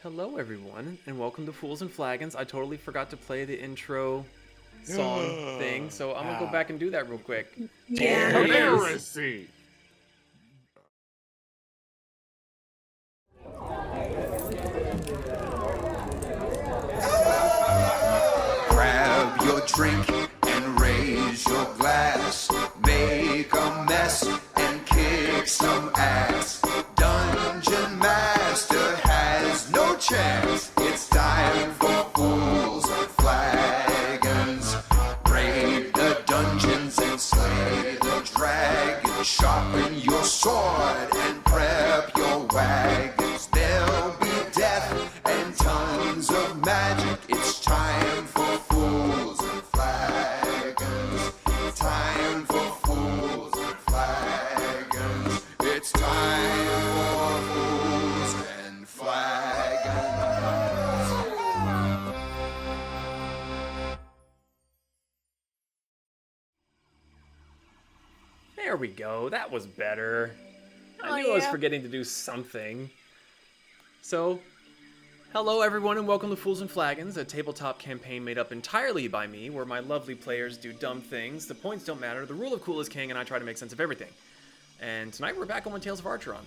Hello, everyone, and welcome to Fools and Flagons. I totally forgot to play the intro song thing, so I'm gonna go back and do that real quick. Yeah. Heresy! Grab your drink and raise your glass. Make a mess and kick some ass. Dungeon Master has no chance. It's time for Fools and Flagons. Raid the dungeons and slay the dragon. Sharpen your sword and prep your wagons. There'll be death and tons of magic. It's time for Fools and Flagons. Time for Fools and Flagons. It's time for Fools and Flagons. There we go. That was better. Oh, I knew I was yeah. forgetting to do something. So, hello everyone and welcome to Fools and Flagons, a tabletop campaign made up entirely by me, where my lovely players do dumb things, the points don't matter, the rule of cool is king, and I try to make sense of everything. And tonight we're back on Tales of Archeron.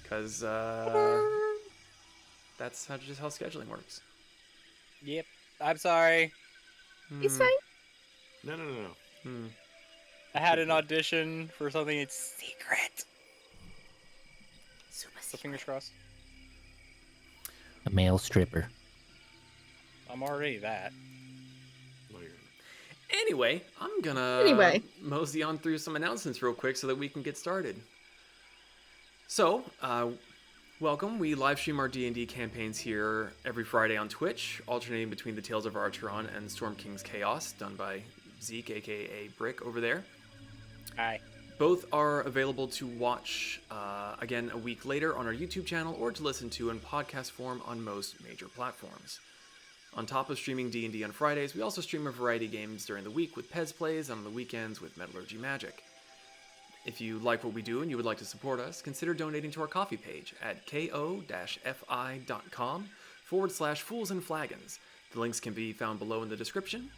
Because, that's just how scheduling works. Yep. I'm sorry. It's fine. No. I had an audition for something. It's secret. Super So fingers crossed. A male stripper. I'm already that. No, you're not. Anyway, I'm gonna mosey on through some announcements real quick so that we can get started. So, welcome. We live stream our D&D campaigns here every Friday on Twitch, alternating between the Tales of Archeron and Storm King's Chaos, done by Zeke, aka Brick, over there. Hi. Both are available to watch again a week later on our YouTube channel or to listen to in podcast form on most major platforms. On top of streaming D&D on Fridays, we also stream a variety of games during the week with Pez Plays and on the weekends with Metallurgy Magic. If you like what we do and you would like to support us, consider donating to our coffee page at ko-fi.com/foolsandflagons. The links can be found below in the description.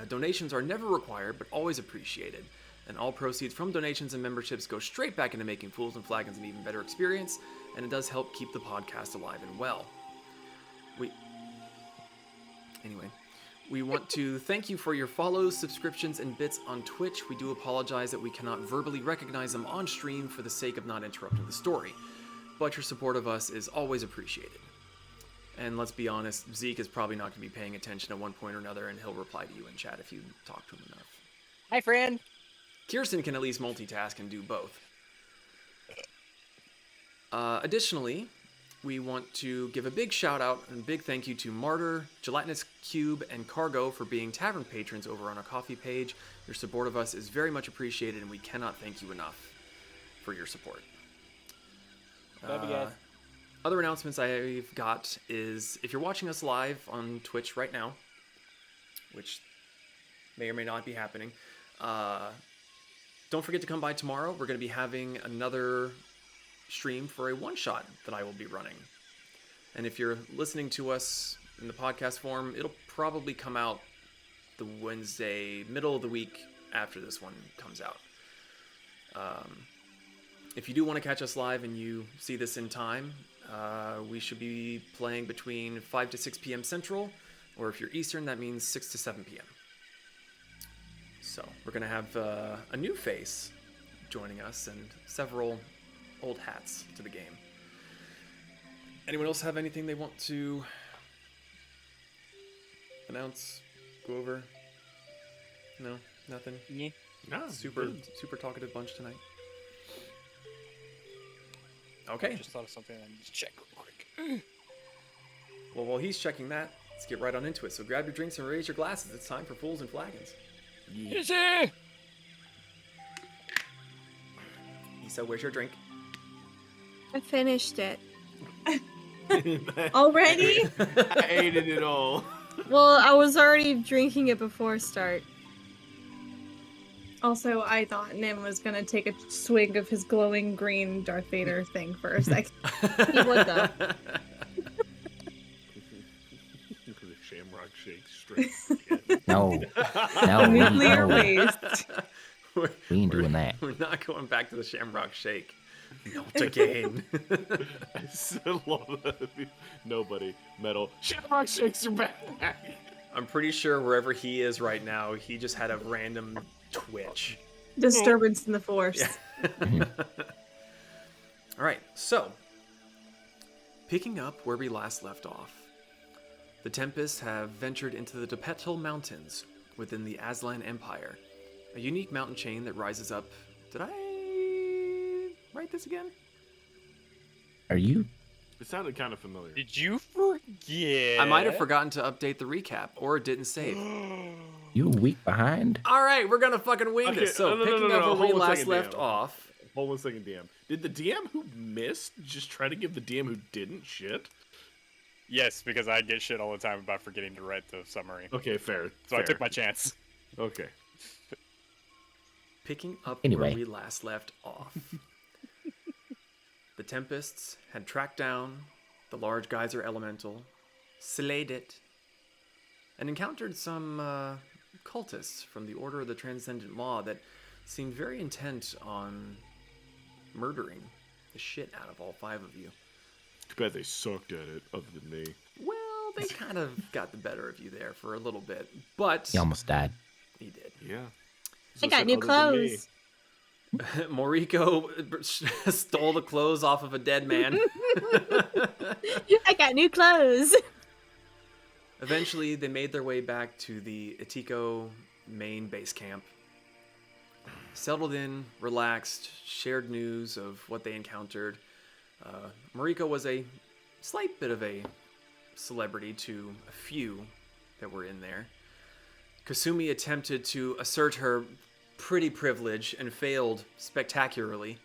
Donations are never required, but always appreciated. And all proceeds from donations and memberships go straight back into making Fools and Flagons an even better experience, and it does help keep the podcast alive and well. We want to thank you for your follows, subscriptions, and bits on Twitch. We do apologize that we cannot verbally recognize them on stream for the sake of not interrupting the story, but your support of us is always appreciated. And let's be honest, Zeke is probably not going to be paying attention at one point or another, and he'll reply to you in chat if you talk to him enough. Hi, friend. Kirsten can at least multitask and do both. Additionally, we want to give a big shout out and big thank you to Martyr, Gelatinous Cube, and Cargo for being tavern patrons over on our coffee page. Your support of us is very much appreciated, and we cannot thank you enough for your support. Love you guys. Other announcements I've got is if you're watching us live on Twitch right now, which may or may not be happening, don't forget to come by tomorrow. We're going to be having another stream for a one-shot that I will be running. And if you're listening to us in the podcast form, it'll probably come out the Wednesday, middle of the week after this one comes out. If you do want to catch us live and you see this in time, we should be playing between 5 to 6 p.m. Central, or if you're Eastern, that means 6 to 7 p.m. So we're going to have a new face joining us and several old hats to the game. Anyone else have anything they want to announce, go over? No, nothing? Yeah. No, Super talkative bunch tonight. Okay. I just thought of something I need to check real quick. Well, while he's checking that, let's get right on into it. So grab your drinks and raise your glasses. It's time for Fools and Flagons. Easy. Isa, where's your drink? I finished it. Already? I ate it all. Well, I was already drinking it before start. Also, I thought Nim was gonna take a swig of his glowing green Darth Vader thing for a second. He would though. The shamrock shake straight. No, no, Nuclear no. waste. We ain't doing that. We're not going back to the Shamrock Shake. Not again. I still love that. Nobody. Metal. Shamrock shakes are back. I'm pretty sure wherever he is right now, he just had a random twitch. Disturbance in the force. All right, so picking up where we last left off, the Tempests have ventured into the Tepetl Mountains within the Aztlan Empire, a unique mountain chain that rises up. Did I write this again? Are you? It sounded kind of familiar. Did you forget? I might have forgotten to update the recap, or it didn't save. You a week behind? All right, we're gonna fucking wing Okay, this. So no, picking up hold where we on a last second, left Dan. off. Hold on a second, DM. Did the DM who missed just try to give the DM who didn't shit? Yes, because I get shit all the time about forgetting to write the summary. Okay, fair. So I took my chance. Okay. Picking up Anyway. where we last left off. The Tempests had tracked down the large Geyser Elemental, slayed it, and encountered some cultists from the Order of the Transcendant Maw that seemed very intent on murdering the shit out of all 5 of you. Too bad they sucked at it, other than me. Well, they kind of got the better of you there for a little bit, but He almost died. he did. Yeah. I got new clothes. Moriko stole the clothes off of a dead man. I got new clothes. Eventually, they made their way back to the Itiko main base camp. Settled in, relaxed, shared news of what they encountered. Moriko was a slight bit of a celebrity to a few that were in there. Kasumi attempted to assert her pretty privilege and failed spectacularly.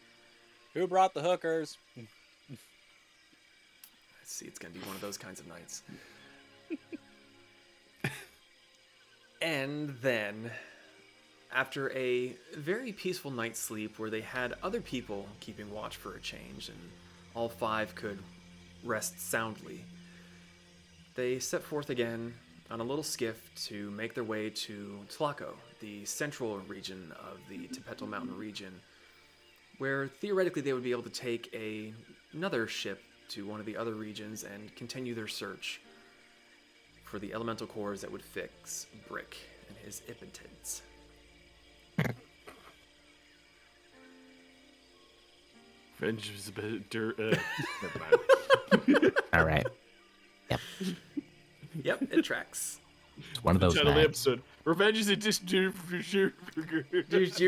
Who brought the hookers? Let's see, it's gonna be one of those kinds of nights. And then, after a very peaceful night's sleep where they had other people keeping watch for a change and all 5 could rest soundly, they set forth again on a little skiff to make their way to Tlahko, the central region of the Tepetl Mountain region, where theoretically they would be able to take another ship to one of the other regions and continue their search for the elemental cores that would fix Brick and his impotence. Revenge is a bit never mind. All right. Yep. Yep, it tracks. It's one of those Title of the nights. episode. Revenge is a distributor. It's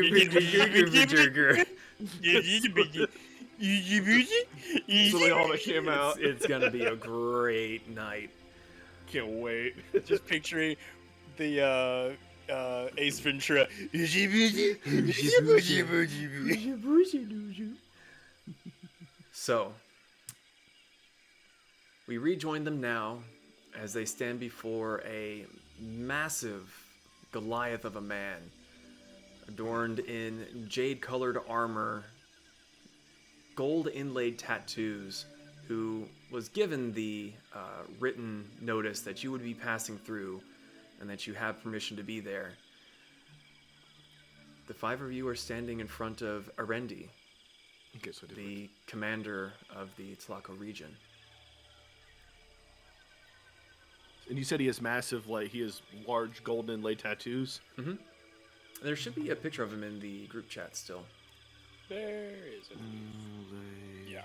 really all that came out. It's gonna be a great night. Can't wait. Just picturing the Ace Ventura. So, we rejoin them now as they stand before a massive Goliath of a man, adorned in jade-colored armor, gold inlaid tattoos, who was given the written notice that you would be passing through and that you have permission to be there. The 5 of you are standing in front of Arendi, Okay, so the commander of the Tlahko region. And you said he has massive, he has large golden inlaid tattoos. There should be a picture of him in the group chat still. There is it. Yeah.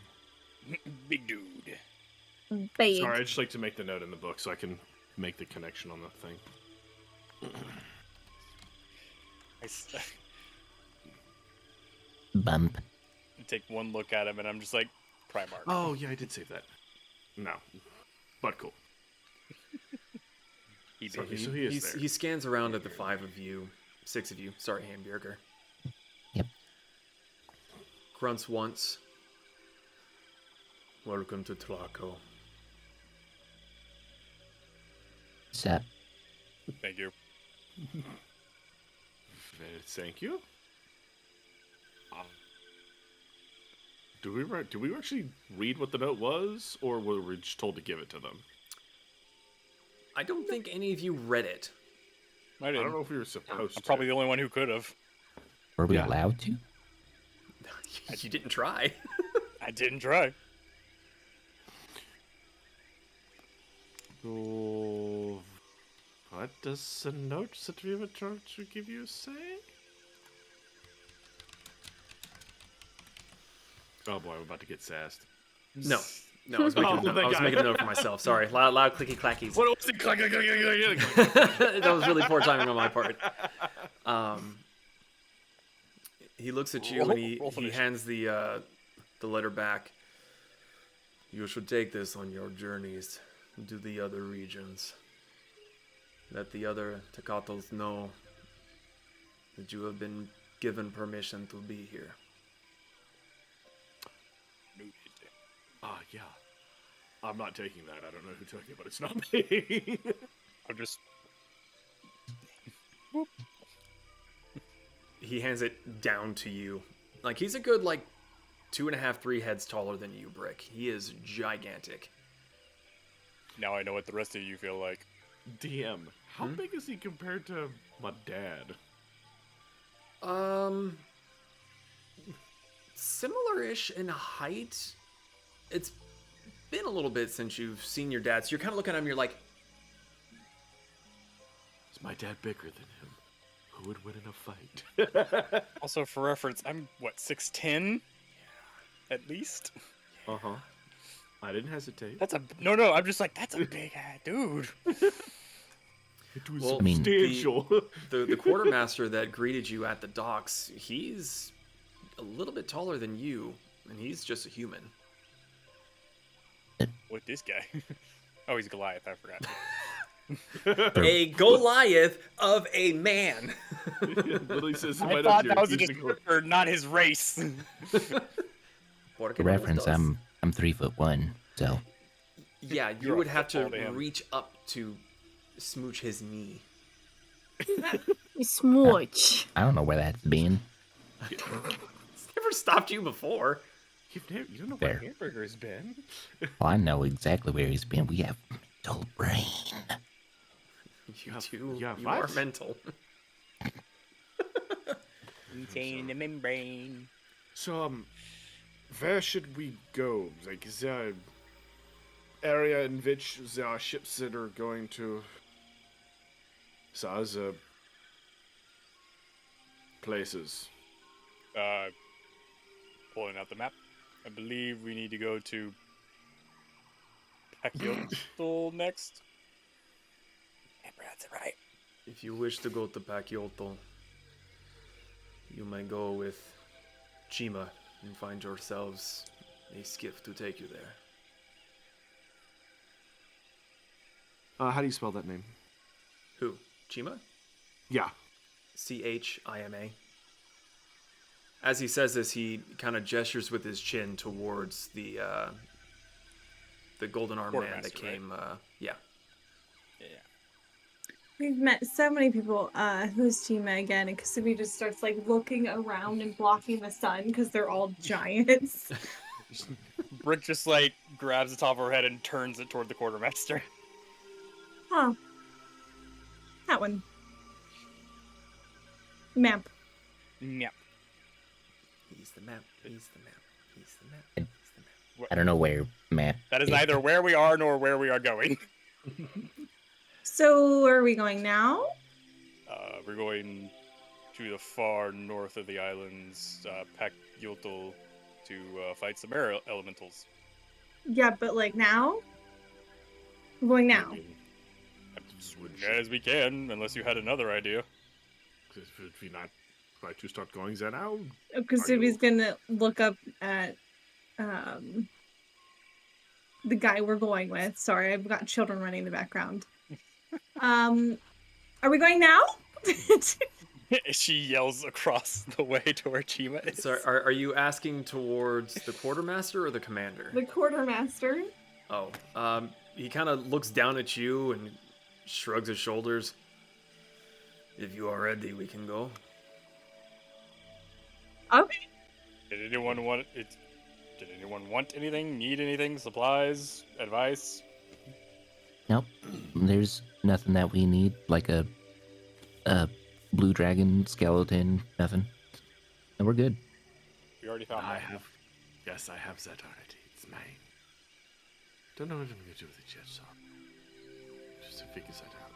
Big dude. Big. Sorry, I just like to make the note in the book so I can make the connection on the thing. Bump. I take one look at him and I'm just like, Primarch. Oh, yeah, I did save that. No. But cool. So Okay, so he is there. he scans around at the 5 of you, 6 of you. Sorry, Hamburger. Yep. Grunts once. Welcome to Tlahko. Sup? Thank you. Thank you. Do we actually read what the note was, or were we just told to give it to them? I don't think any of you read it. I I don't didn't. know if we were supposed I'm to. probably the only one who could have. Were we Yeah. allowed to? You didn't try. I didn't try. So, what does the note that we were trying to give you say? Oh boy, I'm about to get sassed. No, I was making, Oh, thank God. making a note for myself. Sorry, loud clicky clackies. What was it? Click, click, click, click, click, click. That was really poor timing on my part. He looks at you and Roll he finish. hands the letter back. You should take this on your journeys to the other regions. Let the other Tepetls know that you have been given permission to be here. Ah, yeah. I'm not taking that. I don't know who took it, but it's not me. I'm just. He hands it down to you. Like, he's a good, 2.5, 3 heads taller than you, Brick. He is gigantic. Now I know what the rest of you feel like. DM, how big is he compared to my dad? Similar-ish in height. It's been a little bit since you've seen your dad, so you're kind of looking at him, you're like, Is my dad bigger than him? Who would win in a fight? Also, for reference, I'm what 6'10", at least. Uh-huh. I didn't hesitate. That's a no. I'm just like that's a big dude. It was Well, substantial. the quartermaster that greeted you at the docks, he's a little bit taller than you, and he's just a human. What this guy? Oh, he's Goliath. I forgot. A Goliath of a man. It literally says I right thought up here. that was a he's the- descriptor, not his race. For reference, I'm 3'1", so Yeah, you You're would a have to football to him. reach up to smooch his knee. Smooch. I don't know where that's been. It's never stopped you before. You don't know Fair. where Hamburger's been. Well, I know exactly where he's been. We have mental brain. You have- two, you have you are what? mental. Insane in the membrane. So, where should we go? Like, is there an area in which there are ships that are going to other places? Pulling out the map. I believe we need to go to Pachyotl next. I pronounce it right. If you wish to go to Pachyotl, you may go with Chima and find yourselves a skiff to take you there. How do you spell that name? Who? Chima? Yeah. Chima. As he says this, he kind of gestures with his chin towards the golden arm man that Quartermaster, right? came. Yeah. Yeah. We've met so many people. Who's Chima again? And Kasumi just starts looking around and blocking the sun because they're all giants. Brick just grabs the top of her head and turns it toward the quartermaster. Huh. That one. Map. Yep. He's the map. He's the map. He's the map. He's the map. I don't know where map. That is neither where we are nor where we are going. So, where are we going now? We're going to the far north of the islands, Pachyotl, to fight some air elementals. Yeah, but now? We're going now. As soon as we can, unless you had another idea. Should we not try to start going there now? Kasumi's gonna look up at the guy we're going with. Sorry, I've got children running in the background. Are we going now? She yells across the way to where Chima is. So, are you asking towards the quartermaster or the commander? The quartermaster. Oh, he kind of looks down at you and shrugs his shoulders. If you are ready, we can go. Okay. Did anyone want it? Did anyone want anything? Need anything? Supplies? Advice? Nope. There's nothing that we need, like a blue dragon skeleton, nothing. And we're good. We already found I that. have. Yes, I have that already. It's mine. Don't know what I'm gonna do with it yet, so. Just to figure that out.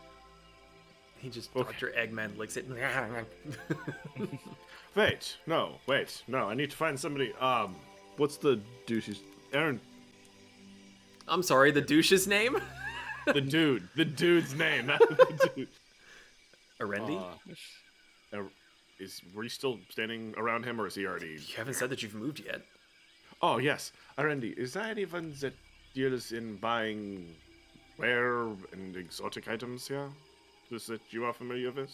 He just Okay. Dr. Eggman licks it. Wait, no. I need to find somebody. What's the douche's Aaron? I'm sorry, the douche's name? The dude's name. Not the dude. Arendi? Were you still standing around him, or is he already? You haven't said that you've moved yet. Oh yes, Arendi. Is there anyone that deals in buying rare and exotic items here? Is that you are familiar with?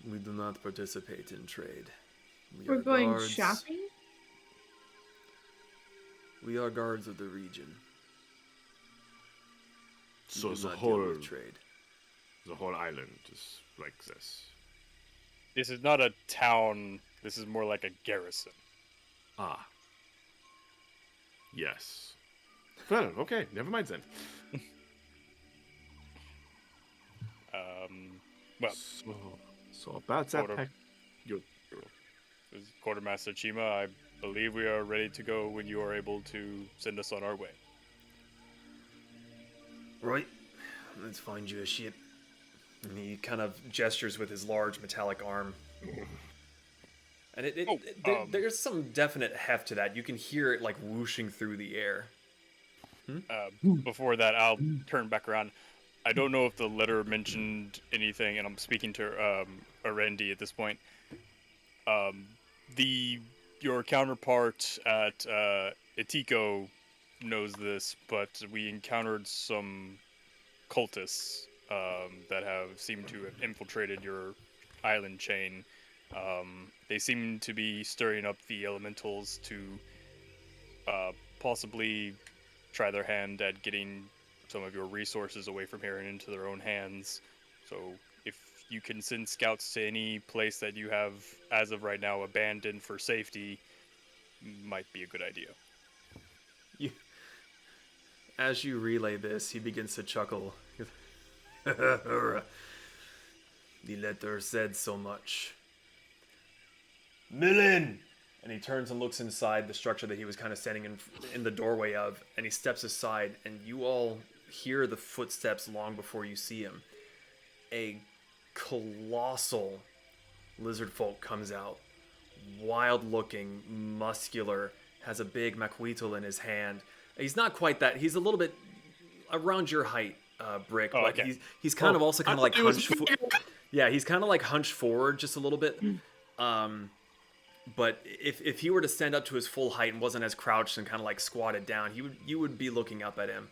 We do not participate in trade. We We're are going guards. shopping? We are guards of the region. We So do the not deal whole with trade. island is like this. This is not a town. This is more like a garrison. Ah. Yes. Well, okay. Never mind then. Well, So about that Order. pack. You. this is Quartermaster Chima. I believe we are ready to go when you are able to send us on our way. Right. Let's find you a ship. And he kind of gestures with his large metallic arm. And there's some definite heft to that. You can hear it like whooshing through the air. Before that, I'll turn back around. I don't know if the letter mentioned anything, and I'm speaking to Arendi at this point. Your counterpart at Itiko knows this, but we encountered some cultists that have seemed to have infiltrated your island chain. They seem to be stirring up the elementals to possibly try their hand at getting some of your resources away from here and into their own hands. So if you can send scouts to any place that you have, as of right now, abandoned for safety, might be a good idea. As you relay this, he begins to chuckle. The letter said so much. Millen! And he turns and looks inside the structure that he was kind of standing in the doorway of, and he steps aside, and you all hear the footsteps long before you see him. A colossal lizard folk comes out, wild-looking, muscular, has a big macuitl in his hand. He's not quite that. He's a little bit around your height, Brick. Oh, like okay. he's kind of also kind of like hunched. Yeah, he's kind of like hunched forward just a little bit. But if he were to stand up to his full height and wasn't as crouched and kind of like squatted down, you would be looking up at him,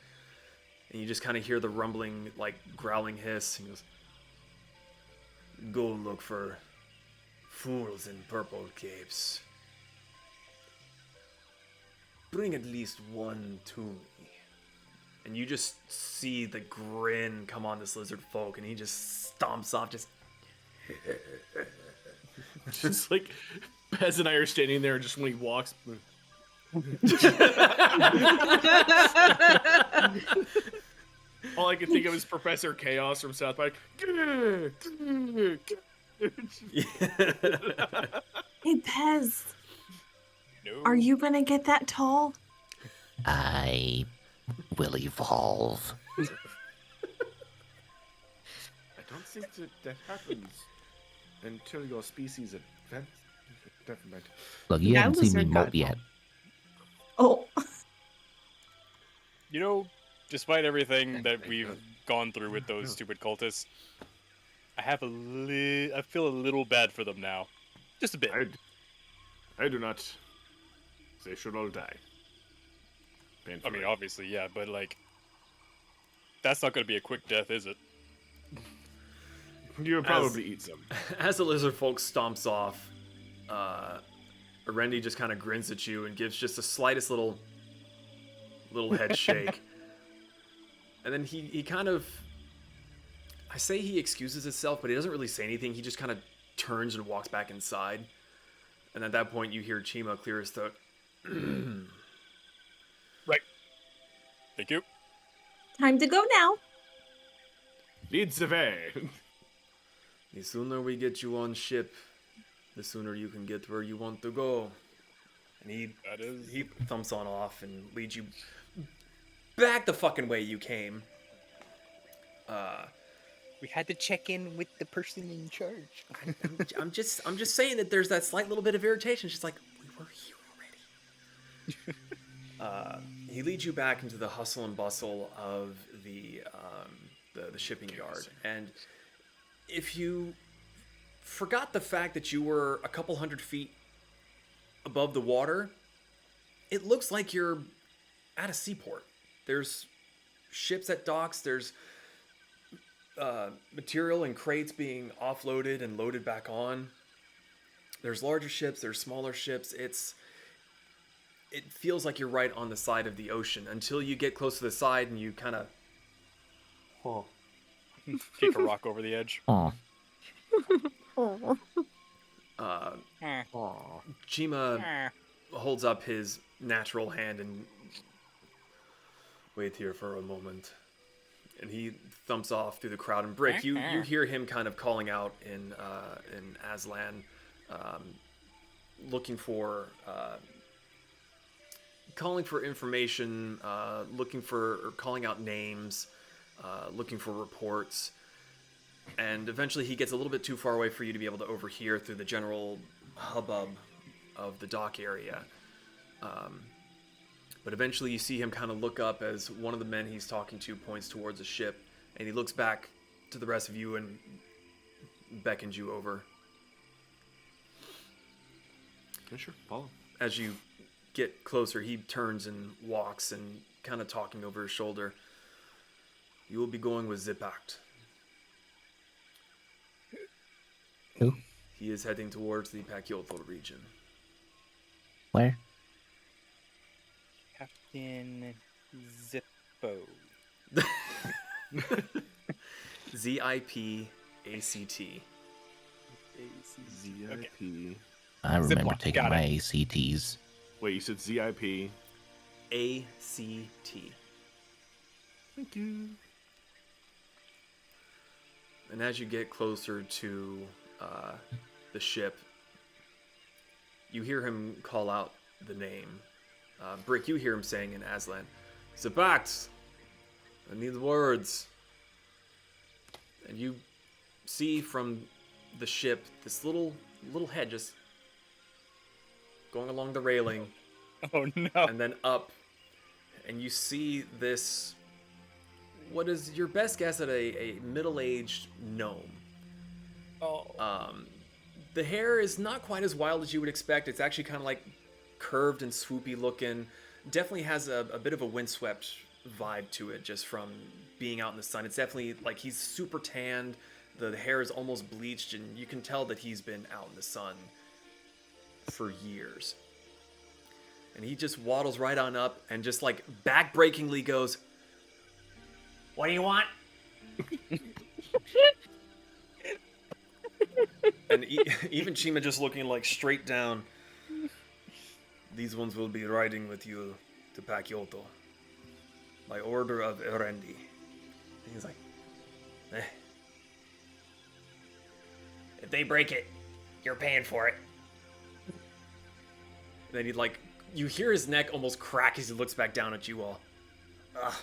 and you just kind of hear the rumbling, like growling hiss. He goes, "Go look for fools in purple capes. Bring at least one to me." And you just see the grin come on this lizard folk, and he just stomps off, just Just like Pez and I are standing there, just when he walks. All I can think of is Professor Chaos from South Park. Hey, Pez, No. are you gonna get that tall? I will evolve. I don't think that happens until your species advances. Never mind. Look, you That haven't seen me lizard got molt yet. Oh, You know, despite everything that we've gone through with those stupid cultists, I feel a little bad for them now. Just a bit. I do not. They should all die. I Painfully. mean, obviously, yeah, but like, that's not going to be a quick death, is it? You would probably eat some. as the lizard folk stomps off. Arendi just kind of grins at you and gives just the slightest little head shake. And then he kind of, I say he excuses himself, but he doesn't really say anything. He just kind of turns and walks back inside. And at that point, you hear Chima clear his throat. Right. Thank you. Time to go now. Lead the way. The sooner we get you on ship, the sooner you can get where you want to go. And he thumps on off and leads you back the fucking way you came. We had to check in with the person in charge. I'm just saying that there's that slight little bit of irritation. It's just like, we were here already. He leads you back into the hustle and bustle of the shipping yard. And if you forgot the fact that you were a couple hundred feet above the water, it looks like you're at a seaport. There's ships at docks. There's material in crates being offloaded and loaded back on. There's larger ships, there's smaller ships. It feels like you're right on the side of the ocean until you get close to the side and you kind of Kick a rock over the edge. Aw. Chima holds up his natural hand and wait here for a moment. And he thumps off through the crowd. And Brick, you hear him kind of calling out in Aztlan, calling for information, calling out names, looking for reports. And eventually he gets a little bit too far away for you to be able to overhear through the general hubbub of the dock area. But eventually you see him kind of look up as one of the men he's talking to points towards a ship, and he looks back to the rest of you and beckons you over. Yeah, sure, follow. As you get closer, he turns and walks and kind of talking over his shoulder. You will be going with Zipact. Who? He is heading towards the Pachyolthal region. Where? Captain Zippo. Z-I-P-A-C-T. Z-I-P. I remember Ziploc, taking got my it. ACTs. Wait, you said Z-I-P? A-C-T. Thank you. And as you get closer to the ship, you hear him call out the name. Brick, you hear him saying in Aztlan, Zipact! I need the words. And you see from the ship this little head just going along the railing. Oh no. And then up. And you see this, what is your best guess at a middle-aged gnome. Oh. The hair is not quite as wild as you would expect. It's actually kind of like curved and swoopy looking. Definitely has a bit of a windswept vibe to it just from being out in the sun. It's definitely like he's super tanned. The hair is almost bleached, and you can tell that he's been out in the sun for years. And he just waddles right on up and just like backbreakingly goes, "What do you want?" And even Chima just looking like straight down. These ones will be riding with you to Pachyolthal by order of Erendi. And he's like, eh. If they break it, you're paying for it. Then he'd like, you hear his neck almost crack as he looks back down at you all. Ugh.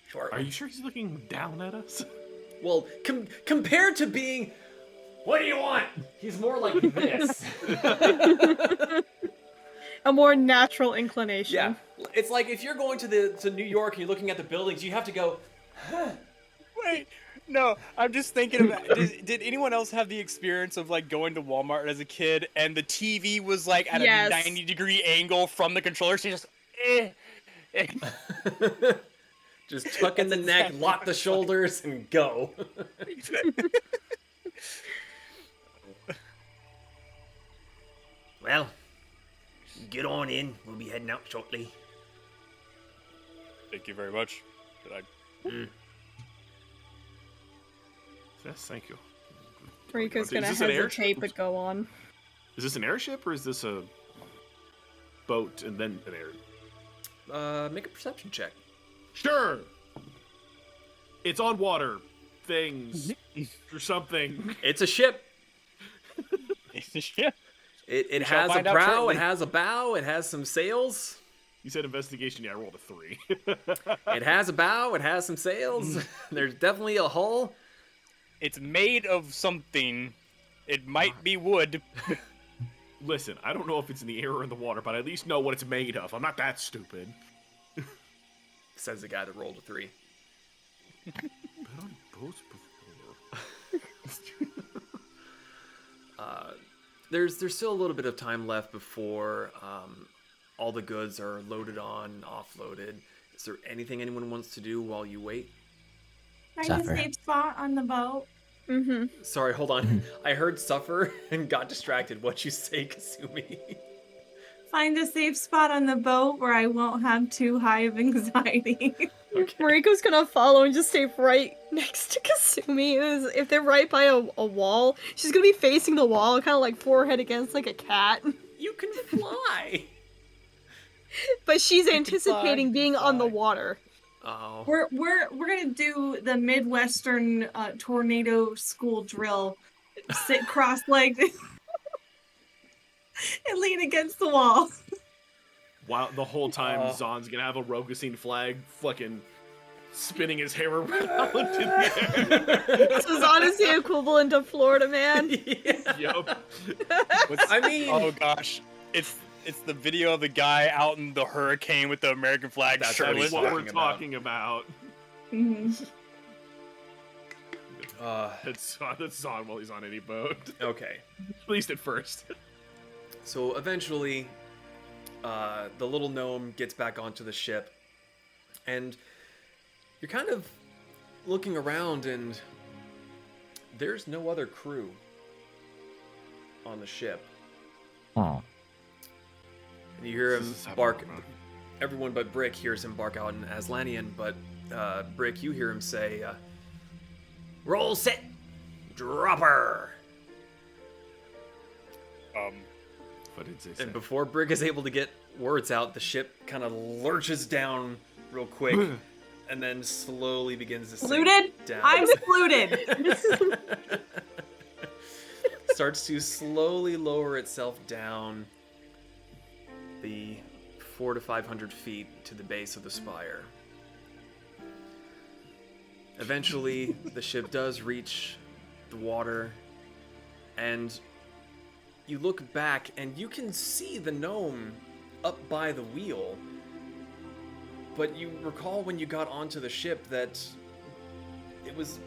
Short Are one. you sure he's looking down at us? Well, compared to being, what do you want? He's more like this. A more natural inclination. Yeah, it's like if you're going to New York and you're looking at the buildings, you have to go, Wait, no, I'm just thinking about. Did anyone else have the experience of like going to Walmart as a kid and the TV was like at Yes. a 90-degree angle from the controller, so you just just tuck in the neck, lock the shoulders, and go. Well, get on in. We'll be heading out shortly. Thank you very much. Yes, thank you. Riko's Is gonna this an air hesitate ship? but go on. Is this an airship or is this a boat and then an air? Make a perception check. Sure. It's on water. Things or something. It's a ship. Yeah. It shall has a find out prow, shortly. it has a bow, it has some sails. You said investigation. Yeah, I rolled a 3. It has a bow, it has some sails. There's definitely a hull. It's made of something. It might be wood. Listen, I don't know if it's in the air or in the water, but I at least know what it's made of. I'm not that stupid. Says the guy that rolled a 3. Been on boats before. There's still a little bit of time left before all the goods are loaded on, offloaded. Is there anything anyone wants to do while you wait? Find Suffer. a safe spot on the boat. Mm-hmm. Sorry, hold on. I heard suffer and got distracted. What'd you say, Kasumi? Find a safe spot on the boat where I won't have too high of anxiety. Moriko's gonna follow and just stay right next to Kasumi. If they're right by a wall, she's gonna be facing the wall, kind of like forehead against like a cat. You can fly. But she's anticipating being on the fly. water. Oh. We're gonna do the Midwestern tornado school drill. Sit cross-legged and lean against the wall. While the whole time Zon's gonna have a Rogasine flag fucking spinning his hair around in the air. This is honestly equivalent to Florida Man. Yeah. Yup. I mean, Oh gosh, it's the video of the guy out in the hurricane with the American flag That's That's shirtless. what we're talking about. talking about. Mhm. That's Zon while he's on any boat. okay. At least at first. So eventually, the little gnome gets back onto the ship, and you're kind of looking around, and there's no other crew on the ship. Oh, And you hear him This is bark. happening. Everyone but Brick hears him bark out in Aztlanian, but Brick, you hear him say, "Roll, set, dropper." What did they say? And before Brick is able to get words out, the ship kind of lurches down real quick, and then slowly begins to sink Fluted? down. I'm fluted. Starts to slowly lower itself down the 400 to 500 feet to the base of the spire. Eventually, the ship does reach the water, and you look back and you can see the gnome up by the wheel. But you recall when you got onto the ship that it was,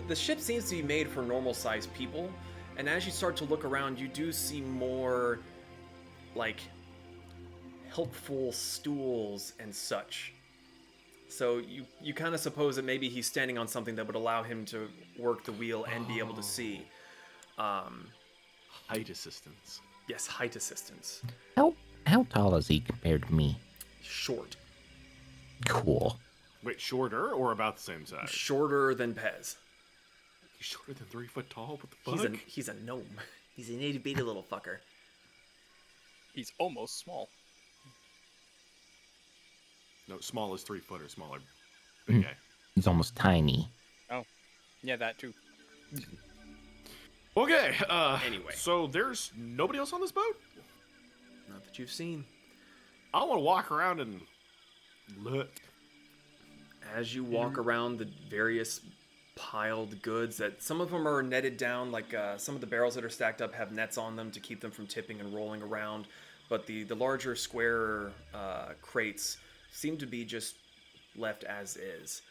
the ship seems to be made for normal sized people. And as you start to look around, you do see more, like, helpful stools and such. So you kind of suppose that maybe he's standing on something that would allow him to work the wheel and be able to see. Height assistance. Yes, height assistance. how tall is he compared to me? Short. Cool. Wait, shorter or about the same size? Shorter than Pez. He's shorter than 3 foot tall? What the fuck? He's a gnome. He's an itty bitty little fucker. He's almost small. No, small is 3 foot or smaller. Big guy. He's almost tiny. Yeah, that too. Okay, Anyway. So there's nobody else on this boat? Not that you've seen. I want to walk around and look. As you walk around the various piled goods, that some of them are netted down, like some of the barrels that are stacked up have nets on them to keep them from tipping and rolling around, but the larger square crates seem to be just left as is.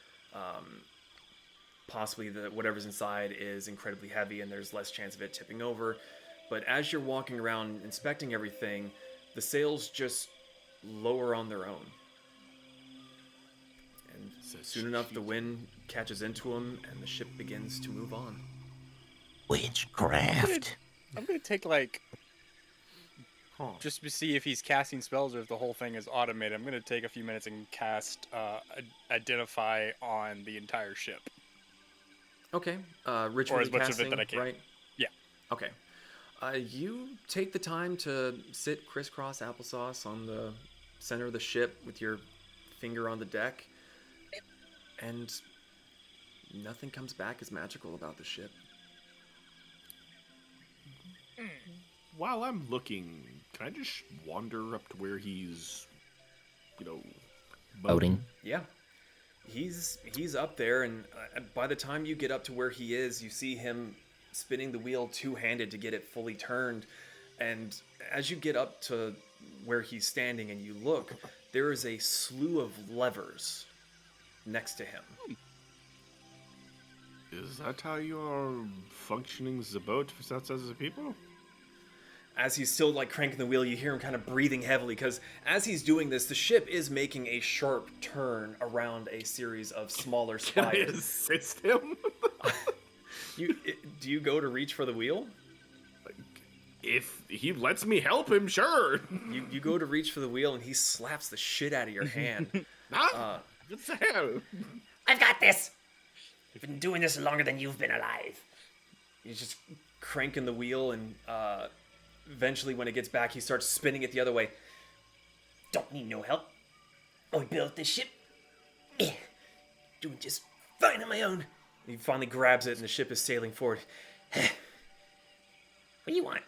Possibly whatever's inside is incredibly heavy and there's less chance of it tipping over. But as you're walking around inspecting everything, the sails just lower on their own. And soon enough, the wind catches into them and the ship begins to move on. Witchcraft. I'm gonna take just to see if he's casting spells or if the whole thing is automated. I'm gonna take a few minutes and cast identify on the entire ship. Okay. Ritual Or as much of it casting, that I can. right? Yeah. Okay. You take the time to sit crisscross applesauce on the center of the ship with your finger on the deck, and nothing comes back as magical about the ship. While I'm looking, can I just wander up to where he's, Boating. Yeah. He's up there, and by the time you get up to where he is, you see him spinning the wheel two-handed to get it fully turned. And as you get up to where he's standing and you look, there is a slew of levers next to him. Is that how you are functioning the boat for such as the people? As he's still like cranking the wheel, you hear him kind of breathing heavily, because as he's doing this, the ship is making a sharp turn around a series of smaller Can I spires. assist him? Do you go to reach for the wheel? If he lets me help him, sure. You go to reach for the wheel, and he slaps the shit out of your hand. What the hell? I've got this. I've been doing this longer than you've been alive. He's just cranking the wheel, and eventually when it gets back, he starts spinning it the other way. Don't need no help. I built this ship. Doing just fine on my own. He finally grabs it, and the ship is sailing forward. What do you want?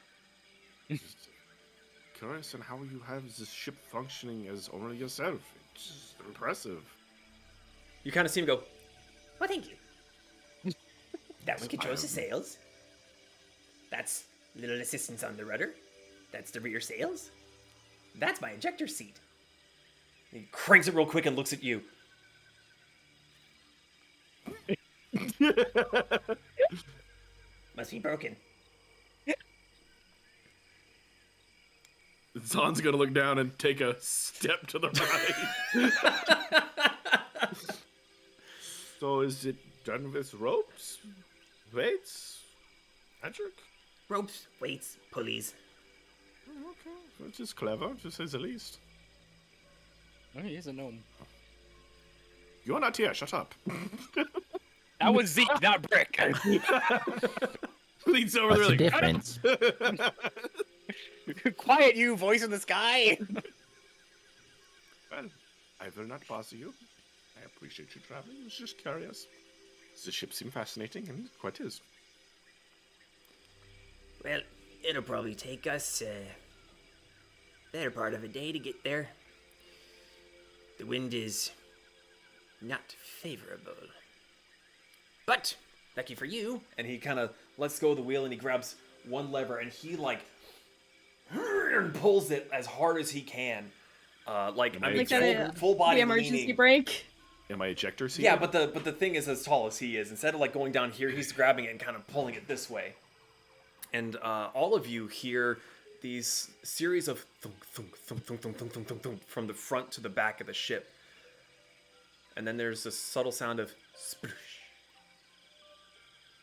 Curious on how you have this ship functioning as only yourself. It's impressive. You kind of see him go, Well, thank you. That one controls the sails. That's little assistance on the rudder. That's the rear sails. That's my ejector seat. he cranks it real quick and looks at you. Must be broken. Zahn's gonna look down and take a step to the right. So is it done with ropes? Weights? Magic? Ropes, weights, pulleys. Okay, which is clever, to say the least. Oh, he is a gnome. You're not here, shut up. That was Zeke, not Brick. Leans over What's the there difference? Quiet, you voice in the sky. Well, I will not bother you. I appreciate you traveling. I was just curious. The ship seemed fascinating, and it quite is. Well, it'll probably take us better part of a day to get there. The wind is not favorable. But, lucky for you, and he kind of lets go of the wheel and he grabs one lever and he pulls it as hard as he can. Like full body the emergency leaning. brake. Am I ejector seat? Yeah, but the thing is as tall as he is. Instead of going down here, he's grabbing it and kind of pulling it this way. And all of you hear these series of thunk, thunk, thunk, thunk, thunk, thunk, thunk, thunk, thunk, from the front to the back of the ship. And then there's this subtle sound of sploosh.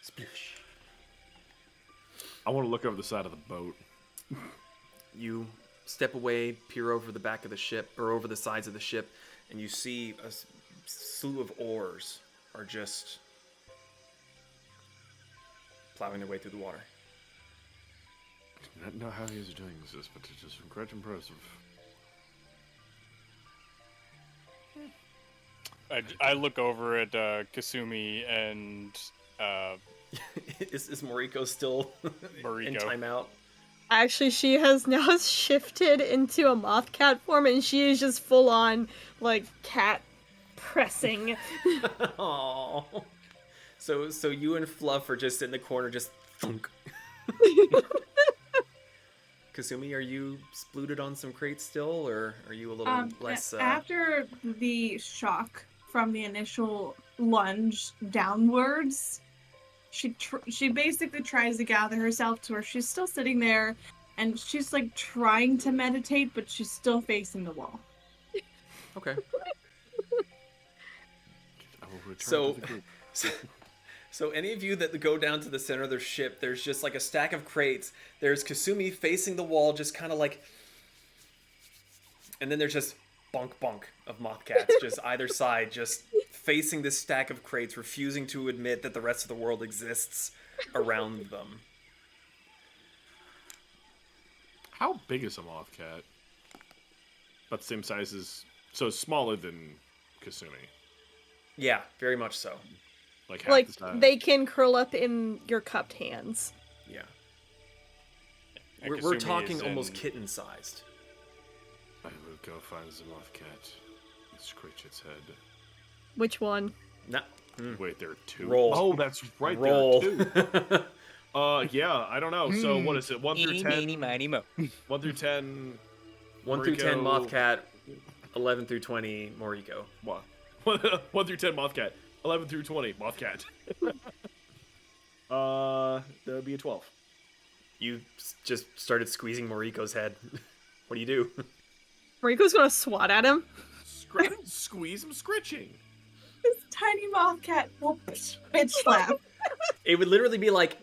Sploosh. I want to look over the side of the boat. You step away, peer over the back of the ship, or over the sides of the ship, and you see a slew of oars are just plowing their way through the water. I don't know how he's doing this, but it is quite impressive. I look over at Kasumi and Is Moriko still in Moriko. timeout? Actually, she has now shifted into a moth cat form, and she is just full on cat pressing. Aww. So you and Fluff are just in the corner, just thunk. Kasumi, are you splooted on some crates still, or are you a little less? After the shock from the initial lunge downwards, she basically tries to gather herself to where she's still sitting there, and she's trying to meditate, but she's still facing the wall. Okay. I will return So, to the group. so any of you that go down to the center of their ship, there's just a stack of crates. There's Kasumi facing the wall, just kind of and then there's just bonk bonk of moth cats, just either side, just facing this stack of crates, refusing to admit that the rest of the world exists around them. How big is a moth cat? About the same size as... So smaller than Kasumi. Yeah, very much so. Like half Like, the size. they can curl up in your cupped hands. Yeah. And We're Kasumi talking is almost in- kitten-sized. I will go find the moth cat and scratch its head. Which one? Nah. Wait, there are two? Roll. Oh, that's right, Roll. there are two. Yeah, I don't know. So what is it? 1 through Eeny, 10? meeny, miny, mo. 1 through 10... 1 through 10, Moriko. Mothcat. 11 through 20, Moriko. What? 1 through 10, Mothcat. 11 through 20, Mothcat. That would be a 12. You just started squeezing Moriko's head. What do you do? Moriko's gonna swat at him. Squeeze him, scritching. This tiny moth cat will bitch slap. It would literally be like...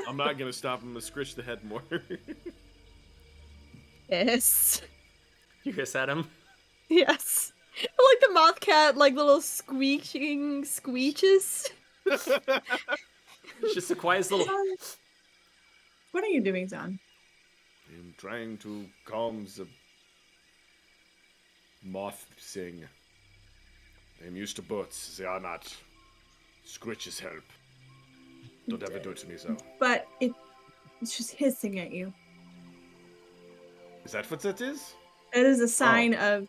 I'm not gonna stop him to scritch the head more. Yes. You hiss at him. Yes. I like the moth cat, like little squeaking squeeches. It's just the quietest little... What are you doing, Zon? I'm trying to calm the moth thing. I'm used to boats. They are not. Scritches help. Don't ever do it to me, so. But it's just hissing at you. Is that what that is? That is a sign of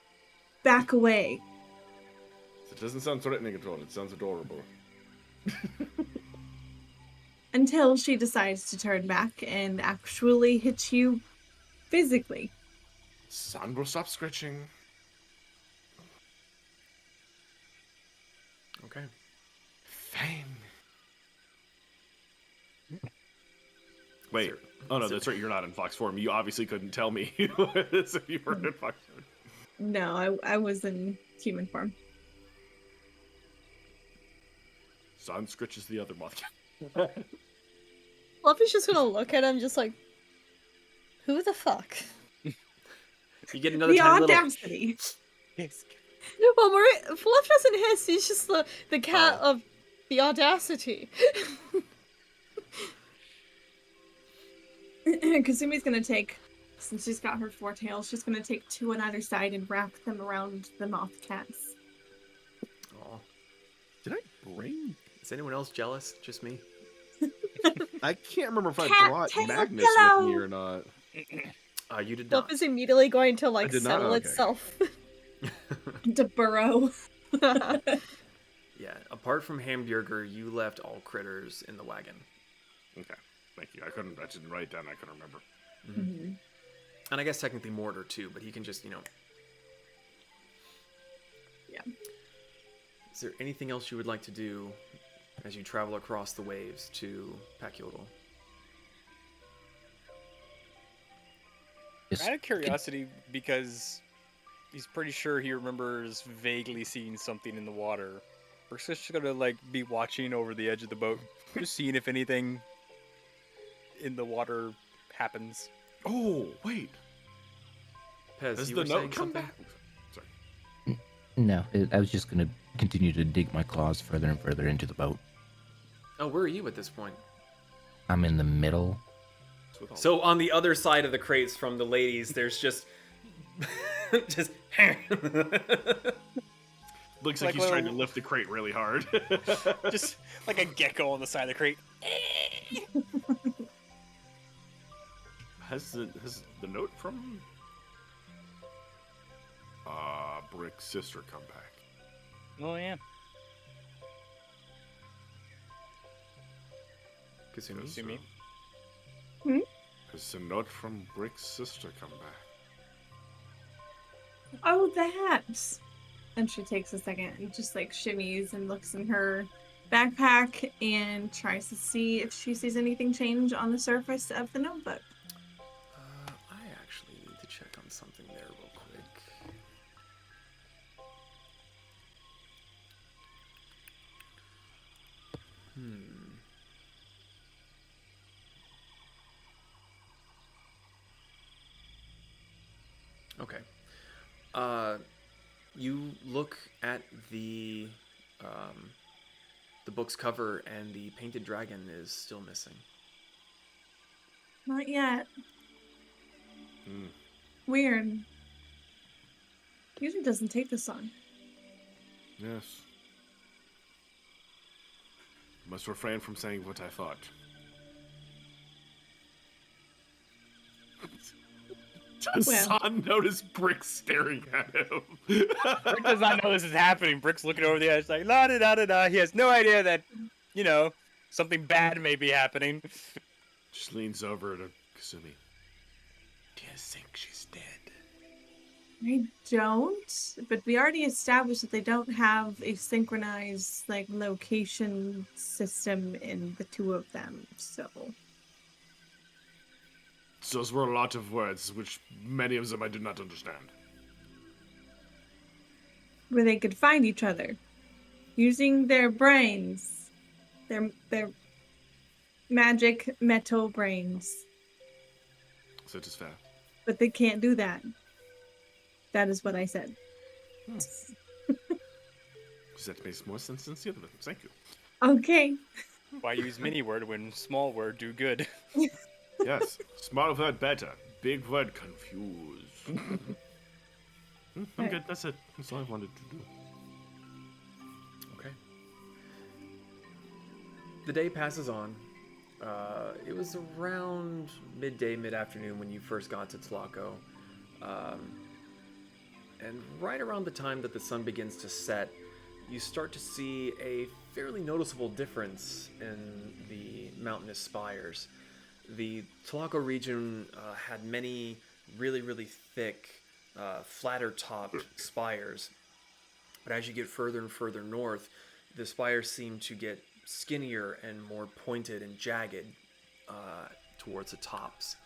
back away. It doesn't sound threatening at all. It sounds adorable. Until she decides to turn back and actually hit you physically. Son will stop scratching. Okay. Fine. Wait. Oh no, that's right. You're not in fox form. You obviously couldn't tell me if you were in fox form. No, I was in human form. Son scritches the other moth. Fluffy's just gonna look at him, just like, who the fuck? You get another The tiny little... audacity. Well, Fluff doesn't hiss. He's just the cat of the audacity. Kasumi's gonna take, since she's got her 4 tails, she's gonna take 2 on either side and wrap them around the moth cats. Aw. Did I bring? Is anyone else jealous? Just me? I can't remember if I Cat brought tail Magnus pillow. with me or not. You did Fluff not. is immediately going to like did not? settle Okay. itself. To burrow. Yeah, apart from Hamburger, you left all critters in the wagon. Okay, thank you. I didn't write it down. I couldn't remember. Mhm. And I guess technically Mortar too, but he can just, Yeah. Is there anything else you would like to do as you travel across the waves to Pakyodal? Just Out of curiosity, because he's pretty sure he remembers vaguely seeing something in the water. We're just gonna be watching over the edge of the boat, just seeing if anything in the water happens. Oh wait, Pez, has you the were note saying come something? back? Sorry. No, I was just gonna continue to dig my claws further and further into the boat. Oh, where are you at this point? I'm in the middle. So on the other side of the crates from the ladies, there's just... just... Looks Like like he's trying to little- lift the crate really hard. Just like a gecko on the side of the crate. Has the note from Brick's sister come back? Oh yeah. Kasumi? Kasumi. Has the note from Brick's sister come back? Oh, that! And she takes a second and just shimmies and looks in her backpack and tries to see if she sees anything change on the surface of the notebook. I actually need to check on something there real quick. Okay. You look at the book's cover, and the painted dragon is still missing. Not yet. Hmm. Weird. Usually doesn't take this long. Yes. Must refrain from saying what I thought. Does Well. San notice Brick staring at him? Brick does not know this is happening. Brick's looking over the edge like, la da da da da. He has no idea that, something bad may be happening. Just leans over to Kasumi. Do you think she's dead? I don't, but we already established that they don't have a synchronized location system in the two of them, so Those were a lot of words, which many of them I do not understand. where they could find each other using their brains, their magic metal brains, So it is fair. but they can't do that. That is what I said. That makes more sense than the other. Thank you. Okay. Why use mini word when small word do good? Yes, small word better. Big word confuse. I'm good. That's it. That's all I wanted to do. Okay. The day passes on. It was around midday, mid-afternoon when you first got to Tlahko. And right around the time that the sun begins to set, you start to see a fairly noticeable difference in the mountainous spires. The Tlahko region had many really, really thick, flatter-topped spires. But as you get further and further north, the spires seem to get skinnier and more pointed and jagged towards the tops.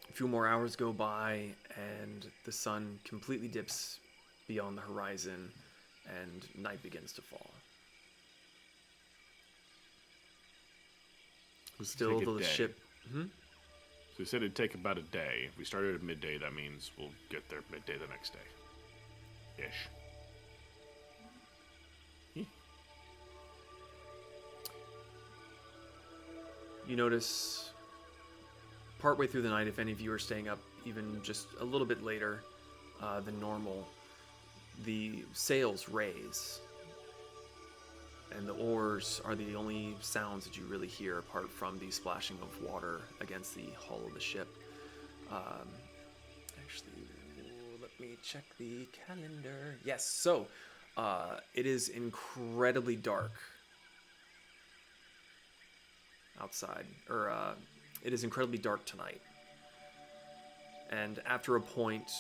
A few more hours go by, and the sun completely dips beyond the horizon, and night begins to fall. Still, Take a the day. ship. So you said it'd take about a day. If we started at midday, that means we'll get there midday the next day. Ish. You notice partway through the night, if any of you are staying up even just a little bit later than normal, the sails raise, and the oars are the only sounds that you really hear apart from the splashing of water against the hull of the ship. Actually, let me check the calendar. Yes, so it is incredibly dark outside, or it is incredibly dark tonight. And after a point,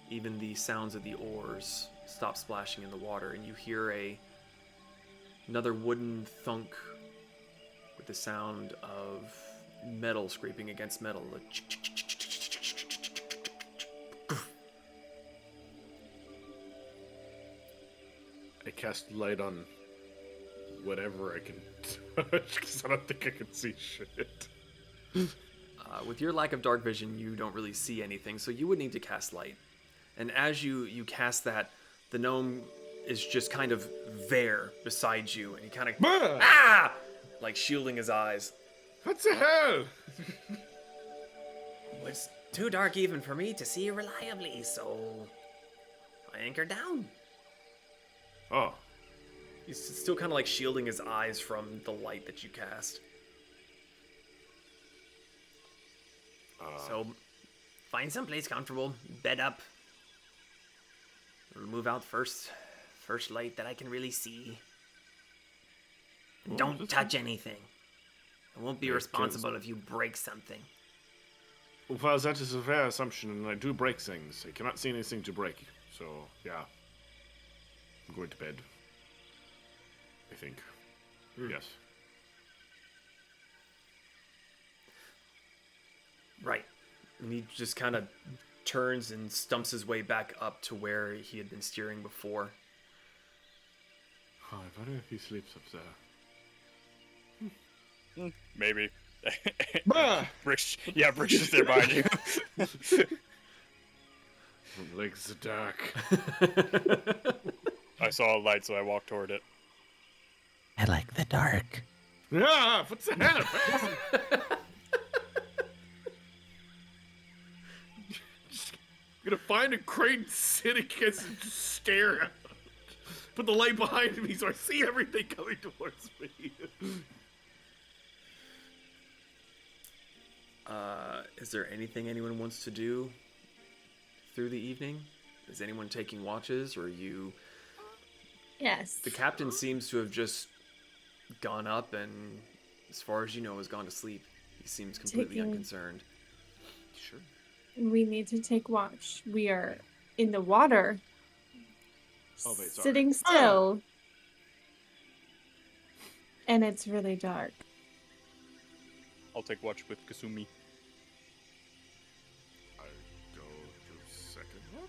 even the sounds of the oars stop splashing in the water, and you hear another wooden thunk with the sound of metal scraping against metal. I cast light on whatever I can touch, because I don't think I can see shit. With your lack of dark vision, you don't really see anything, so you would need to cast light. And as you cast that, the gnome is just kind of there beside you, and he kind of like shielding his eyes. What the hell? It's too dark even for me to see reliably, so I anchor down. Oh, He's still kind of like shielding his eyes from the light that you cast. So find someplace comfortable, bed up. We'll move out first light that I can really see. Don't touch anything. I won't be responsible if you break something. well, that is a fair assumption, and I do break things. I cannot see anything to break, so yeah. I'm going to bed. I think. Yes. Right. And he just kind of turns and stumps his way back up to where he had been steering before. Oh, I wonder if he sleeps up there. Maybe. Bah! Brick's just there behind you. Like the dark. I saw a light, so I walked toward it. I like the dark. Ah, what's that? I'm gonna find a crane sitting against and just stare at it. Put the light behind me so I see everything coming towards me. Is there anything anyone wants to do through the evening? Is anyone taking watches, or are you... Yes. The captain seems to have just gone up and, as far as you know, has gone to sleep. He seems completely Taking- unconcerned. Sure. We need to take watch. We are in the water. Oh, wait, sorry. Sitting still. And it's really dark. I'll take watch with Kasumi. I go to second watch.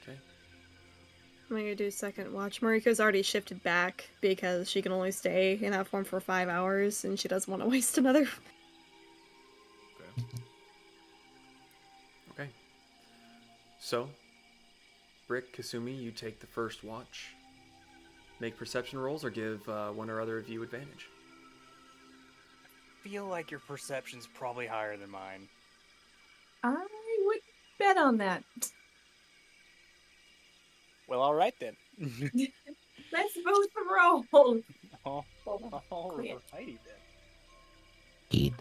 Okay. I'm gonna do second watch. Moriko's already shifted back because she can only stay in that form for 5 hours, and she doesn't want to waste another. Okay. Okay. So, Brick, Kasumi, you take the first watch. Make perception rolls or give one or other of you advantage. Feel like your perception's probably higher than mine. I would bet on that. Well, all right then. Let's both roll. Oh, Quit. righty then. Eight.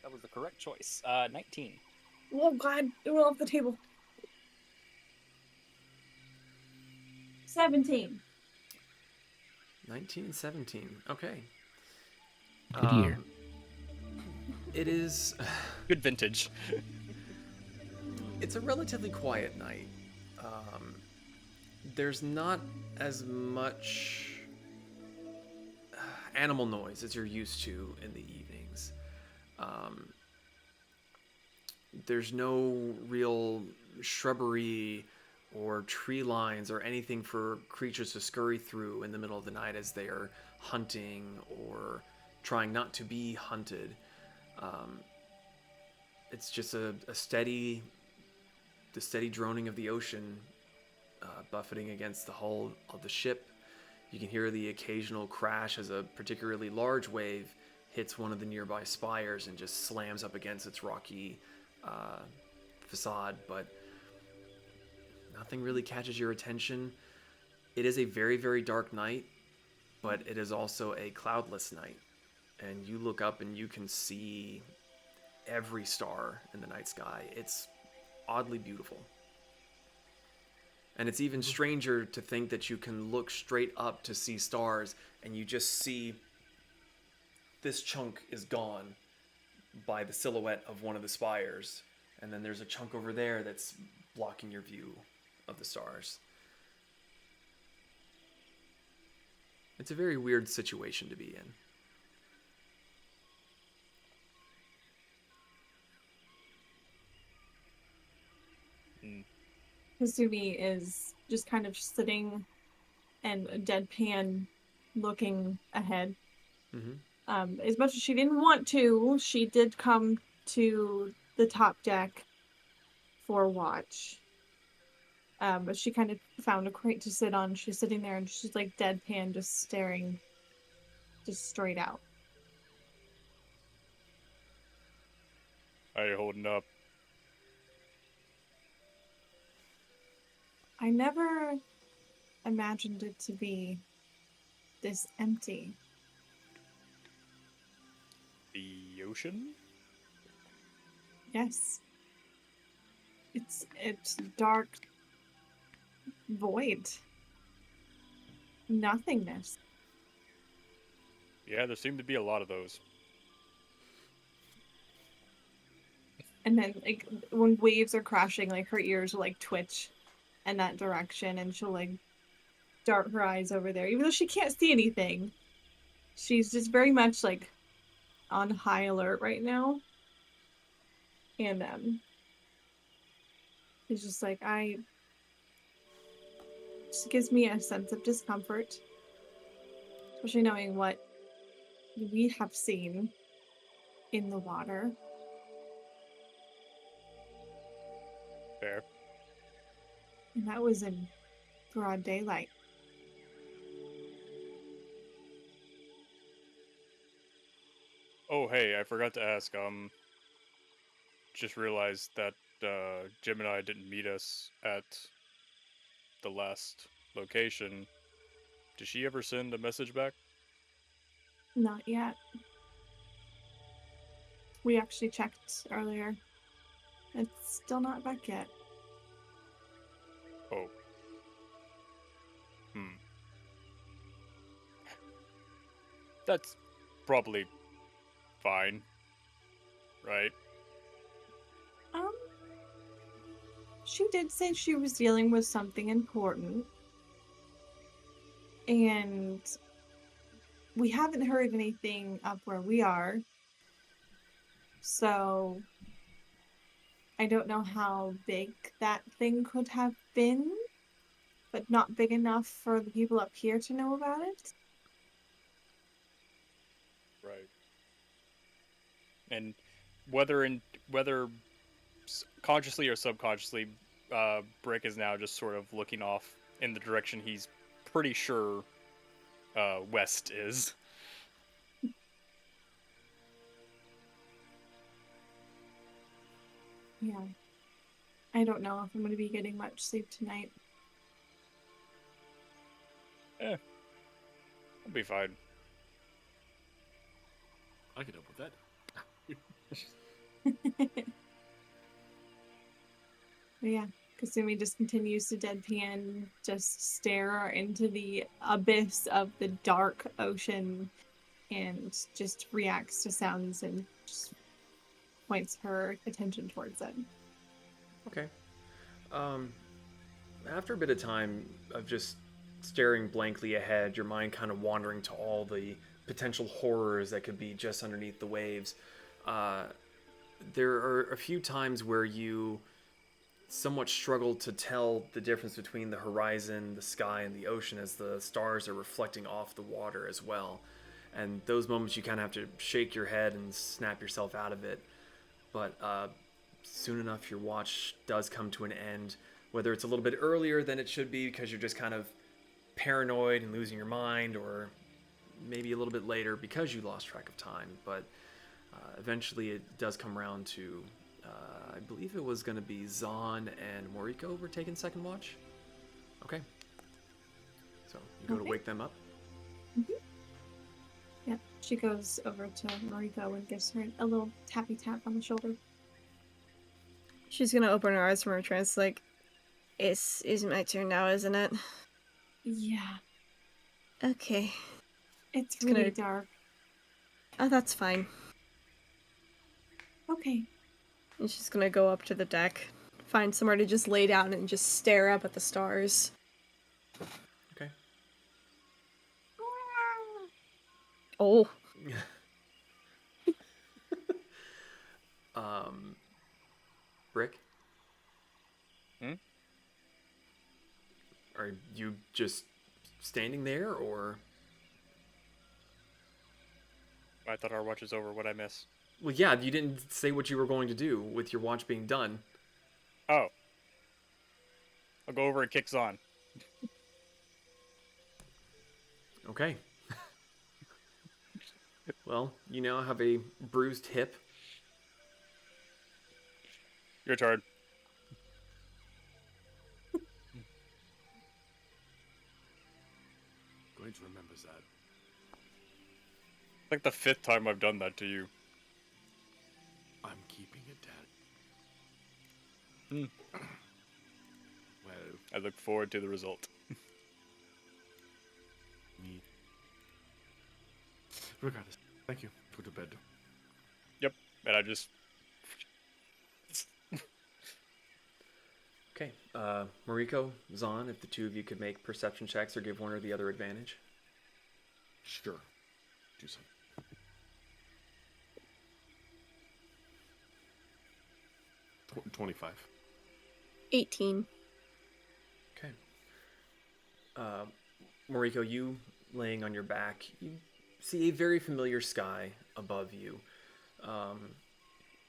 That was the correct choice. 19. Oh god, it went off the table. 17. 19 and 17. Okay. Good year. It is... Good vintage. It's a relatively quiet night. There's not as much animal noise as you're used to in the evenings. There's no real shrubbery or tree lines or anything for creatures to scurry through in the middle of the night as they are hunting or trying not to be hunted. It's just the steady droning of the ocean buffeting against the hull of the ship. You can hear the occasional crash as a particularly large wave hits one of the nearby spires and just slams up against its rocky facade, but nothing really catches your attention. It is a very, very dark night, but it is also a cloudless night. And you look up and you can see every star in the night sky. It's oddly beautiful. And it's even stranger to think that you can look straight up to see stars and you just see this chunk is gone by the silhouette of one of the spires. And then there's a chunk over there that's blocking your view of the stars. It's a very weird situation to be in. Kasumi is just kind of sitting and deadpan looking ahead. Mm-hmm. As much as she didn't want to, she did come to the top deck for watch. But she kind of found a crate to sit on. She's sitting there and she's like deadpan, just staring just straight out. How you holding up? I never imagined it to be this empty. The ocean? Yes. It's dark void. Nothingness. Yeah, there seem to be a lot of those. And then like when waves are crashing, like her ears will like twitch in that direction and she'll like dart her eyes over there. Even though she can't see anything. She's just very much like on high alert right now. And it's just like just gives me a sense of discomfort. Especially knowing what we have seen in the water. Fair. And that was in broad daylight. Oh, hey, I forgot to ask. Just realized that Jim and I didn't meet us at the last location. Did she ever send a message back? Not yet. We actually checked earlier. It's still not back yet. Oh. Hmm. That's probably fine, right? Um, she did say she was dealing with something important. And we haven't heard anything up where we are. So I don't know how big that thing could have been, but not big enough for the people up here to know about it. Right. And whether consciously or subconsciously, Brick is now just sort of looking off in the direction he's pretty sure west is. Yeah. I don't know if I'm going to be getting much sleep tonight. I'll be fine. I can help with that. But yeah, Kasumi just continues to deadpan, just stare into the abyss of the dark ocean and just reacts to sounds and just points her attention towards it. Okay. After a bit of time of just staring blankly ahead, your mind kind of wandering to all the potential horrors that could be just underneath the waves, there are a few times where you somewhat struggle to tell the difference between the horizon, the sky, and the ocean as the stars are reflecting off the water as well. And those moments you kind of have to shake your head and snap yourself out of it. But soon enough, your watch does come to an end, whether it's a little bit earlier than it should be because you're just kind of paranoid and losing your mind, or maybe a little bit later because you lost track of time. But eventually it does come around to, I believe it was going to be Zahn and Moriko were taking second watch. Okay. So you go to wake them up. Mm-hmm. Yeah, she goes over to Moriko and gives her a little tappy tap on the shoulder. She's gonna open her eyes from her trance, like, it's my turn now, isn't it? Yeah, Okay. it's really gonna- dark. Oh, that's fine. Okay. And she's gonna go up to the deck, find somewhere to just lay down and just stare up at the stars. Okay. Oh. Brick? Hmm? Are you just standing there, or? I thought our watch is over. What'd I miss? Well, yeah, you didn't say what you were going to do with your watch being done. Oh. I'll go over and kick Zahn. Okay. Well, you now have a bruised hip. Your turn. Going to remember that. Like the 5th time I've done that to you. I'm keeping it down. Well, I look forward to the result. me. Regardless, thank you. Go to bed. Yep. And I just... Okay. Moriko, Zahn, if the two of you could make perception checks or give one or the other advantage. Sure. Do something. Tw 25. 18. Okay. Moriko, you laying on your back, you see a very familiar sky above you.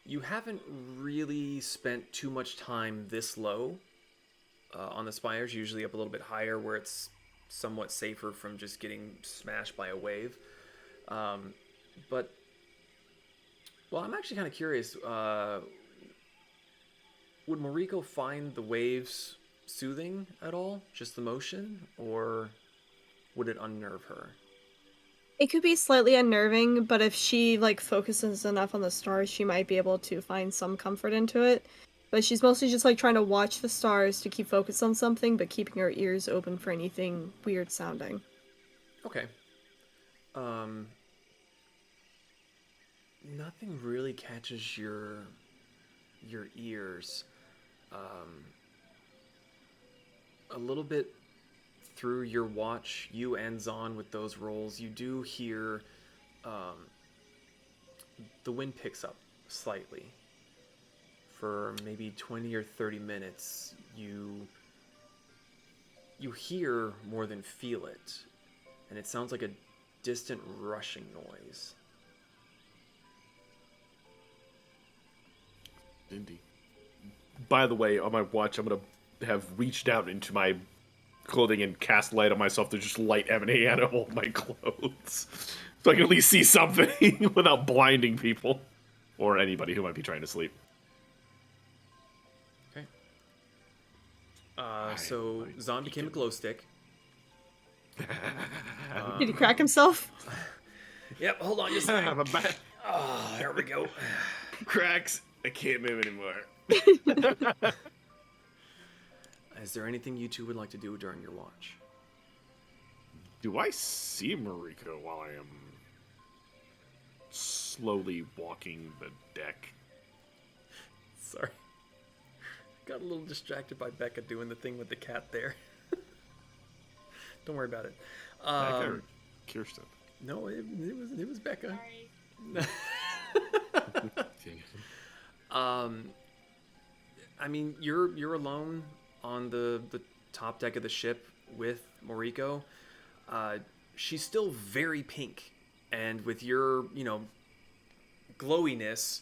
You haven't really spent too much time this low on the spires, usually up a little bit higher where it's somewhat safer from just getting smashed by a wave. But Well, I'm actually kind of curious. Would Moriko find the waves soothing at all? Just the motion? Or would it unnerve her? It could be slightly unnerving, but if she like focuses enough on the stars, she might be able to find some comfort into it. But she's mostly just like trying to watch the stars to keep focused on something, but keeping her ears open for anything weird sounding. Okay. Nothing really catches your ears. A little bit through your watch, you and Zahn with those rolls, you do hear the wind picks up slightly. For maybe 20 or 30 minutes, you hear more than feel it, and it sounds like a distant rushing noise. Indeed. By the way, on my watch, I'm gonna have reached out into my clothing and cast light on myself. There's just light emanating out of all my clothes, so I can at least see something without blinding people or anybody who might be trying to sleep. Okay. So Zahn became a glow stick. Did he crack himself? Yep. Hold on, just a second. I'm back. Oh, there we go. Cracks. I can't move anymore. Is there anything you two would like to do during your watch? Do I see Moriko while I am slowly walking the deck? Sorry. Got a little distracted by Becca doing the thing with the cat there. Don't worry about it. Becca or Kirsten? No, it was Becca. I mean, you're alone on the top deck of the ship with Moriko. She's still very pink, and with your glowiness,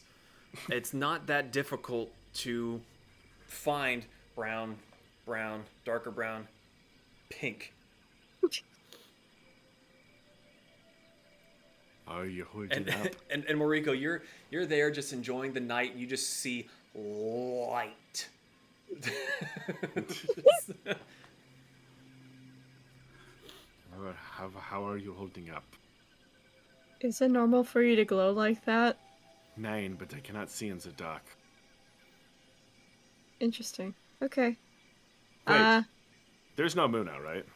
it's not that difficult to find brown, darker brown, pink. Are you holding up? And Moriko, you're there just enjoying the night, and you just see light. How are you holding up? Is it normal for you to glow like that? 9, but I cannot see in the dark. Interesting. Okay. Wait, there's no moon out, right?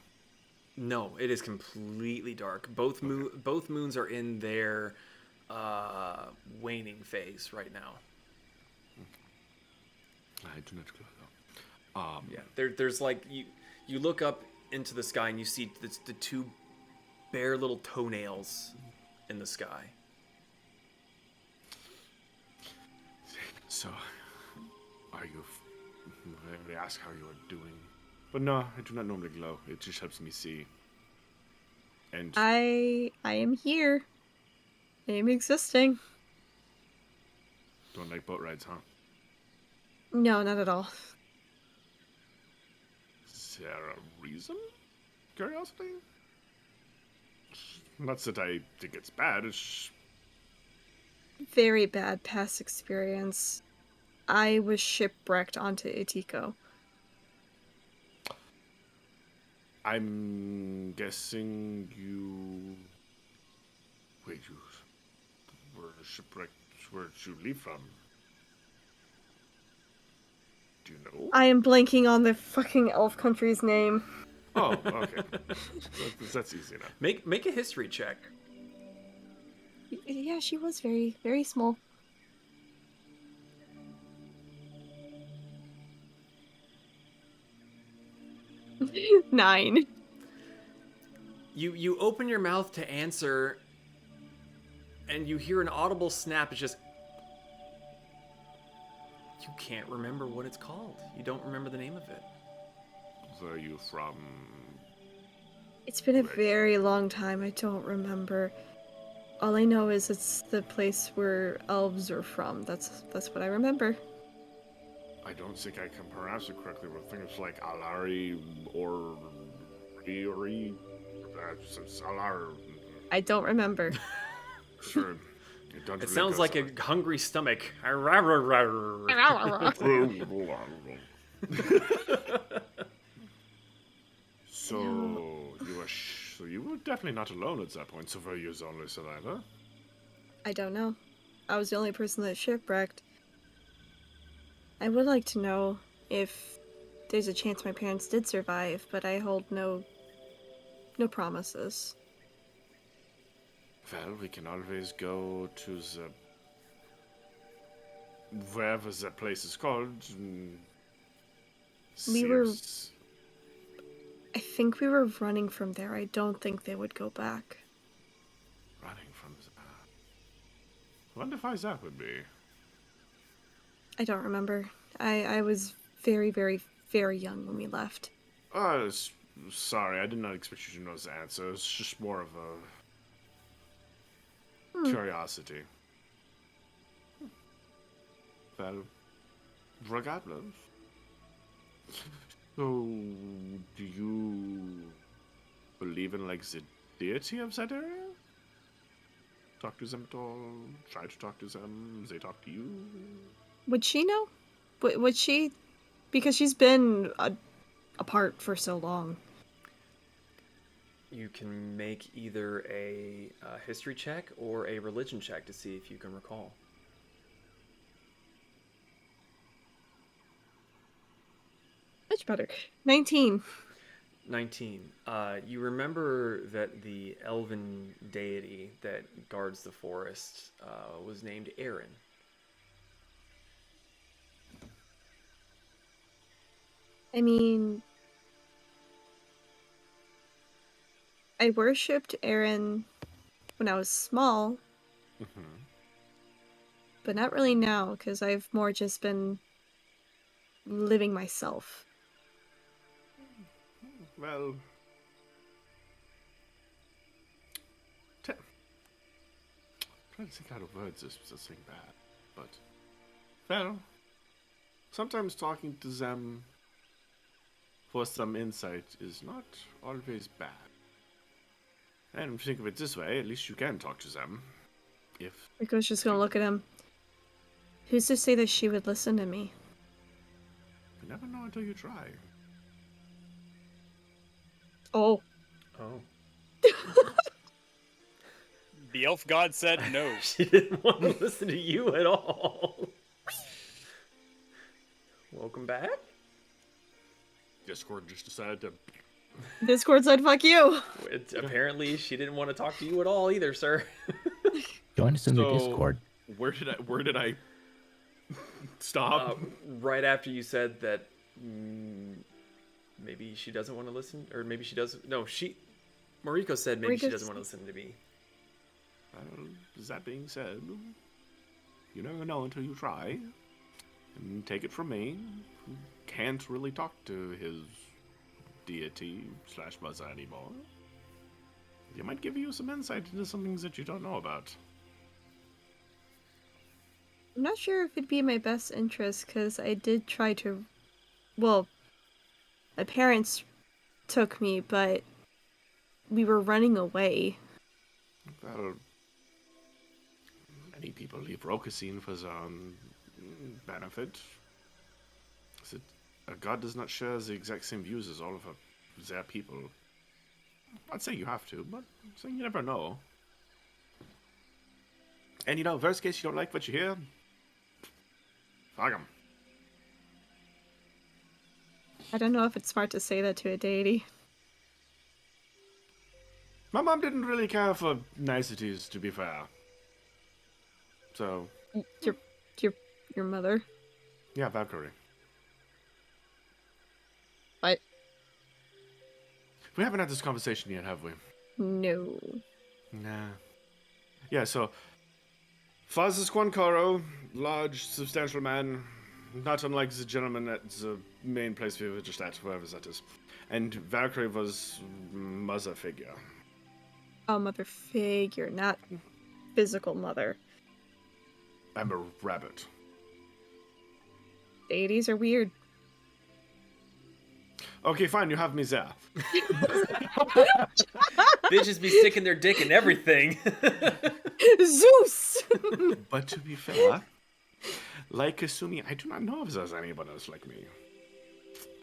No, it is completely dark. Both moons are in their waning phase right now. I do not glow though. Yeah, there's like you look up into the sky and you see the two bare little toenails in the sky. So, are you? They ask how you are doing, but no, I do not normally glow. It just helps me see. And I am here. I am existing. don't like boat rides, huh? No, not at all. Is there a reason? Curiosity? Not that I think it's bad. It's Very bad past experience. I was shipwrecked onto Itiko. I'm guessing you. Wait, you were shipwrecked. Where did you leave from? Do you know? I am blanking on the fucking elf country's name. Oh, okay. That's easy enough. Make a history check. Yeah, she was very, very small. Nine. You open your mouth to answer, and you hear an audible snap. It's just you can't remember what it's called. You don't remember the name of it. Where are you from? It's been a very long time. I don't remember. All I know is it's the place where elves are from. That's what I remember. I don't think I can pronounce it correctly, but I think it's like Alari or Ori. Alar. I don't remember. Sure. Don't It really sounds go like so- a hungry stomach. So you were definitely not alone at that point. So were you the only survivor? I don't know. I was the only person that shipwrecked. I would like to know if there's a chance my parents did survive, but I hold no promises. Well, we can always go to the wherever that place is called. And see were- if s- I think we were running from there. I don't think they would go back. running from the. I wonder if that would be. I don't remember. I was very, very, very young when we left. Oh, sorry, I did not expect you to know the answer. It's just more of a curiosity. Well, regardless. So, do you believe in, like, the deity of that area? Talk to them at all? Try to talk to them? They talk to you? Would she know? Would she? Because she's been apart for so long. You can make either a history check or a religion check to see if you can recall. Much better. 19. 19. You remember that the elven deity that guards the forest was named Aaron. I mean, I worshipped Aaron when I was small, but not really now, because I've more just been living myself. Well, trying to think how to word this thing bad, but well, sometimes talking to them for some insight is not always bad. And if you think of it this way, at least you can talk to them. If Rico's just gonna look at him. Who's to say that she would listen to me? you never know until you try. Oh. Oh. The elf god said no. She didn't want to listen to you at all. Welcome back. Discord just decided to. Discord said fuck you. Apparently, she didn't want to talk to you at all either, sir. Join us in the So- Discord. Where did I stop? Right after you said that maybe she doesn't want to listen, or maybe she does. No, Moriko said maybe she Moriko doesn't want to listen to me. Well, that being said, you never know until you try. And take it from me, who can't really talk to his deity / mother anymore. He might give you some insight into some things that you don't know about. I'm not sure if it'd be in my best interest, because I did try to... Well, my parents took me, but we were running away. Well, many people leave Rokasine for their own benefit. God does not share the exact same views as all of their people. I'd say you have to, but so you never know. And you know, worst case, you don't like what you hear. Fuck 'em. I don't know if it's smart to say that to a deity. My mom didn't really care for niceties, to be fair. So, Your mother. yeah, Valkyrie. What? We haven't had this conversation yet, have we? No. Nah. Yeah, so Faz's Quancaro, large, substantial man, not unlike the gentleman at the main place we were just at, wherever that is. And Valkyrie was mother figure. Oh, mother figure, not physical mother. I'm a rabbit. Deities are weird. Okay, fine, you have me there. Bitches be sticking their dick in everything. Zeus! But to be fair, like Kasumi, I do not know if there's anyone else like me.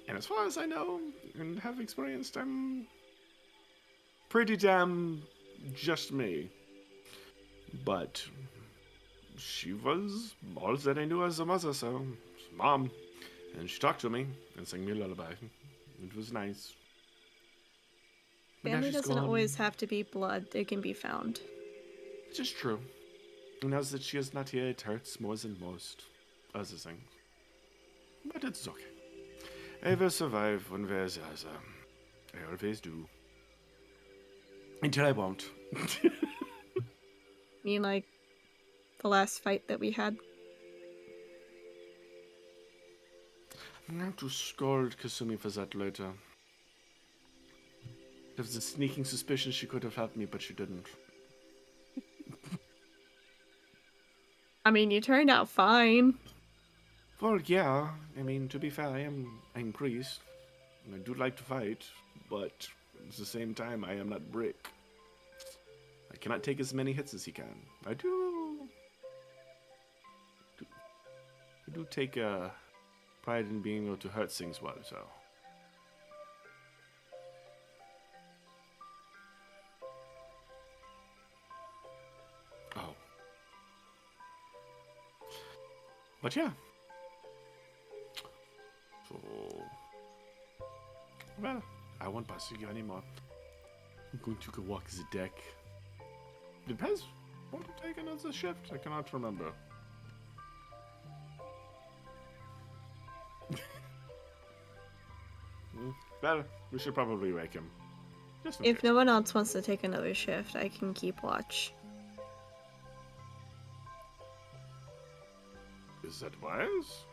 And as far as I know and have experienced, I'm pretty damn just me. But she was all that I knew as a mother, so mom. And she talked to me and sang me a lullaby. It was nice. But now Family she's doesn't gone. always have to be blood. They can be found. It is true. And now that she is not here, it hurts more than most other things. But it's okay. I will survive one way or the other. I always do. Until I won't. mean, like, the last fight that we had. I'm going to scold Kasumi for that later. There's a sneaking suspicion she could have helped me, but she didn't. I mean, you turned out fine. Well, yeah. I mean, to be fair, I am a priest. And I do like to fight, but at the same time, I am not Brick. I cannot take as many hits as he can. I do take pride in being able to hurt things well, so. Oh. But yeah. So. Well, I won't bother you anymore. I'm going to go walk the deck. Did Pez want to take another shift? I cannot remember. Well, we should probably wake him. Just in If case. no one else wants to take another shift, I can keep watch. Is that wise?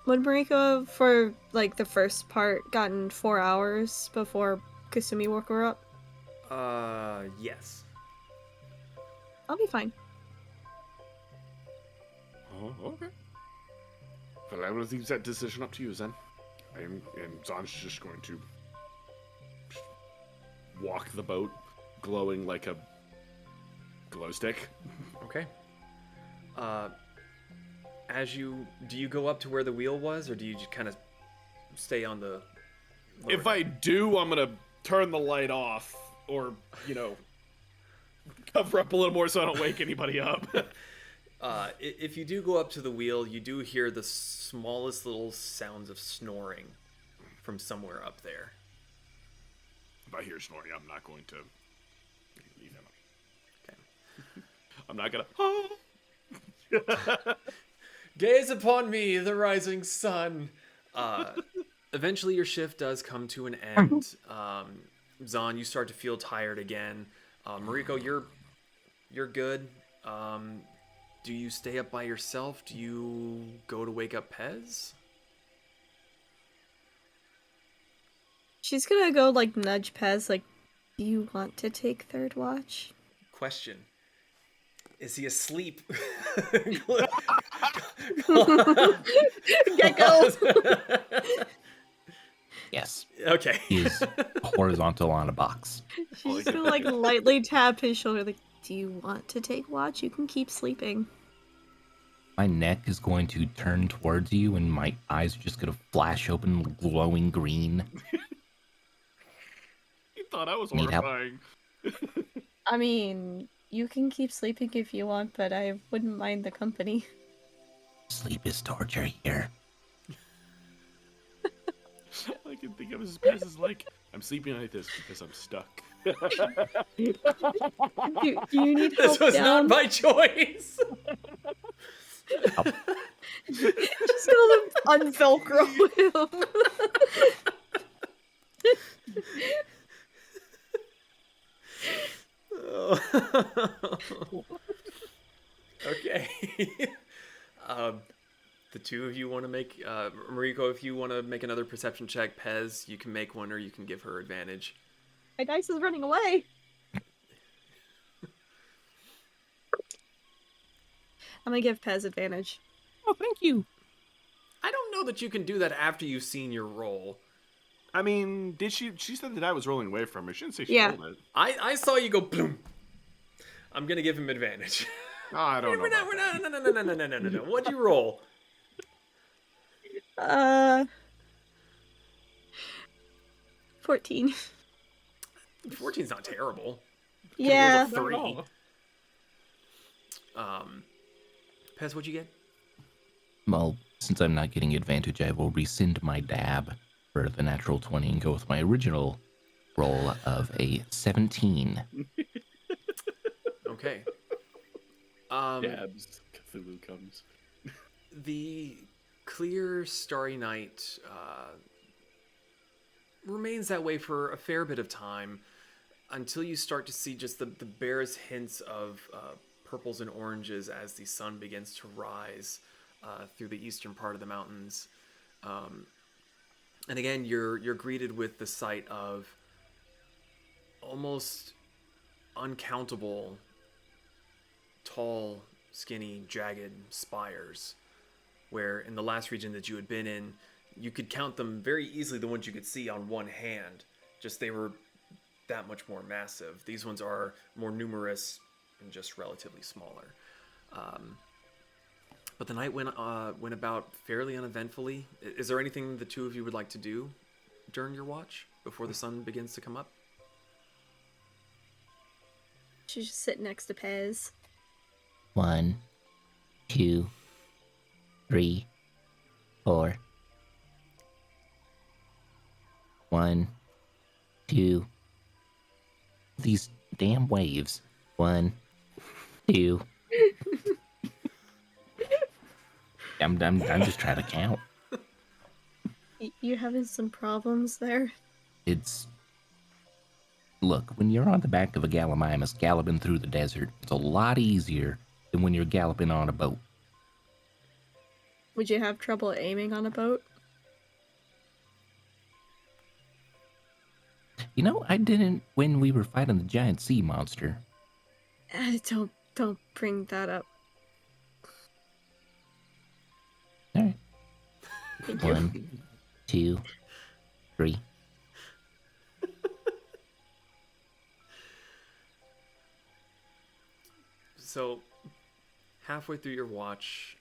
Would Moriko, for, like, the first part, gotten 4 hours before Kasumi woke her up? Yes. I'll be fine. Oh, okay. Well, I will leave that decision up to you then. And Zon's just going to walk the boat, glowing like a glow stick. Okay. Do you go up to where the wheel was, or do you just kind of stay on the... If I do, I'm gonna turn the light off, or, cover up a little more so I don't wake anybody up. If you do go up to the wheel, you do hear the smallest little sounds of snoring from somewhere up there. If I hear snoring, I'm not going to leave him. Okay. I'm not gonna. Gaze upon me, the rising sun. Eventually, your shift does come to an end. Zon, you start to feel tired again. Moriko, you're good. Do you stay up by yourself? Do you go to wake up Pez? She's gonna go, like, nudge Pez, like, do you want to take third watch? Question. Is he asleep? Gecko! Yes. Okay. He's horizontal on a box. She's just gonna, like, lightly tap his shoulder, like, do you want to take watch? You can keep sleeping. My neck is going to turn towards you, and my eyes are just going to flash open, glowing green. You thought I was Need help? horrifying. I mean, you can keep sleeping if you want, but I wouldn't mind the company. Sleep is torture here. All I can think of is Pez is like, I'm sleeping like this because I'm stuck. Do you need help This was down? not my choice. Just gonna unvelcro him. Okay. The two of you want to make Moriko, if you want to make another perception check, Pez, you can make one, or you can give her advantage. My dice is running away. I'm gonna give Pez advantage. Oh, thank you. I don't know that you can do that after you've seen your roll. I mean, did she? She said that I was rolling away from her. She didn't say she Yeah. rolled it. I saw you go boom. I'm gonna give him advantage. Oh, I don't know. No. What'd you roll? 14. 14's not terrible. Yeah. Could've rolled a 3. Pez, what'd you get? Well, since I'm not getting advantage, I will rescind my dab for the natural 20 and go with my original roll of a 17. Okay. Dabs. Cthulhu comes. The clear, starry night remains that way for a fair bit of time until you start to see just the barest hints of purples and oranges as the sun begins to rise through the eastern part of the mountains. And again, you're greeted with the sight of almost uncountable tall, skinny, jagged spires, where in the last region that you had been in, you could count them very easily, the ones you could see on one hand. Just they were that much more massive. These ones are more numerous and just relatively smaller. But the night went about fairly uneventfully. Is there anything the two of you would like to do during your watch before the sun begins to come up? Should just sit next to Pez. 1, 2, 3, 4. 1, 2. These damn waves. 1, 2. I'm just trying to count. You having some problems there? Look, when you're on the back of a gallimimus galloping through the desert, it's a lot easier than when you're galloping on a boat. Would you have trouble aiming on a boat? You know, I didn't when we were fighting the giant sea monster. Don't bring that up. All right. Thank you. 1, 2, 3. So, halfway through your watch,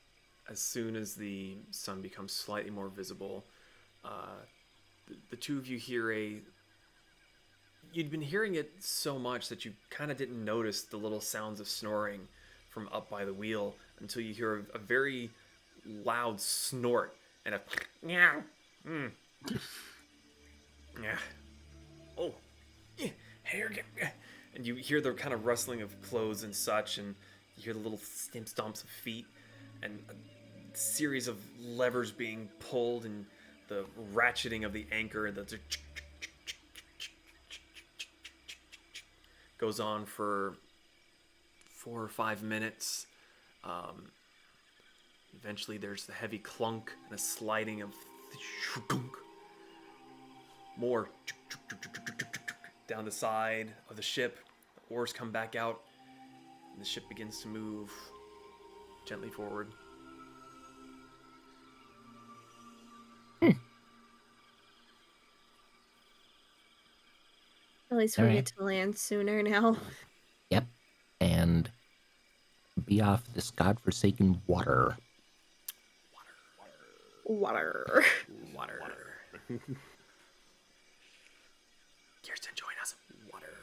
as soon as the sun becomes slightly more visible, the two of you hear you'd been hearing it so much that you kind of didn't notice the little sounds of snoring from up by the wheel until you hear a very loud snort and a meow. Yeah. Oh. Yeah. Here. And you hear the kind of rustling of clothes and such, and you hear the little stomps of feet, and a series of levers being pulled, and the ratcheting of the anchor, and the goes on for 4 or 5 minutes. Eventually, there's the heavy clunk and a sliding of more down the side of the ship. The oars come back out, and the ship begins to move gently forward. At least we get to land sooner now. Yep. And be off this godforsaken water. Water. Kirsten, join us. Water.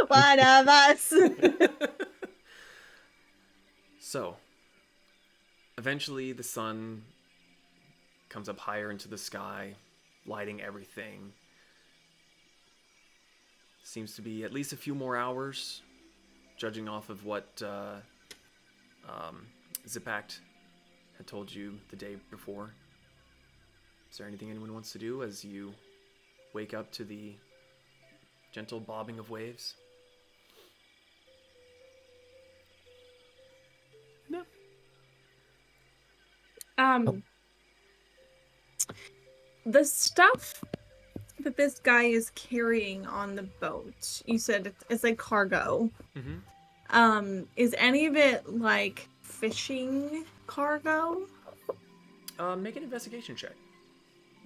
One of us. So, eventually the sun comes up higher into the sky, lighting everything. Seems to be at least a few more hours, judging off of what Zipact had told you the day before. Is there anything anyone wants to do as you wake up to the gentle bobbing of waves? No. The stuff that this guy is carrying on the boat, you said it's like cargo. Mm-hmm. Is any of it like fishing cargo? Make an investigation check.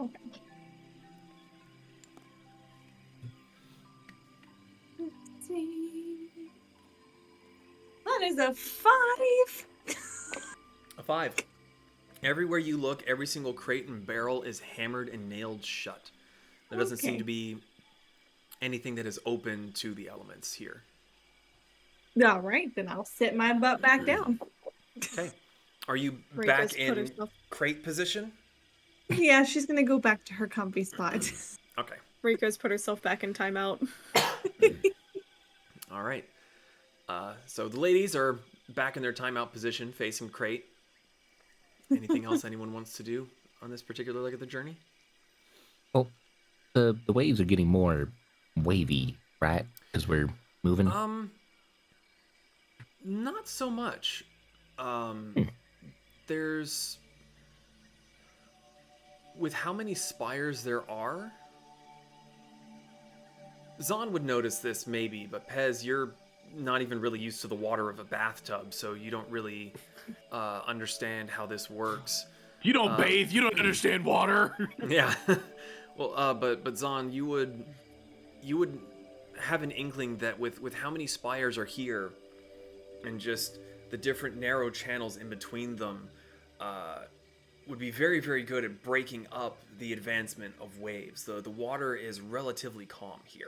Okay. Let's see. That is a 5. A 5. Everywhere you look, every single crate and barrel is hammered and nailed shut. There doesn't seem Okay. to be anything that is open to the elements here. All right, then I'll sit my butt back down. Okay. Are you Mariko's back put in herself- crate position? Yeah, she's gonna go back to her comfy spot. Okay. Rika's put herself back in timeout. All right. So the ladies are back in their timeout position, facing crate. Anything else anyone wants to do on this particular leg of the journey? Well, the waves are getting more wavy, right? Because we're moving. Not so much. There's, with how many spires there are, Zahn would notice this maybe, but Pez, you're not even really used to the water of a bathtub, so you don't really understand how this works. You don't bathe. You don't understand water. Yeah. Well, but Zahn, you would have an inkling that with how many spires are here, and just the different narrow channels in between them, would be very, very good at breaking up the advancement of waves. The water is relatively calm here.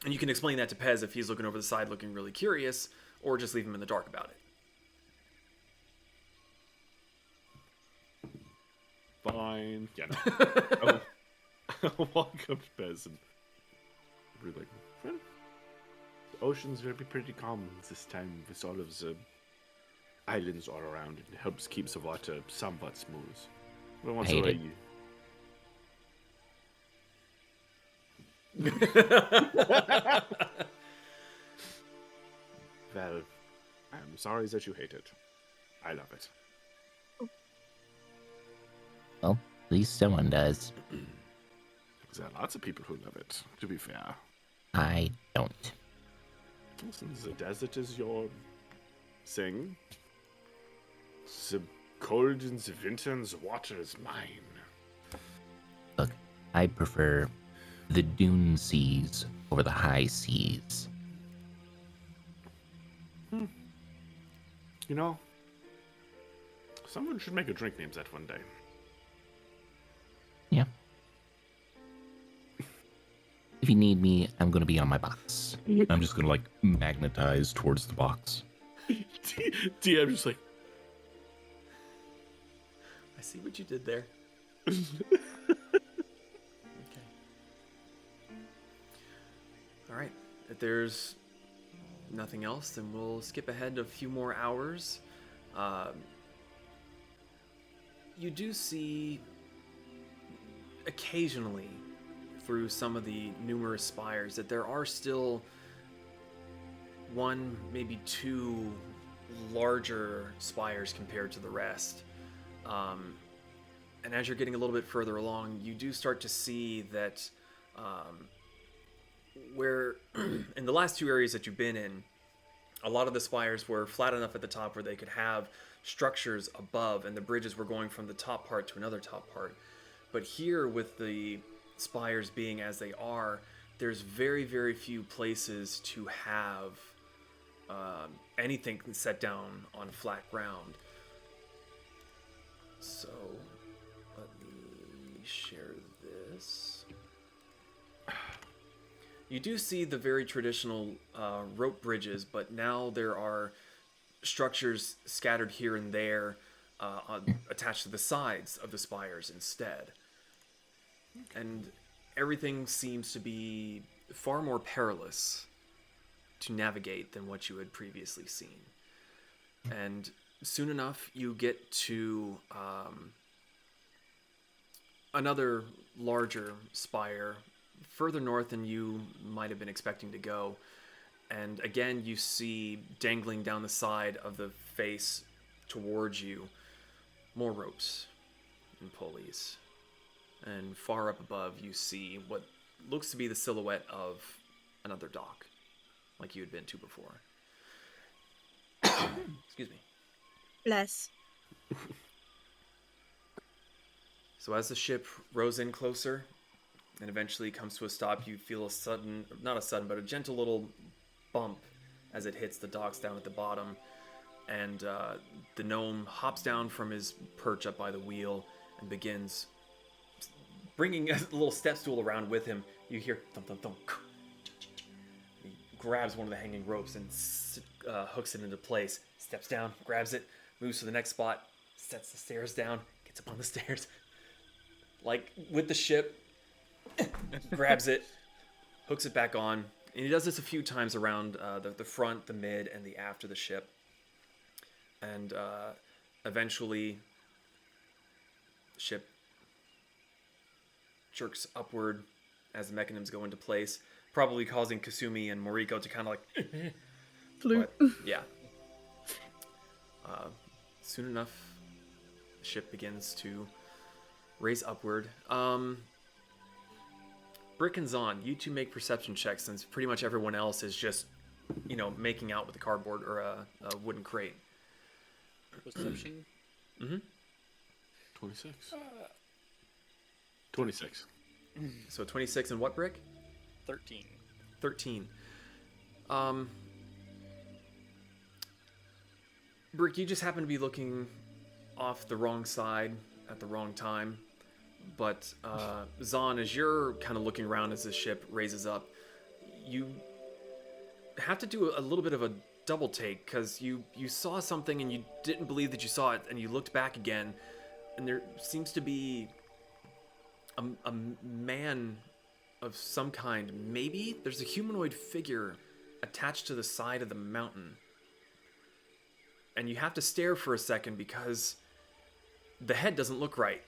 And you can explain that to Pez if he's looking over the side looking really curious, or just leave him in the dark about it. Fine. Yeah. I'll walk up to Bez and be like, well, the ocean's will be pretty calm this time with all of the islands all around. It helps keep the water somewhat smooth. But once Hate away, it. Well, I'm sorry that you hate it. I love it. Well, at least someone does. There are lots of people who love it, to be fair. I don't. Listen, the desert is your thing. The cold in the winter and the water is mine. Look, I prefer the dune seas over the high seas. You know, someone should make a drink named that one day. Yeah. If you need me, I'm gonna be on my box. I'm just gonna like magnetize towards the box. DM just like, I see what you did there. Okay. All right. If there's nothing else, then we'll skip ahead a few more hours. You do see occasionally through some of the numerous spires that there are still one, maybe two larger spires compared to the rest. And as you're getting a little bit further along, you do start to see that where in the last two areas that you've been in, a lot of the spires were flat enough at the top where they could have structures above, and the bridges were going from the top part to another top part. But here, with the spires being as they are, there's very, very few places to have anything set down on flat ground. So, let me share this. You do see the very traditional rope bridges, but now there are structures scattered here and there attached to the sides of the spires instead. And everything seems to be far more perilous to navigate than what you had previously seen. And soon enough, you get to another larger spire further north than you might have been expecting to go. And again, you see dangling down the side of the face towards you more ropes and pulleys. And far up above, you see what looks to be the silhouette of another dock, like you had been to before. Excuse me. Bless. So as the ship rows in closer and eventually comes to a stop, you feel a sudden, not a sudden, but a gentle little bump as it hits the docks down at the bottom. And the gnome hops down from his perch up by the wheel and begins bringing a little step stool around with him. You hear thump, thump, thump. He grabs one of the hanging ropes and hooks it into place. Steps down, grabs it, moves to the next spot, sets the stairs down, gets up on the stairs. Like with the ship, grabs it, hooks it back on. And he does this a few times around the front, the mid, and the aft of the ship. And eventually, the ship jerks upward as the mechanisms go into place, probably causing Kasumi and Moriko to kind of like... Flute. Yeah. Soon enough, the ship begins to raise upward. Brick and Zahn, you two make perception checks since pretty much everyone else is just, making out with a cardboard or a wooden crate. Perception. 26. 26. So 26 and what, Brick? 13. 13. Brick, you just happen to be looking off the wrong side at the wrong time. But Zahn, as you're kind of looking around as the ship raises up, you have to do a little bit of a double take because you saw something and you didn't believe that you saw it, and you looked back again, and there seems to be a man of some kind. Maybe there's a humanoid figure attached to the side of the mountain. And you have to stare for a second because the head doesn't look right.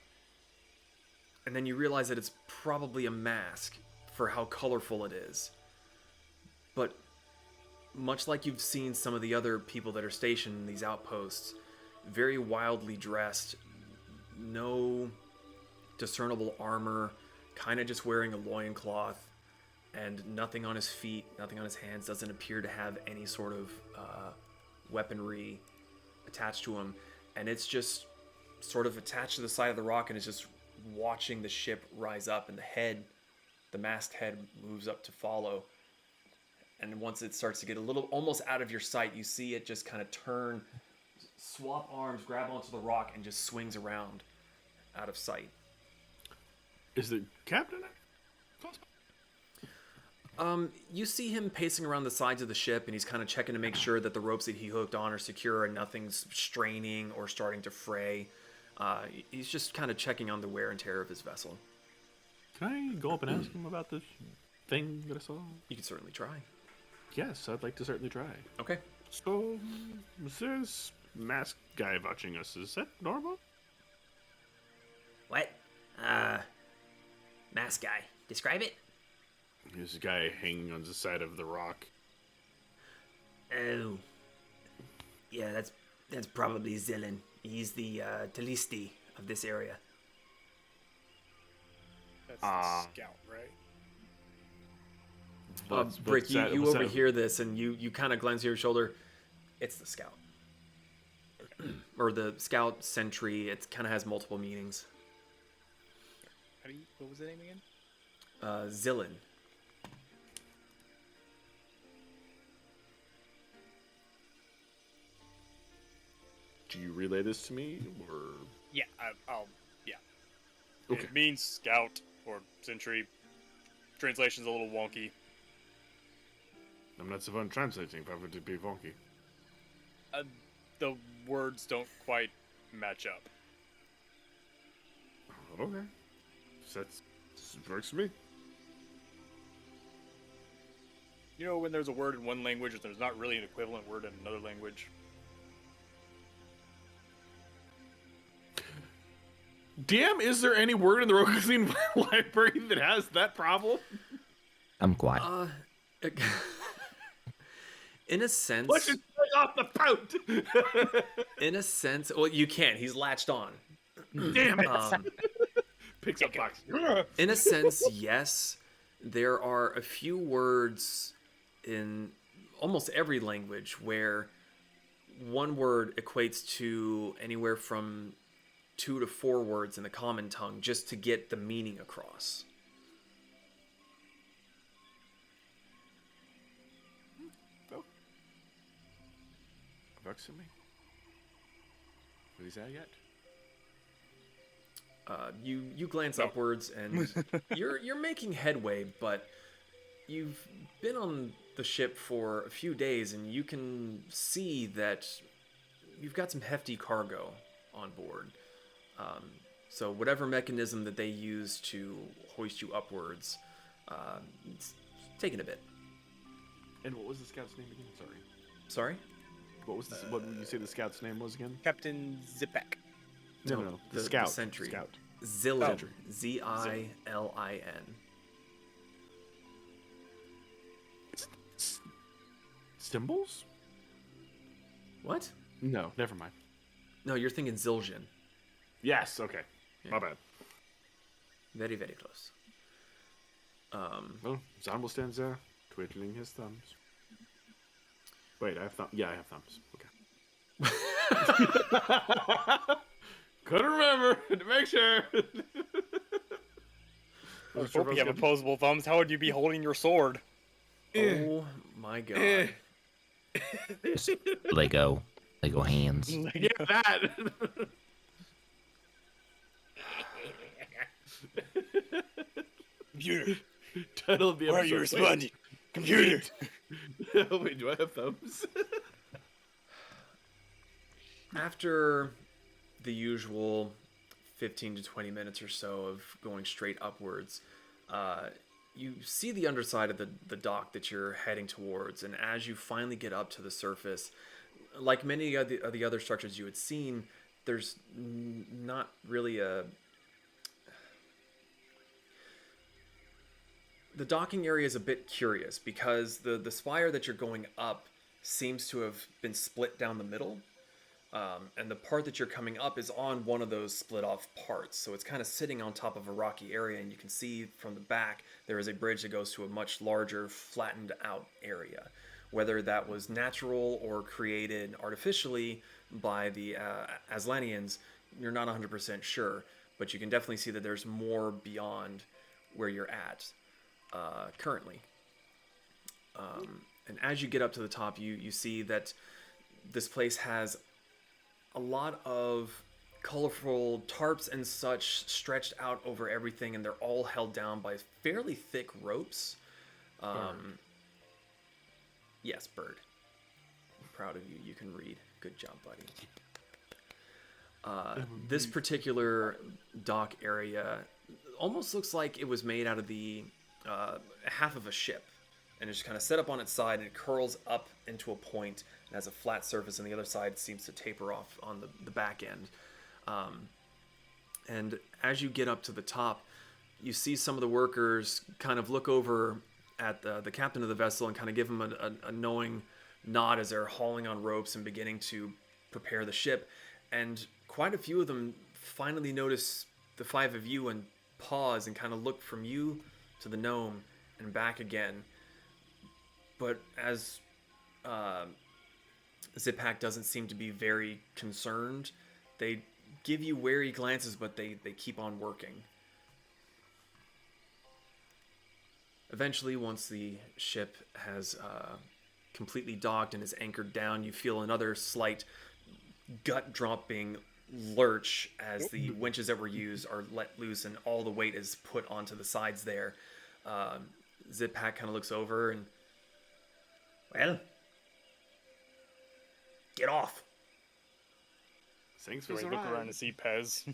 And then you realize that it's probably a mask for how colorful it is. But much like you've seen some of the other people that are stationed in these outposts, very wildly dressed, no discernible armor, kind of just wearing a loincloth, and nothing on his feet, nothing on his hands, doesn't appear to have any sort of weaponry attached to him. And it's just sort of attached to the side of the rock, and it's just watching the ship rise up, and the mast head moves up to follow. And once it starts to get a little almost out of your sight, you see it just kind of turn, swap arms, grab onto the rock, and just swings around out of sight. Is the captain there? You see him pacing around the sides of the ship, and he's kind of checking to make sure that the ropes that he hooked on are secure and nothing's straining or starting to fray. He's just kind of checking on the wear and tear of his vessel. Can I go up and ask him about this thing that I saw? You can certainly try. Yes, I'd like to certainly try. Okay. So, this masked guy watching us, is that normal? What? Mask guy. Describe it? There's a guy hanging on the side of the rock. Oh. Yeah, that's probably Zillan. He's the Talisti of this area. That's the scout, right? Brick, you overhear this, and you kind of glance over your shoulder. It's the scout. Or the scout sentry. It kind of has multiple meanings. What was the name again? Zillan. Do you relay this to me, or...? Yeah, I'll. Yeah. Okay. It means scout or sentry. Translation's a little wonky. I'm not so fun translating, but it would be wonky. The words don't quite match up. Okay. That works for me. You know when there's a word in one language and there's not really an equivalent word in another language? Damn, is there any word in the Rokugan library that has that problem? I'm quiet. In a sense... Let's just take off the pout! In a sense... Well, you can't. He's latched on. Damn it! Picks up box. In a sense, yes. There are a few words in almost every language where one word equates to anywhere from 2 to 4 words in the common tongue just to get the meaning across. Well, works for me. What is that yet? You glance upwards and you're making headway, but you've been on the ship for a few days and you can see that you've got some hefty cargo on board. So whatever mechanism that they use to hoist you upwards, it's taking a bit. And what was the scout's name again? Sorry. Sorry? What was what did you say the scout's name was again? Captain Zipak. No. The scout. The sentry. Scout. Zilin. Sentry. Zilin. Symbols? What? No, never mind. No, you're thinking Zildjian. Yes, okay. Yeah. My bad. Very, very close. Well, Zambo stands there, twiddling his thumbs. Wait, I have thumbs. Yeah, I have thumbs. Okay. Couldn't remember to make sure. I hope you have opposable thumbs. How would you be holding your sword? Oh my god. Lego hands. Yeah, that. Computer, Title of the why are episode. you responding? Computer. Wait, do I have thumbs? After the usual 15 to 20 minutes or so of going straight upwards, you see the underside of the dock that you're heading towards, and as you finally get up to the surface, like many of the other structures you had seen, there's not really a... The docking area is a bit curious because the spire that you're going up seems to have been split down the middle. And the part that you're coming up is on one of those split off parts. So it's kind of sitting on top of a rocky area, and you can see from the back there is a bridge that goes to a much larger flattened out area. Whether that was natural or created artificially by the Aztlanians, you're not 100% sure. But you can definitely see that there's more beyond where you're at currently. And as you get up to the top, you see that this place has a lot of colorful tarps and such stretched out over everything, and they're all held down by fairly thick ropes. Yes, Bird. I'm proud of you. You can read. Good job, buddy. This particular dock area almost looks like it was made out of the half of a ship. And it's just kind of set up on its side, and it curls up into a point and has a flat surface, and the other side seems to taper off on the back end. And as you get up to the top, you see some of the workers kind of look over at the captain of the vessel and kind of give him a knowing nod as they're hauling on ropes and beginning to prepare the ship. And quite a few of them finally notice the five of you and pause and kind of look from you to the gnome and back again. But as Zipak doesn't seem to be very concerned, they give you wary glances, but they keep on working. Eventually, once the ship has completely docked and is anchored down, you feel another slight gut-dropping lurch as the winches that were used are let loose and all the weight is put onto the sides there. Zipak kind of looks over and... Well, get off. Thanks So for we the look around ride. to see Pez.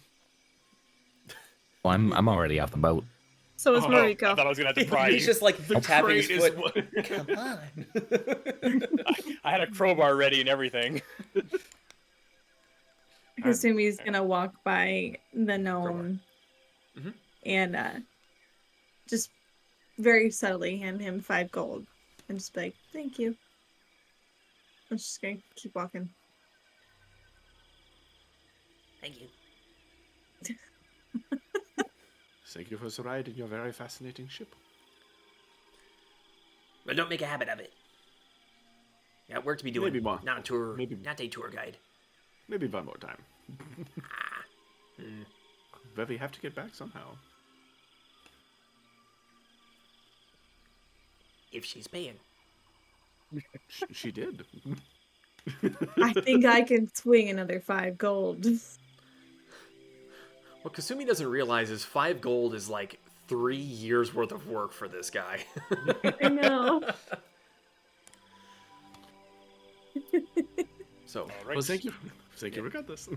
Well, I'm already off the boat. So is I Moriko. thought I was gonna have to pry He's you. just like tapping his crate is foot. Come on. I had a crowbar ready and everything. Kasumi's gonna walk by the gnome Mhm. and just very subtly hand him 5 gold and just be like, "Thank you." I'm just gonna keep walking. Thank you. Thank you for the ride in your very fascinating ship. But don't make a habit of it. Got work to be doing. Maybe more. Not a tour. Maybe- Not a tour guide. Maybe one more time. But we have to get back somehow. If she's paying. She did. I think I can swing another 5 gold. What Kasumi doesn't realize is 5 gold is like 3 years worth of work for this guy. I know. So, All right. Well, thank you. Thank you. We got this.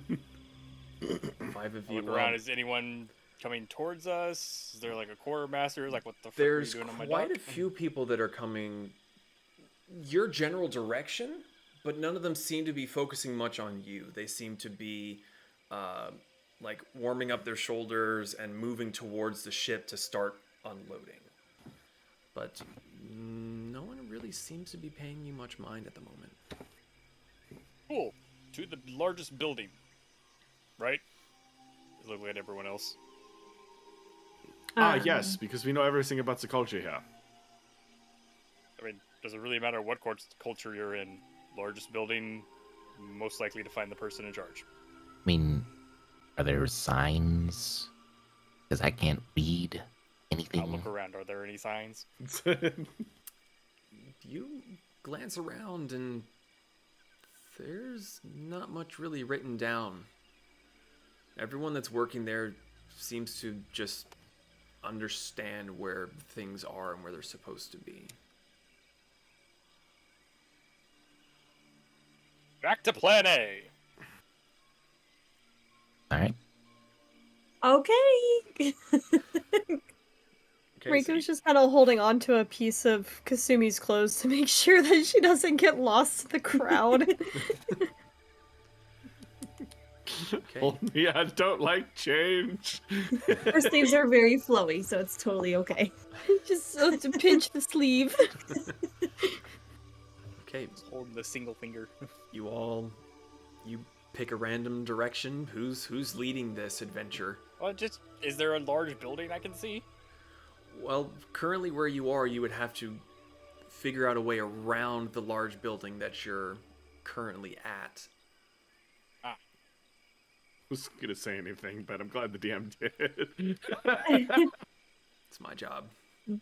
5 of I you. look around. Is anyone coming towards us? Is there like a quartermaster? Like, what the fuck There's are you doing on my quite dock? a few people that are coming your general direction, but none of them seem to be focusing much on you. They seem to be like warming up their shoulders and moving towards the ship to start unloading. But no one really seems to be paying you much mind at the moment. Cool. To the largest building. Right? Looking at everyone else. Yes, because we know everything about the culture here. I mean, does it really matter what culture you're in? Largest building, most likely to find the person in charge. I mean, are there signs? Because I can't read anything. I'll look around. Are there any signs? You glance around and there's not much really written down. Everyone that's working there seems to just understand where things are and where they're supposed to be. Back to plan A. All right. Okay. Okay, Riko's just kind of holding on to a piece of Kasumi's clothes to make sure that she doesn't get lost in the crowd. okay. Yeah, I don't like change. Her sleeves are very flowy, so it's totally okay. Just to pinch the sleeve. Okay, Holding the single finger. you pick a random direction. Who's leading this adventure? Well, is there a large building I can see? Well, currently where you are, you would have to figure out a way around the large building that you're currently at. I was gonna say anything, but I'm glad the DM did. It's my job.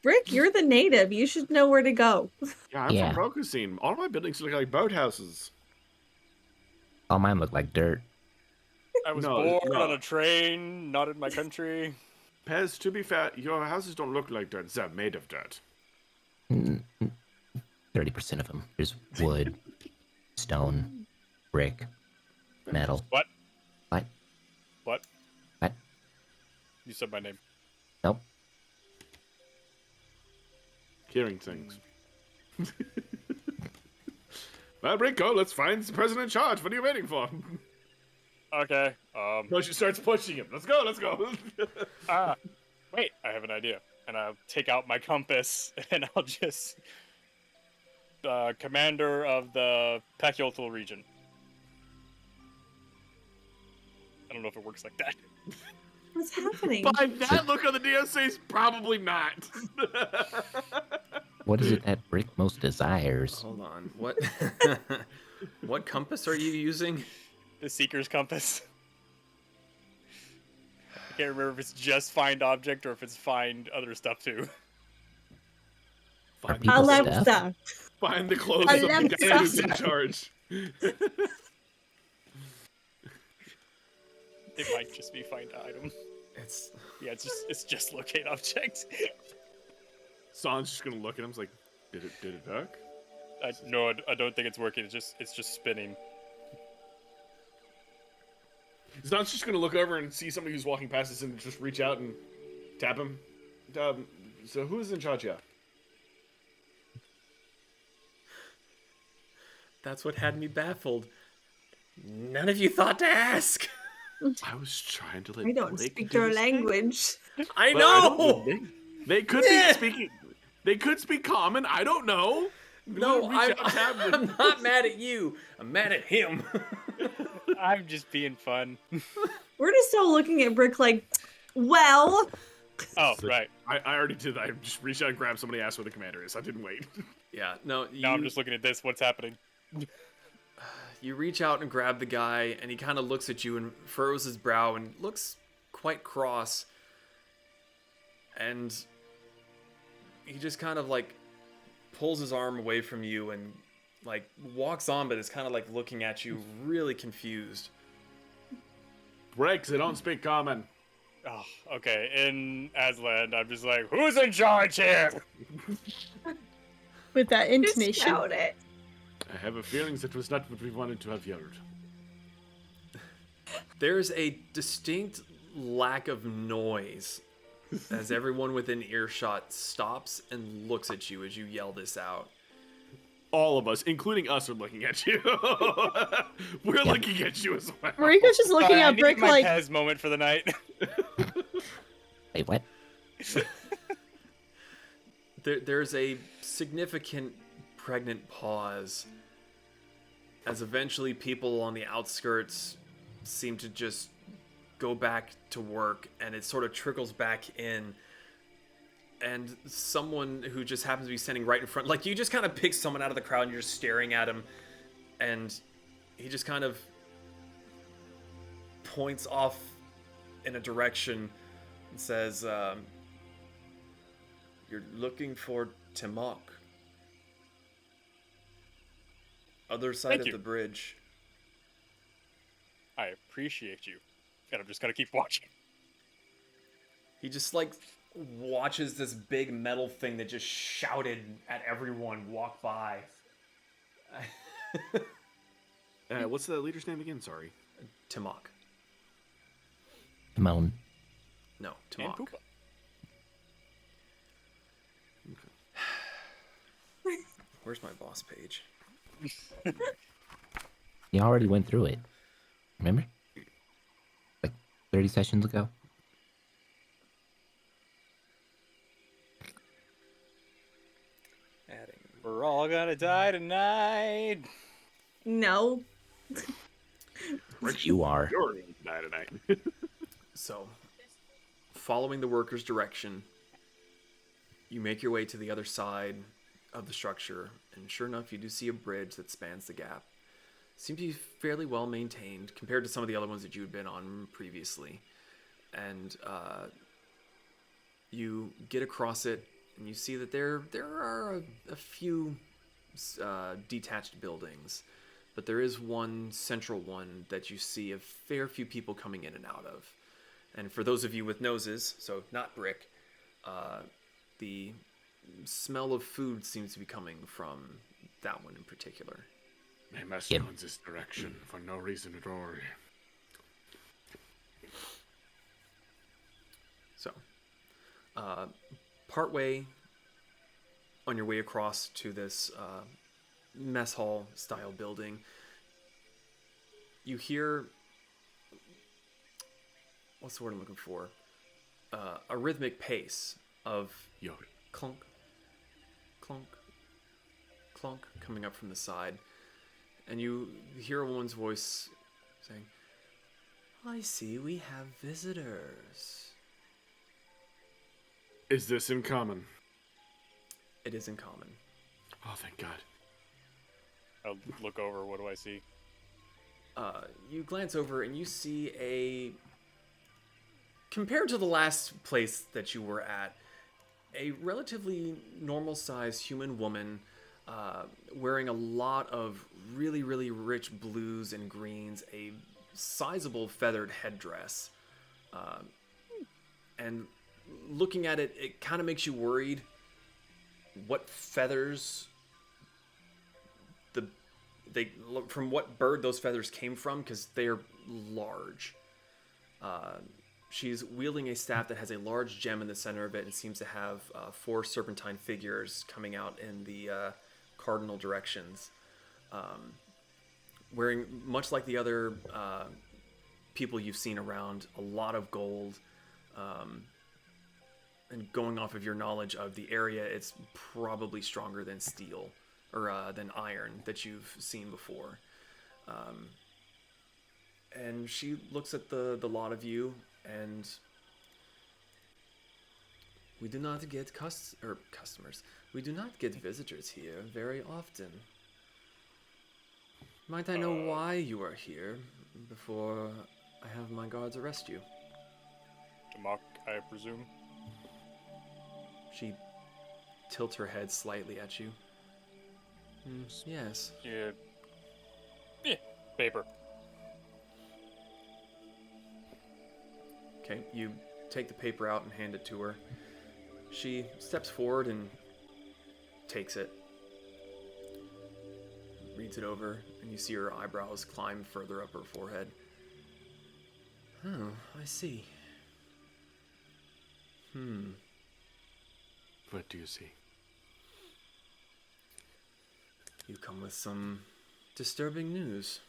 Brick, you're the native. You should know where to go. Yeah, I'm Yeah. from Rokuzine. All my buildings look like boathouses. All mine look like dirt. I was No, born no. on a train, not in my country. Pez, to be fair, your houses don't look like dirt. They're made of dirt. 30% of them. There's wood, stone, brick, metal. What? What? What? What? You said my name. Nope. Hearing things. Well, Rico, let's find the president in charge. What are you waiting for? Okay. No, she starts pushing him. Let's go, let's go. Wait, I have an idea. And I'll take out my compass and I'll just commander of the Pachyotl region. I don't know if it works like that. What's happening? By that look on the DOC's probably not. What is it that Brick most desires? Hold on. What what compass are you using? The Seeker's Compass. I can't remember if it's just find object or if it's find other stuff too. Are Find, people stuff? Alexa. find the clothes of the Alexa. guy who's in charge. It might just be find item. It's Yeah, it's just locate object. San's just gonna look at him. He's like, did it work? No, I don't think it's working. It's just spinning. San's just gonna look over and see somebody who's walking past us and just reach out and tap him. So who's in charge here? that's what had me baffled. None of you thought to ask. I was trying to let I don't Blake speak do your his thing. language. I Well, I don't know. know. They could be speaking. They could speak common. I don't know. No, Reach out, tap him. I'm not mad at you. I'm mad at him. I'm just being fun. We're just all looking at Brick like, well, Oh, right. I already did that. I just reached out and grabbed somebody, asked where the commander is. I didn't wait. Yeah, no. Now I'm just looking at this. What's happening? You reach out and grab the guy, and he kind of looks at you and furrows his brow and looks quite cross. And he just kind of like pulls his arm away from you and like walks on, but is kind of like looking at you, really confused. Breaks, they don't speak common. Oh, okay. In Aztlan, I'm just like, who's in charge here? With that Just intonation. shout it. I have a feeling that was not what we wanted to have heard. There's a distinct lack of noise as everyone within earshot stops and looks at you as you yell this out. All of us, including us, are looking at you. We're looking at you as well. Mariko's just looking I at need Brick my like, Pez moment for the night. Wait, what? There's a significant pregnant pause as eventually people on the outskirts seem to just go back to work, and it sort of trickles back in. And someone who just happens to be standing right in front, like you just kind of pick someone out of the crowd and you're just staring at him, and he just kind of points off in a direction and says, "You're looking for Timok. Other side Thank of you. the bridge." I appreciate you. And I'm just gonna keep watching. He just like watches this big metal thing that just shouted at everyone walk by. What's the leader's name again? Sorry. Timok. Timon. No, And Timok. Poopa. Where's my boss page? You already went through it. Remember? Like 30 sessions ago? Adding. We're all gonna die tonight. No. You are. You're going to die tonight. So, following the worker's direction, you make your way to the other side of the structure, and sure enough, you do see a bridge that spans the gap. Seems to be fairly well maintained compared to some of the other ones that you had been on previously. And you get across it, and you see that there are a few detached buildings, but there is one central one that you see a fair few people coming in and out of. And for those of you with noses, so not Brick, the smell of food seems to be coming from that one in particular. They must Yep. go in this direction for no reason at all. So, partway on your way across to this mess hall style building, you hear, what's the word I'm looking for? A rhythmic pace of Yo. clunk, clunk, clunk coming up from the side. And you hear a woman's voice saying, "I see we have visitors." Is this in common? It is in common. Oh, thank God. I'll look over. What do I see? You glance over and you see a, compared to the last place that you were at, a relatively normal-sized human woman wearing a lot of really, really rich blues and greens, a sizable feathered headdress. And looking at it, it kind of makes you worried what feathers from what bird those feathers came from, because they are large. She's wielding a staff that has a large gem in the center of it and seems to have 4 serpentine figures coming out in the cardinal directions. Wearing, much like the other people you've seen around, a lot of gold. And going off of your knowledge of the area, it's probably stronger than steel or than iron that you've seen before. And she looks at the lot of you, and we do not get customers. We do not get visitors here very often. Might I know why you are here before I have my guards arrest you? To mock, I presume. She tilts her head slightly at you. Yes. Yeah. Yeah. Paper. Okay, you take the paper out and hand it to her. She steps forward and takes it, reads it over, and you see her eyebrows climb further up her forehead. Oh, I see. What do you see? You come with some disturbing news.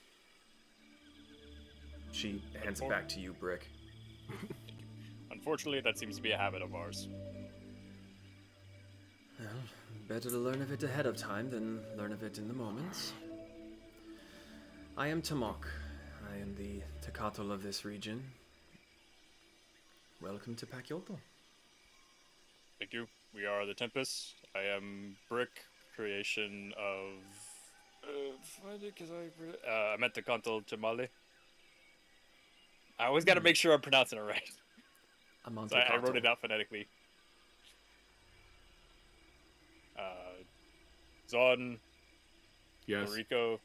She hands it back to you, Brick. Unfortunately, that seems to be a habit of ours. Well, better to learn of it ahead of time than learn of it in the moment. I am Tamok. I am the Tepetl of this region. Welcome to Pakyotl. Thank you. We are the Tempests. I am Brick, creation of... I meant to Tepetl Mountains. I always gotta make sure I'm pronouncing it right. So I wrote it out phonetically. Zon, Yes. Moriko,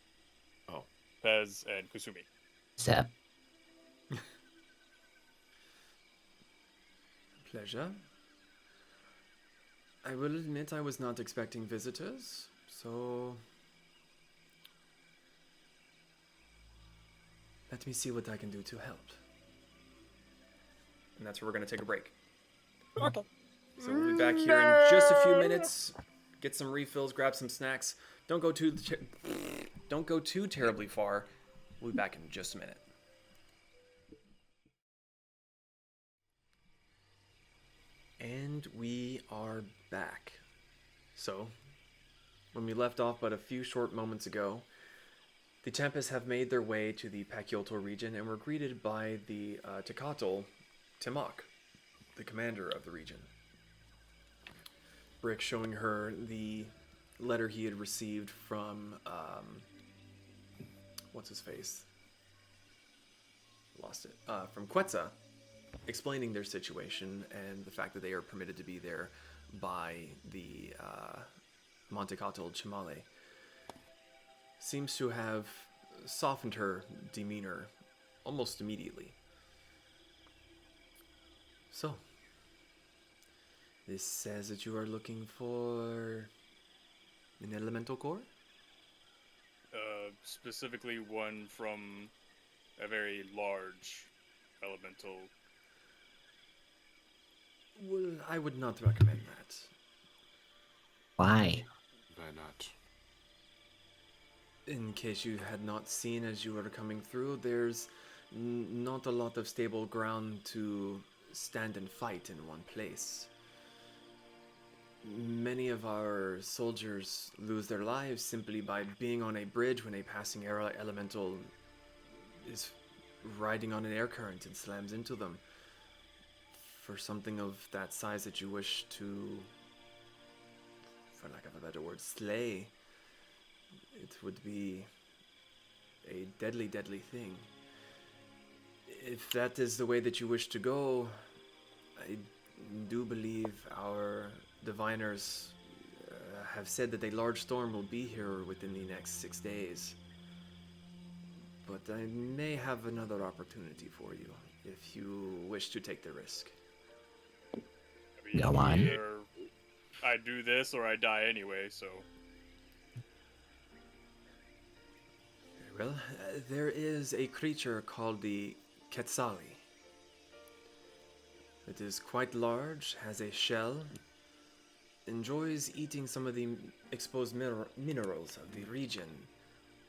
Oh. Pez, and Kasumi. Zap. Pleasure. I will admit I was not expecting visitors, so... Let me see what I can do to help. And that's where we're going to take a break. Okay. So we'll be back here in just a few minutes. Get some refills, grab some snacks. Don't go too terribly far. We'll be back in just a minute. And we are back. So, when we left off but a few short moments ago, the Tempests have made their way to the Pakyotl region and were greeted by the Tepetl Timok, the commander of the region. Brick showing her the letter he had received from, what's his face? Lost it. From Quetzal, explaining their situation and the fact that they are permitted to be there by the Montecatl Chimale. Seems to have softened her demeanor almost immediately. So, this says that you are looking for an elemental core? Specifically one from a very large elemental. Well, I would not recommend that. Why? Why not? In case you had not seen as you were coming through, there's not a lot of stable ground to stand and fight in one place. Many of our soldiers lose their lives simply by being on a bridge when a passing air elemental is riding on an air current and slams into them. For something of that size that you wish to, for lack of a better word, slay, it would be a deadly, deadly thing. If that is the way that you wish to go, I do believe our diviners have said that a large storm will be here within the next 6 days. But I may have another opportunity for you if you wish to take the risk. I mean, Go on. either I do this or I die anyway, so. Very well. There is a creature called the Quetzali. It is quite large, has a shell, enjoys eating some of the exposed minerals of the region,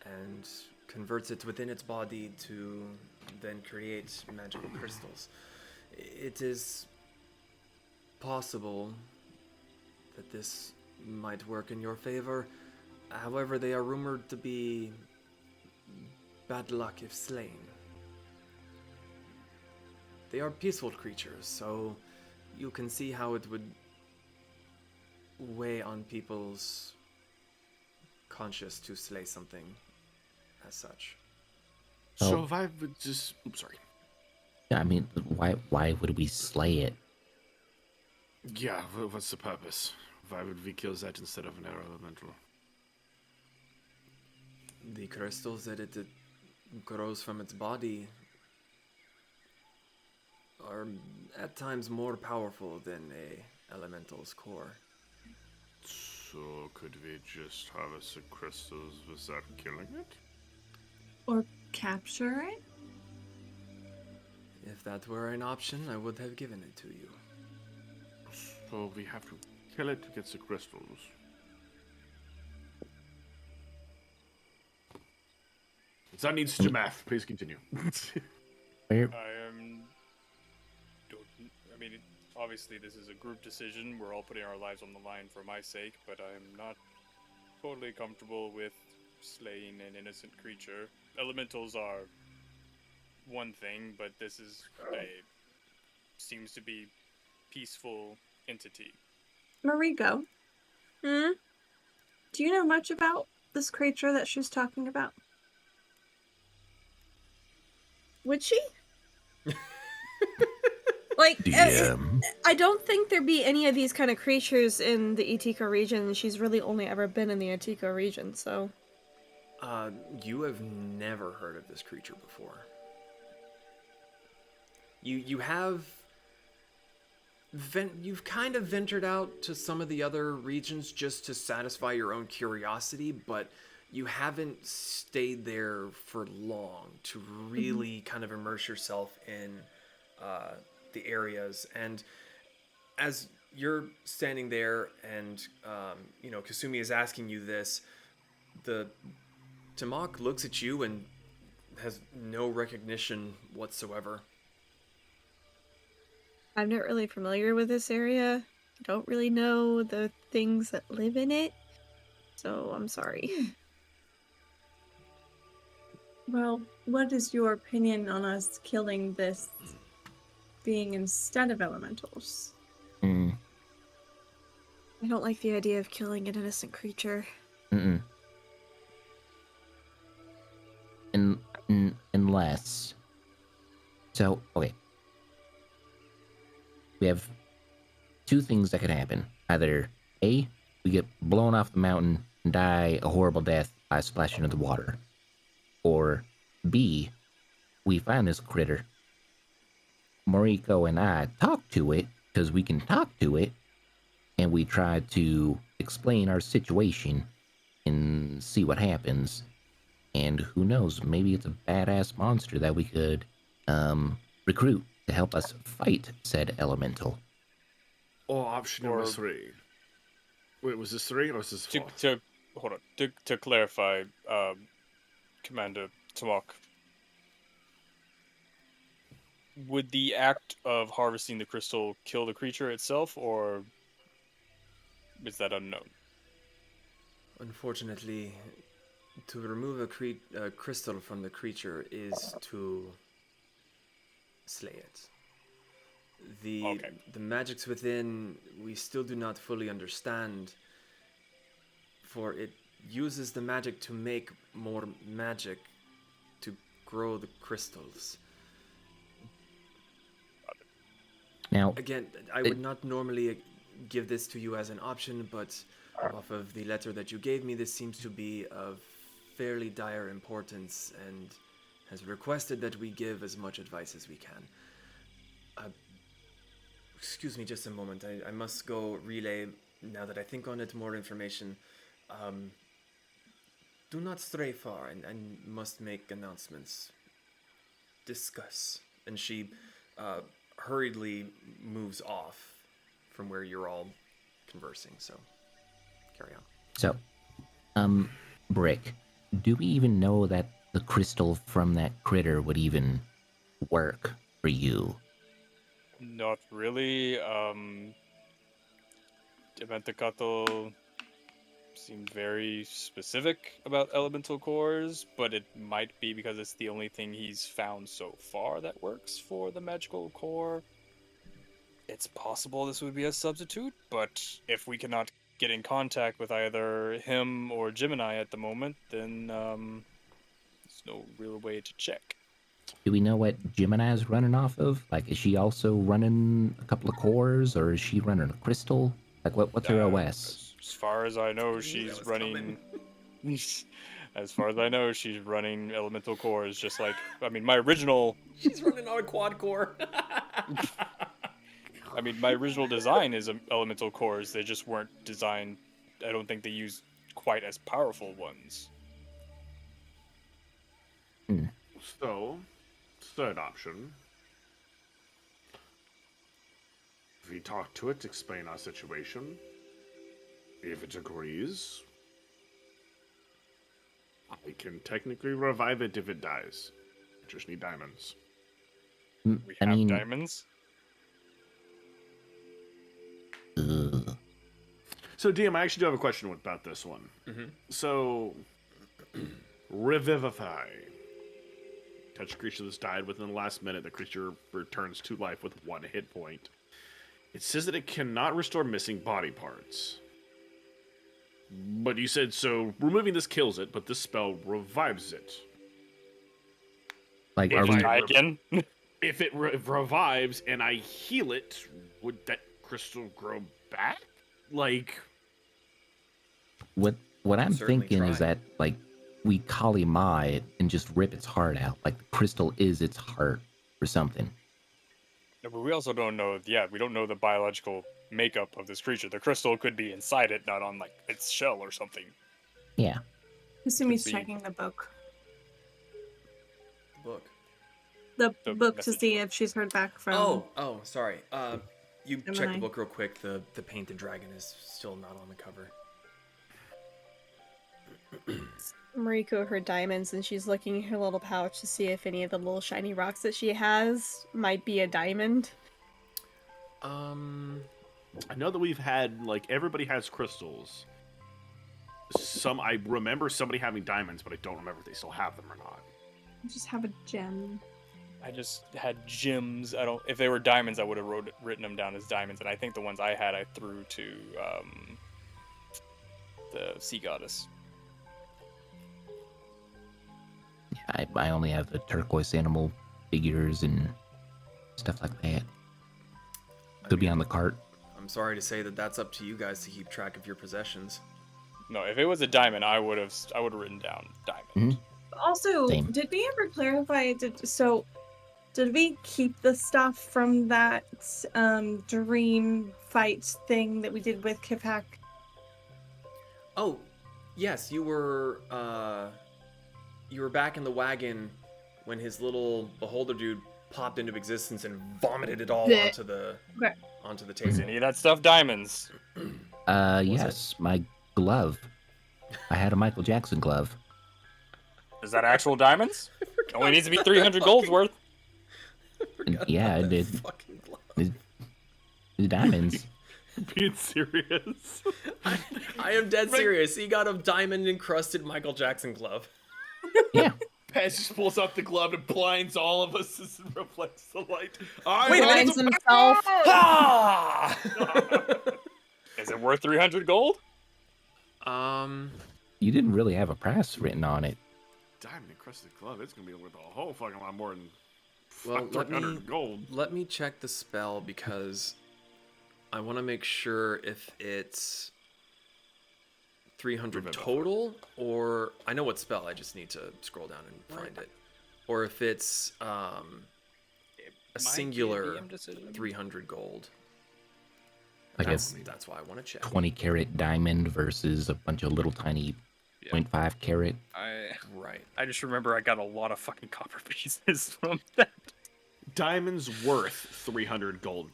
and converts it within its body to then create magical crystals. It is possible that this might work in your favor. However, they are rumored to be bad luck if slain. They are peaceful creatures, so you can see how it would weigh on people's conscience to slay something as such. So Oh. if I would just... Oops, sorry. I mean, why would we slay it? Yeah, what's the purpose? Why would we kill that instead of an air elemental? The crystals that it grows from its body are at times more powerful than a elemental's core. So could we just harvest the crystals without killing it? Or capture it? If that were an option, I would have given it to you. So we have to kill it to get the crystals. That needs to math. Please continue. Where, I mean, obviously this is a group decision. We're all putting our lives on the line for my sake, but I'm not totally comfortable with slaying an innocent creature. Elementals are one thing, but this is seems to be peaceful entity. Moriko, Hmm? do you know much about this creature that she's talking about? Would she? Like, DM. I don't think there'd be any of these kind of creatures in the Itiko region. She's really only ever been in the Itiko region, so... You have never heard of this creature before. You have... You've kind of ventured out to some of the other regions just to satisfy your own curiosity, but you haven't stayed there for long to really kind of immerse yourself in the areas. And as you're standing there and, Kasumi is asking you this, the Tamok looks at you and has no recognition whatsoever. I'm not really familiar with this area. I don't really know the things that live in it, so I'm sorry. Well, what is your opinion on us killing this being instead of elementals? Mm, I don't like the idea of killing an innocent creature. mm-mm. Unless... So, okay. We have two things that could happen. Either A, we get blown off the mountain and die a horrible death by splashing into the water. Or B, we find this critter. Moriko and I talk to it, because we can talk to it, and we try to explain our situation and see what happens. And who knows, maybe it's a badass monster that we could recruit to help us fight said elemental. Or option number Or- 3. Wait, was this 3 or was this 4? Hold on. To clarify, Commander Tamok, would the act of harvesting the crystal kill the creature itself, or is that unknown? Unfortunately, to remove a crystal from the creature is to slay it. The magics within we still do not fully understand, for it uses the magic to make more magic to grow the crystals. Now, Again, I would not normally give this to you as an option, but off of the letter that you gave me, this seems to be of fairly dire importance and has requested that we give as much advice as we can. Excuse me just a moment. I must go relay, now that I think on it, more information. Do not stray far, and must make announcements. Discuss. And she hurriedly moves off from where you're all conversing, so carry on. so, Brick, do we even know that the crystal from that critter would even work for you? Not really. Tepetl seemed very specific about elemental cores, but it might be because it's the only thing he's found so far that works for the magical core. It's possible this would be a substitute, but if we cannot get in contact with either him or Gemini at the moment, then there's no real way to check. Do we know what Gemini's running off of? Like, is she also running a couple of cores, or is she running a crystal? Like, what's her OS? As far as I know, Knew that she's was running. As far as I know, she's running elemental cores. Just like, I mean, my original. She's running on a quad core. I mean, my original design is elemental cores. They just weren't designed. I don't think they use quite as powerful ones. So, third option. If we talk to it, explain our situation. If it agrees, I can technically revive it if it dies. I just need diamonds. We I have mean, diamonds. So, DM, I actually do have a question about this one. So, revivify. Touch a creature that's died within the last minute. The creature returns to life with 1 hit point. It says that it cannot restore missing body parts. But you said, so removing this kills it, but this spell revives it. like, If are we? Die again? If it revives and I heal it, would that crystal grow back? Like, What I'm certainly thinking is try. that, like, we Kali Ma it and just rip its heart out. Like, the crystal is its heart or something. No, but we also don't know. Yeah, we don't know the biological makeup of this creature. The crystal could be inside it, not on like its shell or something. Yeah. Kasumi's be. checking the book. Book. The The book to message see if she's heard back from. Oh, sorry. You check the Gemini. book real quick. The painted dragon is still not on the cover. Moriko her diamonds, and she's looking in her little pouch to see if any of the little shiny rocks that she has might be a diamond. I know that we've had, like, everybody has crystals. I remember somebody having diamonds, but I don't remember if they still have them or not. I just have a gem. I just had gems. I don't. If they were diamonds, I would have written them down as diamonds. And I think the ones I had, I threw to the sea goddess. I only have the turquoise animal figures and stuff like that. Could be on the cart. I'm sorry to say that that's up to you guys to keep track of your possessions. No, if it was a diamond, I would have written down diamond. Also, Same. did we ever clarify? Did we keep the stuff from that dream fight thing that we did with Kiphack? Oh, yes, you were back in the wagon when his little beholder dude popped into existence and vomited it all Blech. onto the Okay. table. Is any of that stuff diamonds? Yes, my glove. I had a Michael Jackson glove. Is that actual diamonds? Only needs to be 300 gold's worth. Yeah, I did. Fucking glove. The diamonds. Being serious. I am dead serious. He got a diamond encrusted Michael Jackson glove. Yeah. Pez just pulls out the glove and blinds all of us as it reflects the light. Wait a minute. Blinds himself. Ah! Is it worth 300 gold? You didn't really have a price written on it. Diamond encrusted glove. It's gonna be worth a whole fucking lot more than Well, let 300 gold. Let me check the spell because I want to make sure if it's 300 total, or I know what spell. I just need to scroll down and find it, or if it's a singular 300 gold. Like That's why I want to check. 20 carat diamond versus a bunch of little tiny 0.5 carat. Right. I just remember I got a lot of fucking copper pieces from that. Diamonds worth 300 gold.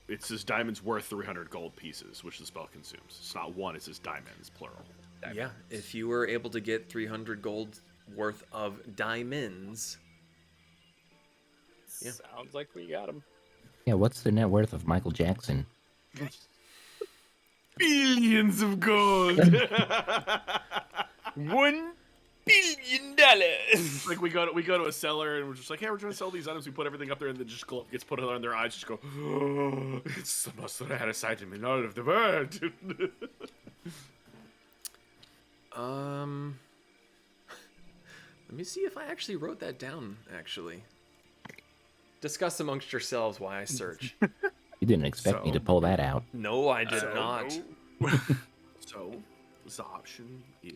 It says diamonds worth 300 gold pieces, which the spell consumes. It's not one, it says diamonds, plural. Yeah, if you were able to get 300 gold worth of diamonds. Yeah. Sounds like we got him. Yeah, what's the net worth of Michael Jackson? Billions of gold! $1 billion. Like we go to a seller and we're just like, hey, we're trying to sell these items. We put everything up there and then just glove gets put on their eyes. Just go, oh, it's the most rareest item in all of the world. Let me see if I actually wrote that down, actually. Discuss amongst yourselves why I search. You didn't expect me to pull that out. No, I did not. So, the option is,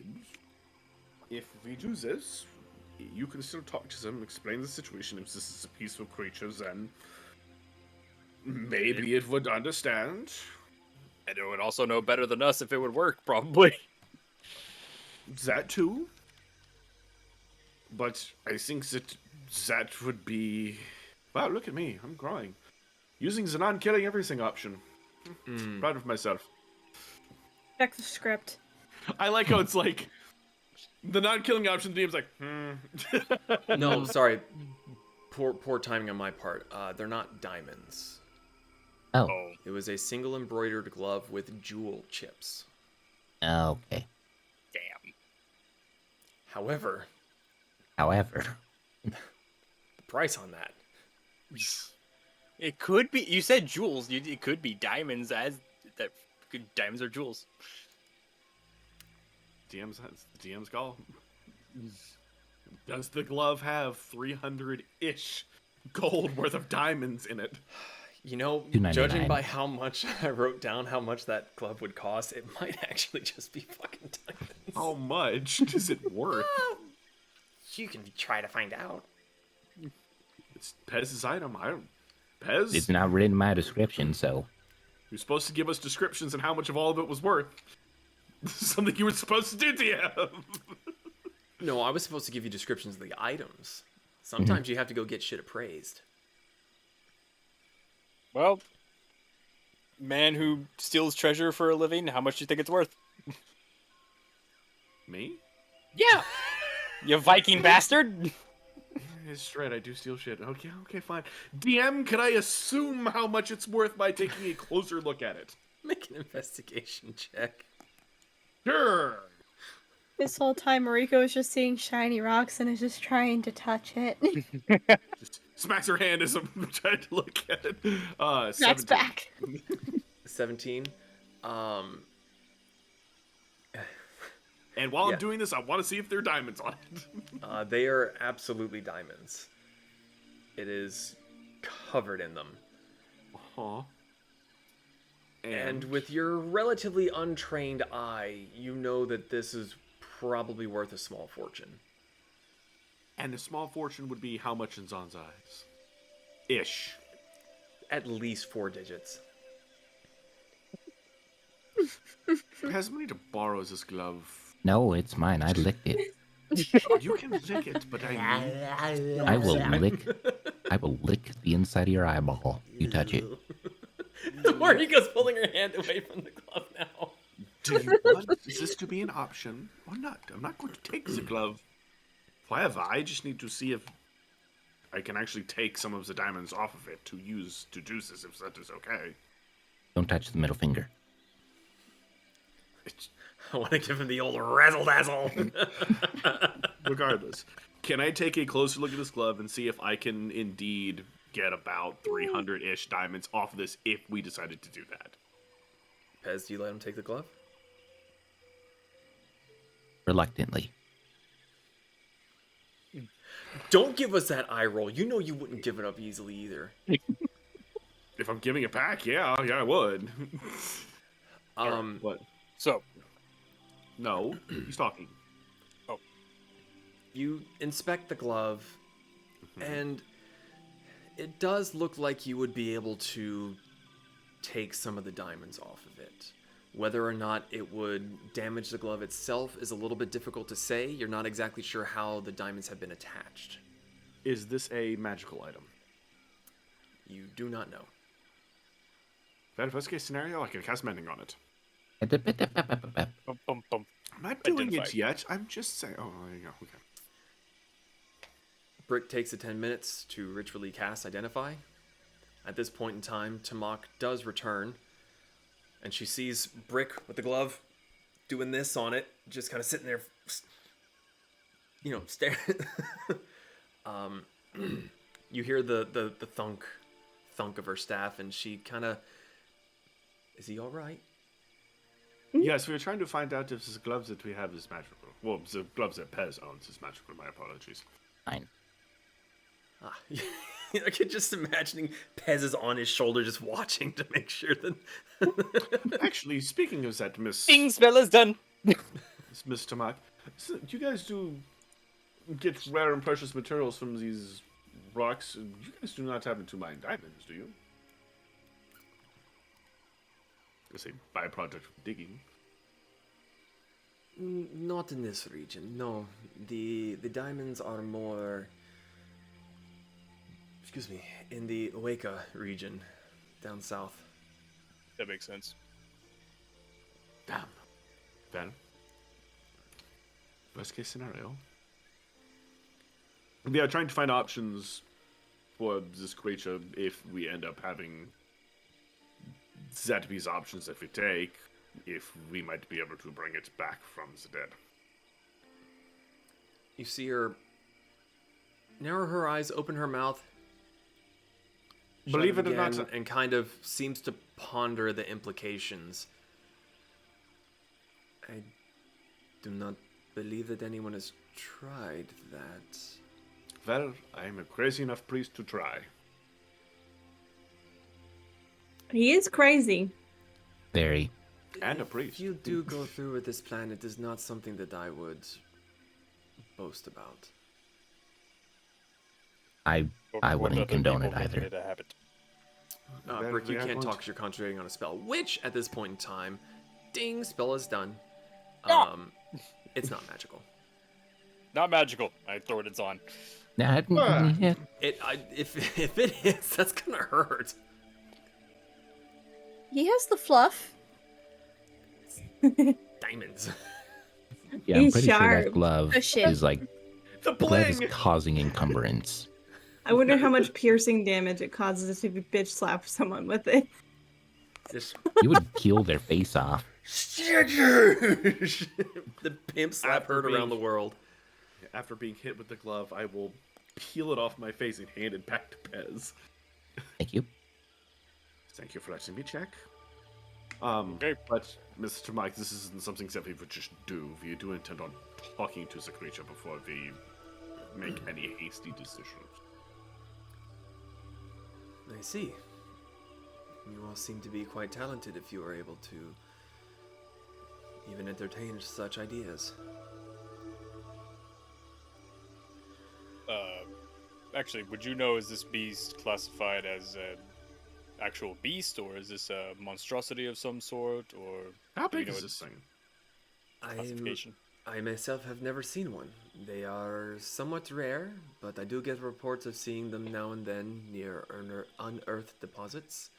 if we do this, you can still talk to them, explain the situation. If this is a peaceful creature, then maybe it would understand. And it would also know better than us if it would work, probably. That too. But I think that would be... Wow, look at me. I'm growing. Using the non-killing everything option. Proud of myself. Check the script. I like how it's like the non-killing option. The DM's like, No, sorry. Poor timing on my part. They're not diamonds. Oh, It was a single embroidered glove with jewel chips. okay. Damn. However, However, the price on that. It could be. You said jewels. It could be diamonds. As that, diamonds are jewels. DM's call. Does the glove have 300-ish gold worth of diamonds in it? You know, $2.99. judging by how much I wrote down how much that glove would cost, it might actually just be fucking diamonds. How much is it worth? You can try to find out. It's Pez's item. Pez? it's not written in my description, so You're supposed to give us descriptions on how much of all of it was worth. Something you were supposed to do, DM. No, I was supposed to give you descriptions of the items. Sometimes you have to go get shit appraised. Well, man who steals treasure for a living, how much do you think it's worth? Me? Yeah. You Viking bastard. It's right, I do steal shit. Okay, fine. DM, can I assume how much it's worth by taking a closer look at it? Make an investigation check. Sure. This whole time, Moriko is just seeing shiny rocks and is just trying to touch it. Just smacks her hand as I'm trying to look at it. That's 17. back. 17. And while Yeah. I'm doing this, I want to see if there are diamonds on it. They are absolutely diamonds. It is covered in them. Huh. And with your relatively untrained eye, you know that this is probably worth a small fortune. And a small fortune would be how much in Zon's eyes? Ish. At least 4 digits. Has me to borrow this glove. no, it's mine. I licked it. You can lick it, but I will lick the inside of your eyeball. You touch it. Moriko's pulling her hand away from the glove now. Do you want this to be an option or not? I'm not going to take the glove. However, I just need to see if I can actually take some of the diamonds off of it to use to do this, if that is okay. Don't touch the middle finger. It's, I want to give him the old razzle-dazzle. regardless, can I take a closer look at this glove and see if I can indeed get about 300-ish diamonds off of this if we decided to do that? Pez, do you let him take the glove? Reluctantly. Don't give us that eye roll. You know you wouldn't give it up easily either. If I'm giving it back, yeah, I would. What? So, No, he's talking. You inspect the glove, and it does look like you would be able to take some of the diamonds off of it. Whether or not it would damage the glove itself is a little bit difficult to say. You're not exactly sure how the diamonds have been attached. Is this a magical item? You do not know. That worst case scenario, I can cast mending on it. bum, bum, bum. I'm not doing Identify. it yet. I'm just saying. Oh, there you go. Okay. Brick takes the 10 minutes to ritually cast Identify. At this point in time, Tamok does return, and she sees Brick with the glove doing this on it, just kind of sitting there, staring. You hear the thunk of her staff, and she kind of, is he all right? Yes, we were trying to find out if this glove that we have is magical. well, the gloves that Pez owns is magical. My apologies. Fine. Ah, I could just imagining Pez is on his shoulder just watching to make sure that... Actually, speaking of that, Miss Spell is done. Miss Tamak, so you guys do get rare and precious materials from these rocks. You guys do not happen to mine diamonds, do you? It's a byproduct of digging. Not in this region, no. The diamonds are more... Excuse me, in the Ueka region, down south. That makes sense. Damn. Then, worst case scenario. We are trying to find options for this creature if we end up having Zetby's options that we take, if we might be able to bring it back from the dead. You see her narrow her eyes, open her mouth, Believe shut it or again, not, and kind of seems to ponder the implications. I do not believe that anyone has tried that. well, I am a crazy enough priest to try. He is crazy. Very. And a If priest. you do go through with this plan, it is not something that I would boast about. I wouldn't condone it either. Well, Brick, we you are can't going talk, 'cause you're concentrating on a spell, which at this point in time, ding, spell is done. It's not magical. Not magical. I throw it. It's on. Nah, yeah. If it is, that's gonna hurt. He has the fluff. Diamonds. Yeah, I'm He's pretty sure sharp. that glove Oh, shit. is like The glove is bling! causing encumbrance. I wonder how much piercing damage it causes if you bitch slap someone with it. Just You would peel their face off. the pimp slap After heard around the being- world. After being hit with the glove, I will peel it off my face and hand it back to Pez. Thank you. Thank you for letting me check. Okay. But, Mr. Mike, this isn't something that we would just do. We do intend on talking to the creature before we make any hasty decisions. I see. You all seem to be quite talented if you are able to even entertain such ideas. Actually, would you know, is this beast classified as an actual beast, or is this a monstrosity of some sort, or How do we big know is its this thing? classification? I myself have never seen one. They are somewhat rare, but I do get reports of seeing them now and then near unearthed deposits.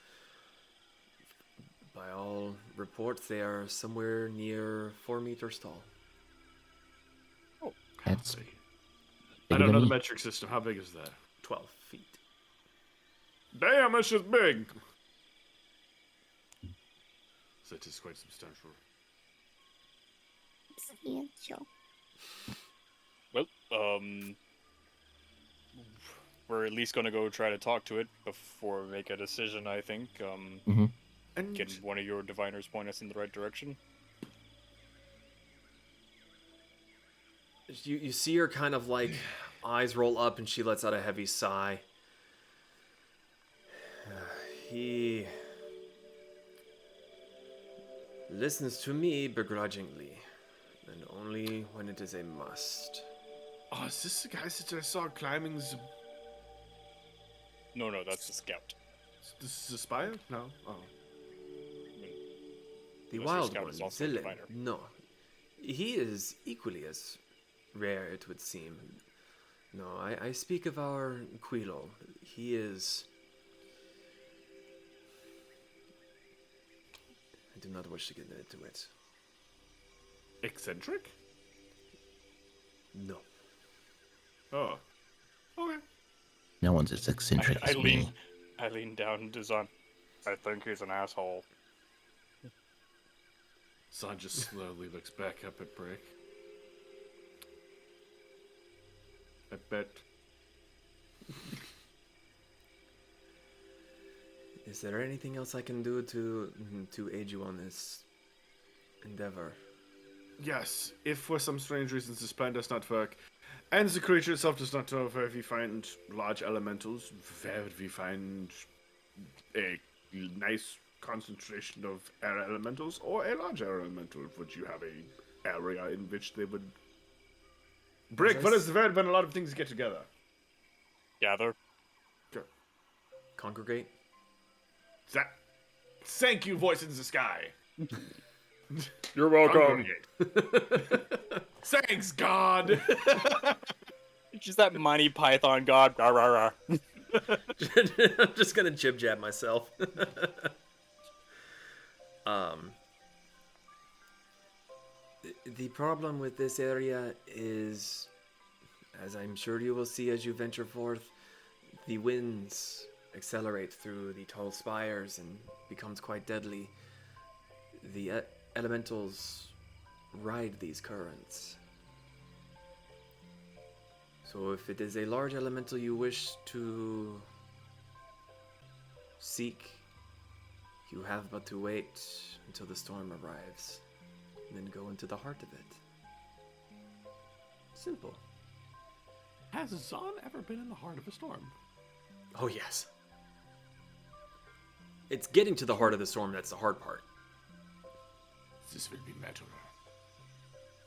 By all reports, they are somewhere near 4 meters tall. That's I bigger don't know than the me. metric system. How big is that? 12 feet. Damn, that's just big! That is quite substantial. Substantial. Well, we're at least gonna go try to talk to it before we make a decision, I think. And Can one of your diviners point us in the right direction? You see her kind of like eyes roll up and she lets out a heavy sigh. He listens to me begrudgingly, and only when it is a must. oh, is this the guy that I saw climbing No, that's the scout. this is a spire? No? Oh. The Unless your wild scout one, is also a Zillen. diviner. No. He is equally as rare, it would seem. No, I speak of our Quilo. He is... I do not wish to get into it. Eccentric? No. Oh. Okay. No one's as eccentric I as me. lean down to Zan. I think he's an asshole. Son just slowly looks back up at Brick. I bet. Is there anything else I can do to aid you on this endeavor? yes, if for some strange reasons this plan does not work, and the creature itself does not know where we find large elementals, where would we find a nice concentration of air elementals or a large air elemental? Would you have a area in which they would break? What is the word when a lot of things get together? Gather. Congregate. That. Thank you, voice in the sky. You're welcome. Thanks, God. It's just that Monty Python god. Rah, rah, rah. I'm just gonna jib jab myself. The problem with this area is, as I'm sure you will see as you venture forth, the winds accelerate through the tall spires and becomes quite deadly. The elementals ride these currents. So if it is a large elemental you wish to seek, you have but to wait until the storm arrives, and then go into the heart of it. Simple. Has Zahn ever been in the heart of a storm? Oh yes. It's getting to the heart of the storm that's the hard part. This will be metal.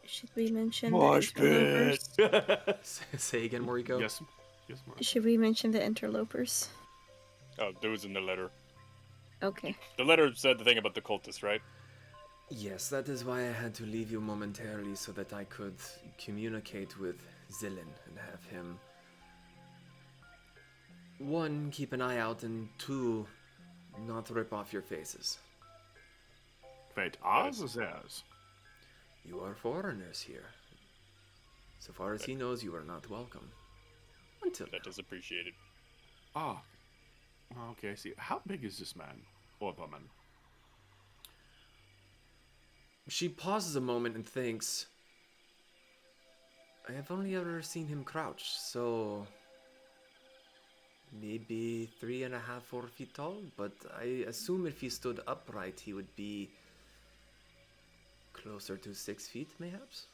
Should we mention Mosh the interlopers? Say again, Moriko? Yes. Yes, Mark. Should we mention the interlopers? Oh, there was in the letter. Okay. The letter said the thing about the cultists, right? Yes, that is why I had to leave you momentarily so that I could communicate with Zillin and have him, one, keep an eye out, and two, not rip off your faces. Wait, ours or theirs? You are foreigners here. So far as he knows, you are not welcome. Until That is appreciated. Ah. Okay, I see. How big is this man? Or woman? She pauses a moment and thinks, I have only ever seen him crouch, so maybe 3.5, 4 feet tall, but I assume if he stood upright, he would be closer to 6 feet, mayhaps?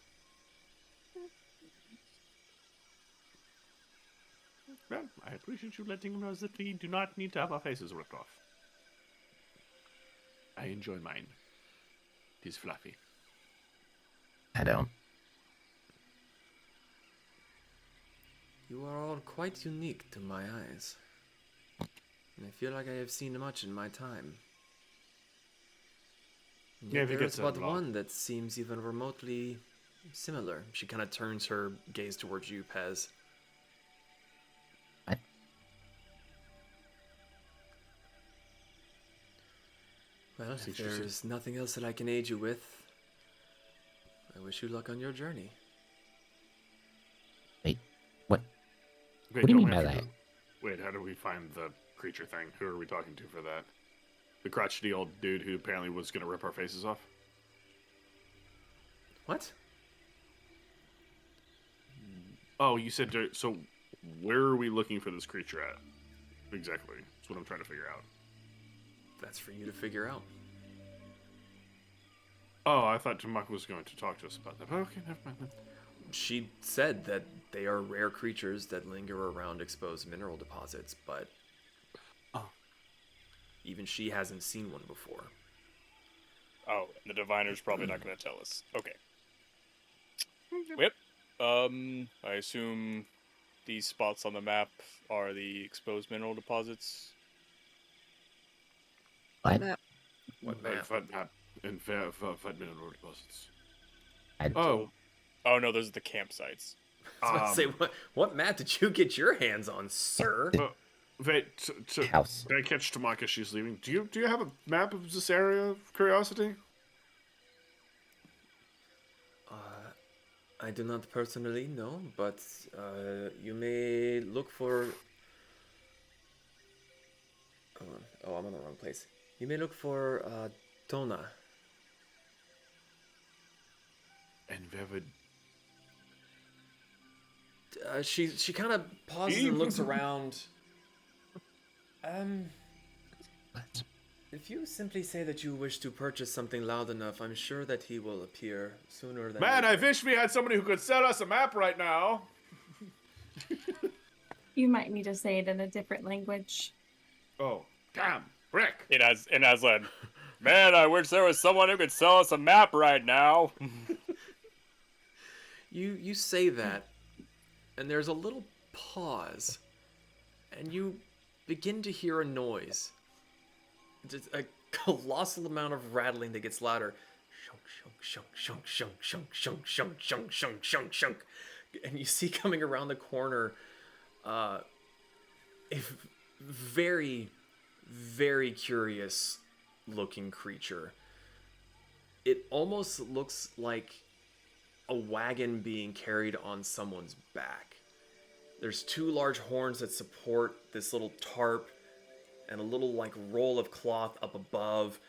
Well, I appreciate you letting him know that we do not need to have our faces ripped off. I enjoy mine. It is fluffy. I don't. You are all quite unique to my eyes. And I feel like I have seen much in my time. Yeah, if you There get is but that wrong. one that seems even remotely similar. She kind of turns her gaze towards you, Pez. What? Well, if interesting. there's nothing else that I can aid you with, I wish you luck on your journey. Wait, what? Wait, What do you don't mean we by have to that? Wait, how do we find the creature thing? Who are we talking to for that? The crotchety old dude who apparently was going to rip our faces off? What? Oh, you said... So, where are we looking for this creature at? Exactly. That's what I'm trying to figure out. That's for you to figure out. Oh, I thought Tamako was going to talk to us about that. Okay, never mind then. She said that they are rare creatures that linger around exposed mineral deposits, but Oh. even she hasn't seen one before. Oh, and the diviner's probably not going to tell us. Okay. Yep. I assume these spots on the map are the exposed mineral deposits. What? What Like, map? Fud map and Fud mineral deposits. I, Oh, Oh no, those are the campsites. I was about to say, what map did you get your hands on, sir? wait, House. did I catch Tamaka as she's leaving? Do you have a map of this area of curiosity? I do not personally know, but you may look for... Oh, I'm in the wrong place. You may look for Tona. And where would... She kind of pauses and looks around. What? If you simply say that you wish to purchase something loud enough, I'm sure that he will appear sooner than Man, I later. wish we had somebody who could sell us a map right now. You might need to say it in a different language. Oh, damn. Brick. In Aztlan. Man, I wish there was someone who could sell us a map right now. You say that, and there's a little pause, and you begin to hear a noise. Just a colossal amount of rattling that gets louder. Shunk, shunk, shunk, shunk, shunk, shunk, shunk, shunk, shunk, shunk, shunk. And you see coming around the corner a very, very curious looking creature. It almost looks like a wagon being carried on someone's back. There's two large horns that support this little tarp and a little like roll of cloth up above,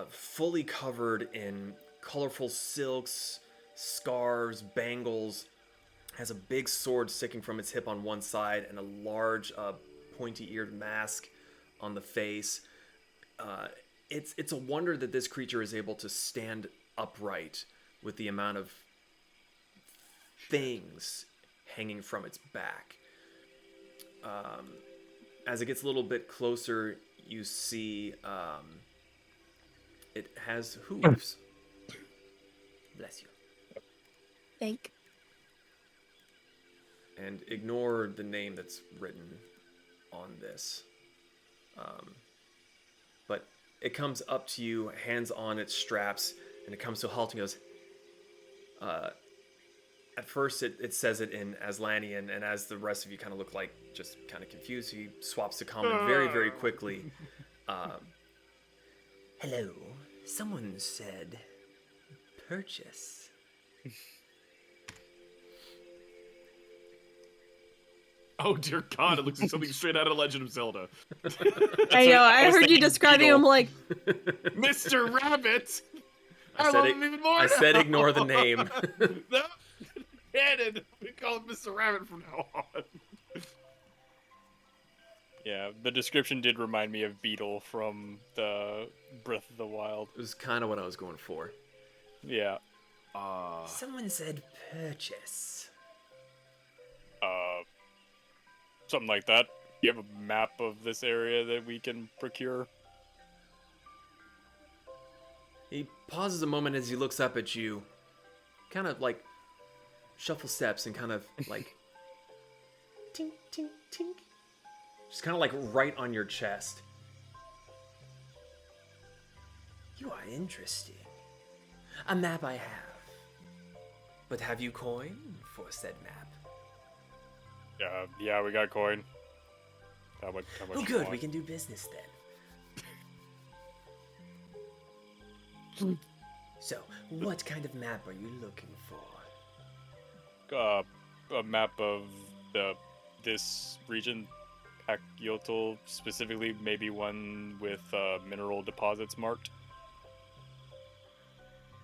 fully covered in colorful silks, scarves, bangles. Has a big sword sticking from its hip on one side and a large pointy-eared mask on the face. It's a wonder that this creature is able to stand upright with the amount of things hanging from its back. As it gets a little bit closer, you see it has hooves. Bless you. Thank. And ignore the name that's written on this. But it comes up to you, hands on its straps, and it comes to a halt and goes, at first it says it in Aztlanian, and as the rest of you kind of look like just kind of confused, he swaps to common very, very quickly. Hello, someone said purchase. Oh, dear God, it looks like something straight out of Legend of Zelda. I know. I was heard you thinking describing beetle. him like Mr. Rabbit! I love him even more I now. said ignore the name. No, canon. We call him Mr. Rabbit from now on. Yeah, the description did remind me of Beetle from the Breath of the Wild. It was kind of what I was going for. Yeah. Someone said purchase. Something like that. You have a map of this area that we can procure? He pauses a moment as he looks up at you, kind of like shuffle steps and kind of like tink, tink, tink. Just kind of like right on your chest. You are interesting. A map I have. But have you coin for said map? Yeah, we got coin. How much Oh, you good. want? We can do business then. So, what kind of map are you looking for? A map of this region, Pakyotl specifically, maybe one with mineral deposits marked.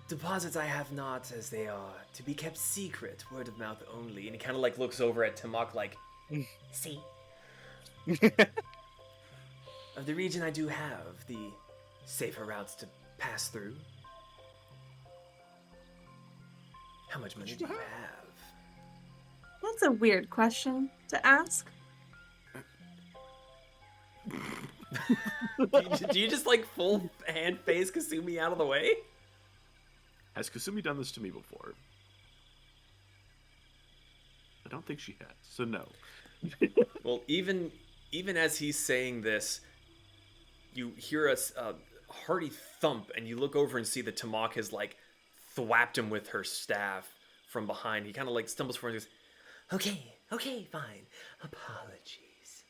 Deposits I have not, as they are to be kept secret, word of mouth only. And he kind of like looks over at Timok like, see. Of the region I do have, the safer routes to pass through. How much money do you have? That's a weird question to ask. Do you just like full hand face Kasumi out of the way? Has Kasumi done this to me before? I don't think she has, so no. Well, even as he's saying this, you hear a hearty thump, and you look over and see that Timok has like thwapped him with her staff from behind. He kind of like stumbles forward and goes, Okay, fine. Apologies.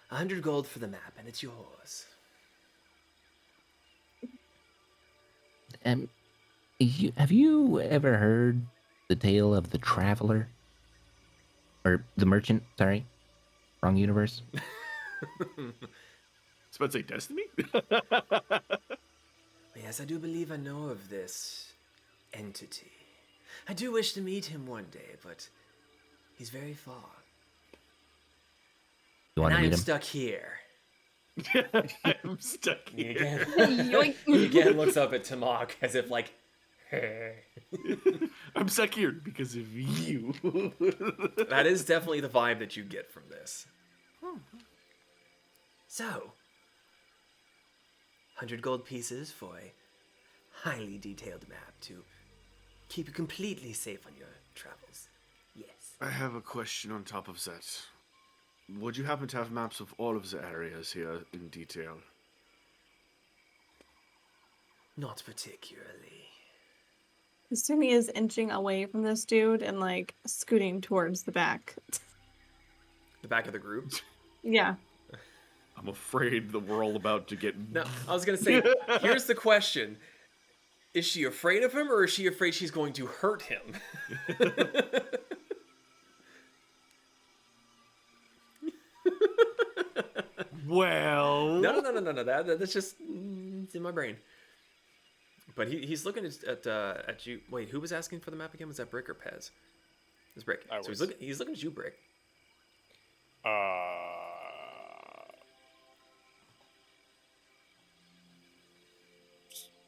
100 gold for the map, and it's yours. Have you ever heard the tale of the traveler? Or the merchant, sorry. Wrong universe. It's about to say Destiny? Yes, I do believe I know of this entity. I do wish to meet him one day, but he's very far. You want And to I meet am him? stuck here. I'm stuck here. Yoink. He again looks up at Tamok as if like, I'm stuck here because of you. that is definitely the vibe that you get from this. So, 100 gold pieces for a highly detailed map to keep you completely safe on your travels. Yes. I have a question on top of that. Would you happen to have maps of all of the areas here in detail? Not particularly. Kasumi is inching away from this dude and like scooting towards the back. The back of the group. Yeah. I'm afraid that we're all about to get. No, I was gonna say, here's the question. Is she afraid of him, or is she afraid she's going to hurt him? Well. No. That's just it's in my brain. But he's looking at you. Wait, who was asking for the map again? Was that Brick or Pez? It was Brick. I So was. he's looking at you, Brick.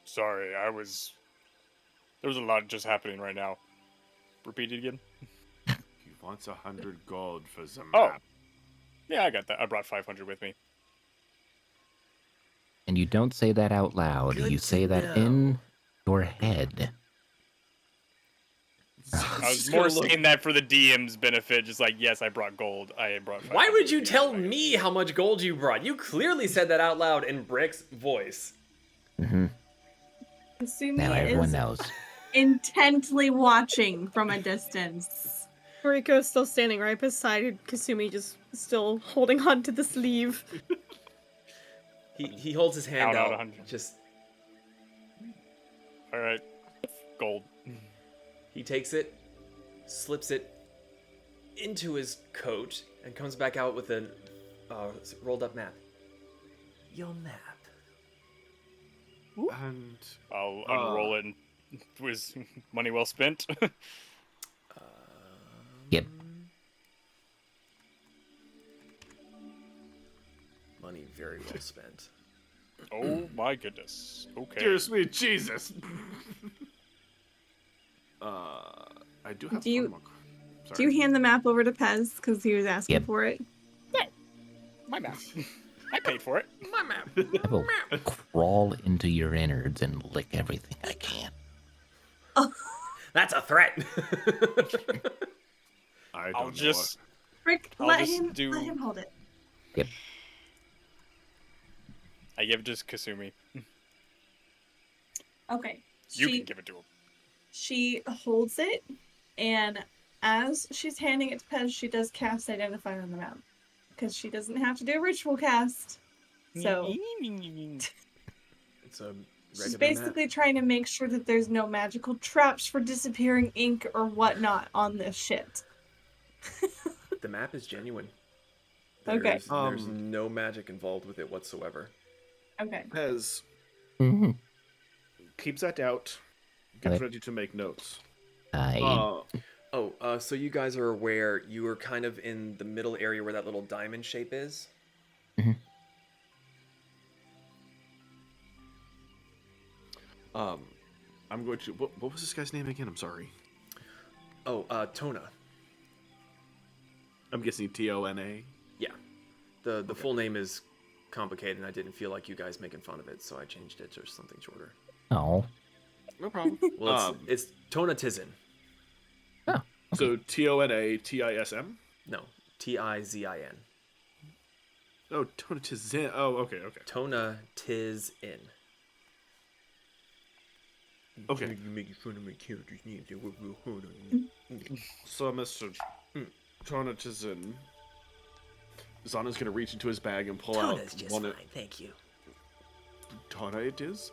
Sorry, there was a lot just happening right now. Repeat it again. He wants 100 gold for the Oh. map. Yeah, I got that. I brought 500 with me. And you don't say that out loud. Good You to say that know. in your head. I was more saying that for the DM's benefit, just like, yes, I brought gold. I brought 500 Why would you with me. tell me how much gold you brought? You clearly said that out loud in Brick's voice. Hmm. Kasumi Now everyone is knows. intently watching from a distance. Moriko's still standing right beside Kasumi, just still holding on to the sleeve. He holds his hand Count out out. 100. Just All right, gold. he takes it, slips it into his coat, and comes back out with a rolled up map. Your map. And I'll unroll it. And it was money well spent. Yep. Money very well spent. Oh my goodness. Okay. dear sweet Jesus. I do have Do you- one more. Do you hand the map over to Pez because he was asking Yep. for it? My map. I paid for it. My map. I will crawl into your innards and lick everything I can. That's a threat. I don't I'll know. just. Rick, I'll let just him do- let him hold it. Yep. I give it to Kasumi. Okay. You can give it to him. She holds it, and as she's handing it to Pez, she does cast Identify on the map. Because she doesn't have to do a ritual cast. So It's a she's regular basically trying to make sure that there's no magical traps for disappearing ink or whatnot on this shit. map. The map is genuine. Okay. There's no magic involved with it whatsoever. Okay. Pez Mm-hmm. keeps that out. Gets Okay. ready to make notes. I So you guys are aware you are kind of in the middle area where that little diamond shape is. I'm going to. What was this guy's name again? I'm sorry. Tona. I'm guessing Tona. Yeah. The full name is complicated, and I didn't feel like you guys making fun of it, so I changed it to something shorter. oh. No problem. Well, it's Tona Tizin. So Tona Tism. No, Tizin. Oh, Tona Tizin. Oh, okay. Tona Tizin. Okay. You make fun of my character's name. They work real hard on you. So Mr. Tona Tizin. Zana's gonna reach into his bag and pull Tona's out just one. fine, thank you. Tona it is.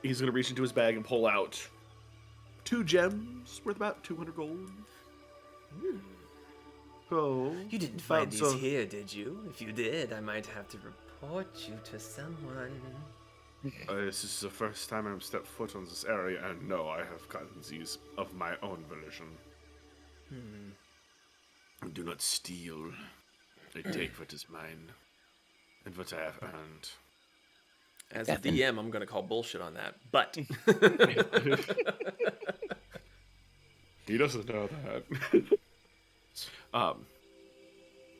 He's gonna reach into his bag and pull out 2 gems worth about 200 gold. So You didn't find about these so- here, did you? If you did, I might have to report you to someone. This is the first time I've stepped foot on this area, and no, I have gotten these of my own volition. I do not steal. I take what is mine and what I have earned. As Definitely. the DM, I'm going to call bullshit on that, but He doesn't know that.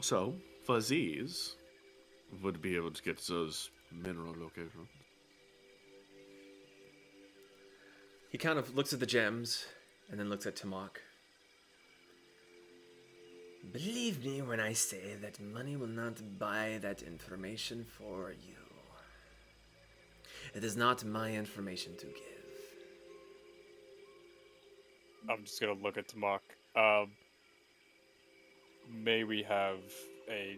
So Fuzzies would be able to get those mineral locations. he kind of looks at the gems and then looks at Timok. Believe me when I say that money will not buy that information for you. It is not my information to give. I'm just gonna look at Tamok. May we have a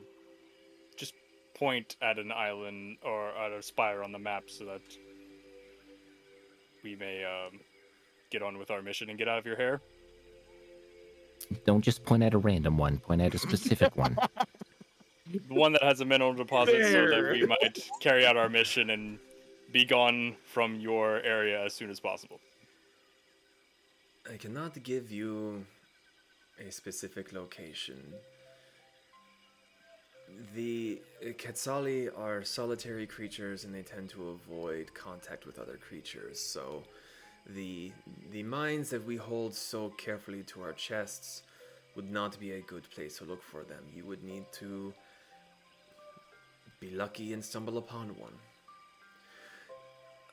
just point at an island or at a spire on the map so that we may get on with our mission and get out of your hair? Don't just point at a random one. Point at a specific one. The one that has a mineral deposit so that There. we might carry out our mission and be gone from your area as soon as possible. I cannot give you a specific location. The Quetzali are solitary creatures and they tend to avoid contact with other creatures, so the mines that we hold so carefully to our chests would not be a good place to look for them. You would need to be lucky and stumble upon one.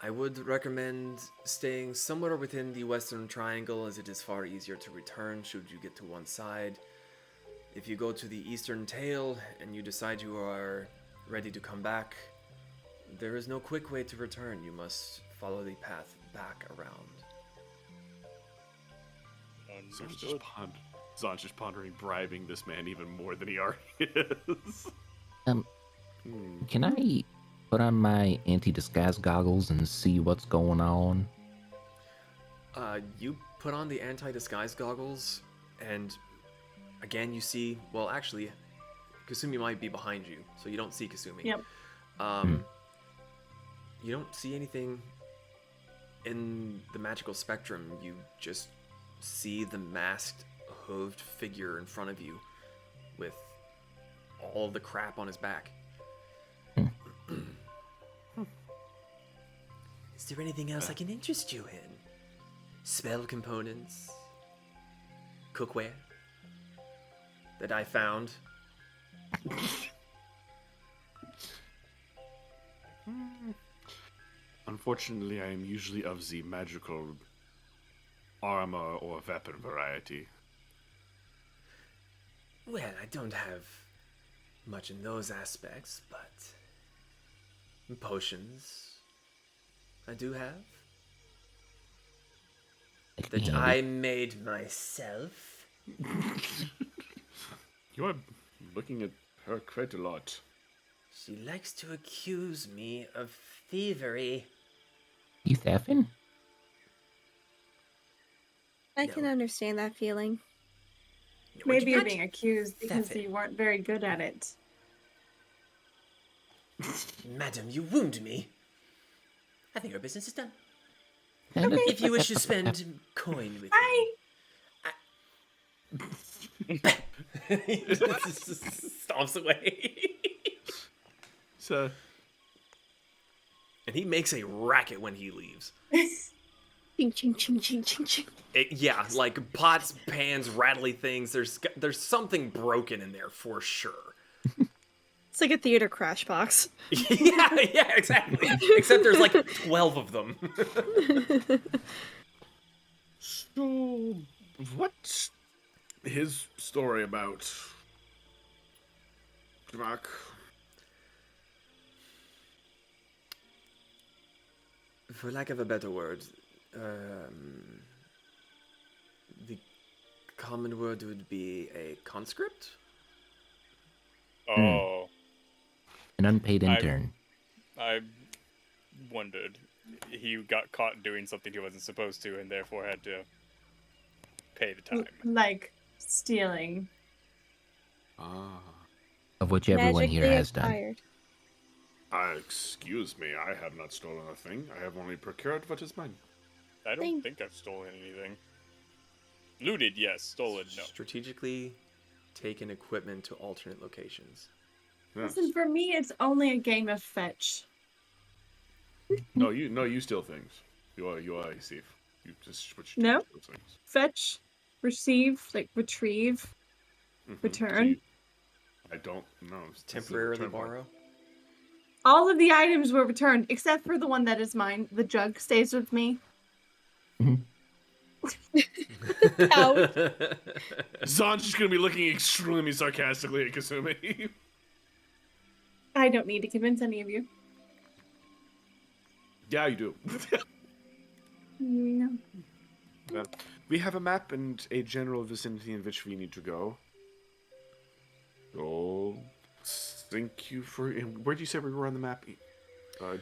I would recommend staying somewhere within the Western Triangle, as it is far easier to return should you get to one side. If you go to the Eastern Tail and you decide you are ready to come back, there is no quick way to return. You must follow the path back around. Zon's just pondering bribing this man even more than he already is. Can I put on my anti-disguise goggles and see what's going on? You put on the anti-disguise goggles, and again you see, well actually, Kasumi might be behind you, so you don't see Kasumi. Yep. You don't see anything in the magical spectrum. You just see the masked, hooved figure in front of you with all the crap on his back. Is there anything else I can interest you in? Spell components? Cookware? That I found? Unfortunately, I am usually of the magical armor or weapon variety. Well, I don't have much in those aspects, but potions I do have. That Handy. I made myself. You are looking at her quite a lot. She likes to accuse me of thievery. You theffing? I No. can understand that feeling. No, Maybe you you're can't being accused because Theft it. you weren't very good at it. Madam, you wound me. I think our business is done. Kind of- If you wish to spend coin with I me. Stomps away. So, And he makes a racket when he leaves. Ching, ching, ching, ching, ching, ching. Yeah, like pots, pans, rattly things. There's something broken in there for sure. It's like a theater crash box. yeah, exactly. Except there's like 12 of them. so what's his story about? Mark? For lack of a better word, the common word would be a conscript? Oh, An unpaid I- intern. I wondered. He got caught doing something he wasn't supposed to and therefore had to pay the time. like stealing. Ah. Of which everyone here Magically has done. acquired. Excuse me, I have not stolen a thing. I have only procured what is mine. I don't Thank- think I've stolen anything. Looted, yes. Stolen, no. Strategically taken equipment to alternate locations. Yes. Listen, for me, it's only a game of fetch. No, you steal things. You are a thief. You just what you No. do with those things. Fetch, receive, like retrieve, Mhm. So return. I don't know. This is a Temporarily return point. borrow. All of the items were returned, except for the one that is mine. The jug stays with me. Ouch. Zan's just gonna be looking extremely sarcastically at Kasumi. I don't need to convince any of you. Yeah, you do. No. We have a map and a general vicinity in which we need to go. So, thank you for. And where did you say we were on the map?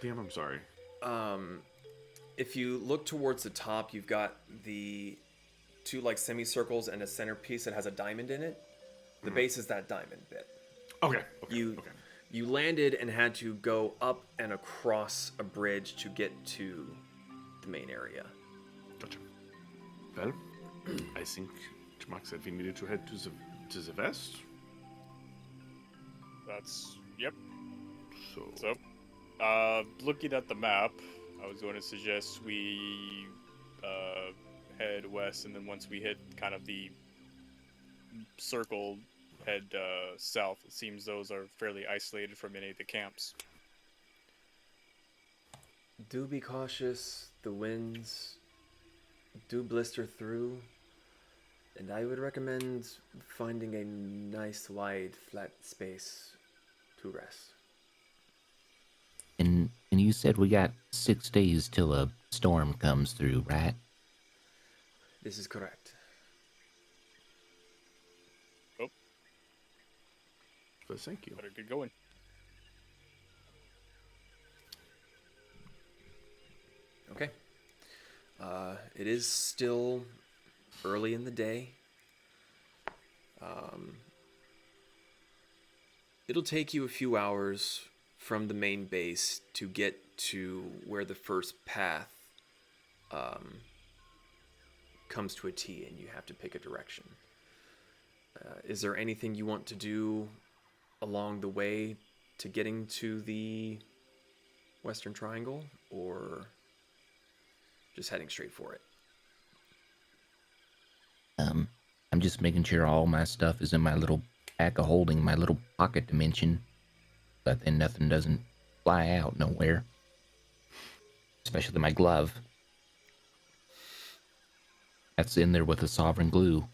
Damn, I'm sorry. If you look towards the top, you've got the two like semicircles and a centerpiece that has a diamond in it. The base is that diamond bit. Okay. You landed and had to go up and across a bridge to get to the main area. Gotcha. Well, I think Mark said we needed to head to the west. That's yep. So, Looking at the map, I was going to suggest we head west, and then once we hit kind of the circle, head south. It seems those are fairly isolated from any of the camps. Do be cautious. The winds do blister through. And I would recommend finding a nice, wide, flat space to rest. And you said we got 6 days till a storm comes through, right? This is correct. so thank you. Better get going. Okay. It is still early in the day. It'll take you a few hours from the main base to get to where the first path comes to a T and you have to pick a direction. Is there anything you want to do along the way to getting to the Western Triangle, or just heading straight for it? I'm just making sure all my stuff is in my little pack of holding, my little pocket dimension, but then nothing doesn't fly out nowhere. Especially my glove. That's in there with a sovereign glue.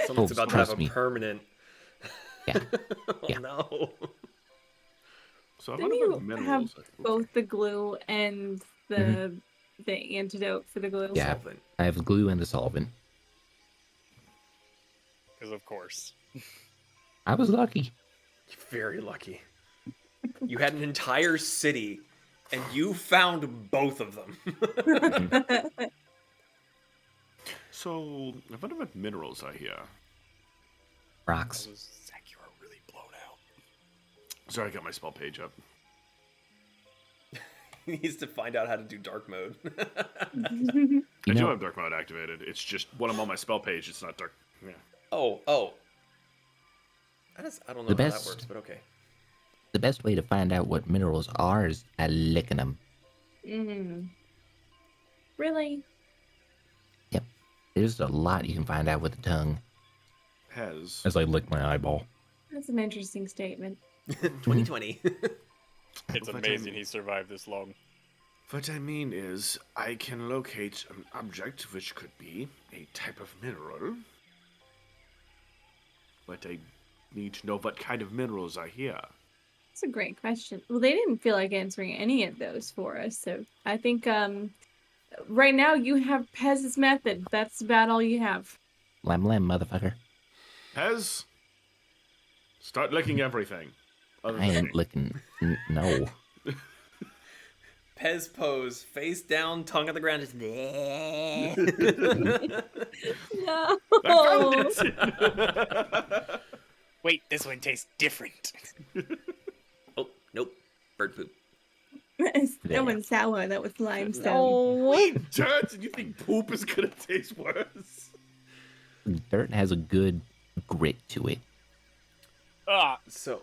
Someone's about to have trust a me. permanent. Yeah. Oh Yeah. no. So I Didn't wonder you what minerals. have Oops. both the glue and the antidote for the glue? Yeah. Solvent. I have the glue and the solvent. Because of course. I was lucky. Very lucky. You had an entire city, and you found both of them. So I wonder what minerals are here. Rocks. Zach, you are really blown out. Sorry, I got my spell page up. He needs to find out how to do dark mode. I You do know, have dark mode activated. It's just when I'm on my spell page, it's not dark. Yeah. Oh. I don't know The how best- that works, but okay. the best way to find out what minerals are is by licking them. Really? Yep. There's a lot you can find out with the tongue. Has As I lick my eyeball. That's an interesting statement. 2020. It's What I amazing mean- he survived this long. what I mean is I can locate an object which could be a type of mineral. But I need to know what kind of minerals are here. That's a great question. Well, they didn't feel like answering any of those for us, so I think right now you have Pez's method. That's about all you have. Lam motherfucker. Pez, start licking everything. Other I than ain't me. licking. No. Pez pose, face down, tongue on the ground, just. No. I found it! Wait, this one tastes different. Oh, nope. Bird poop. That one's sour. That was limestone. Oh, Wait, Jared, do you think poop is gonna taste worse? dirt has a good grit to it. Ah, So,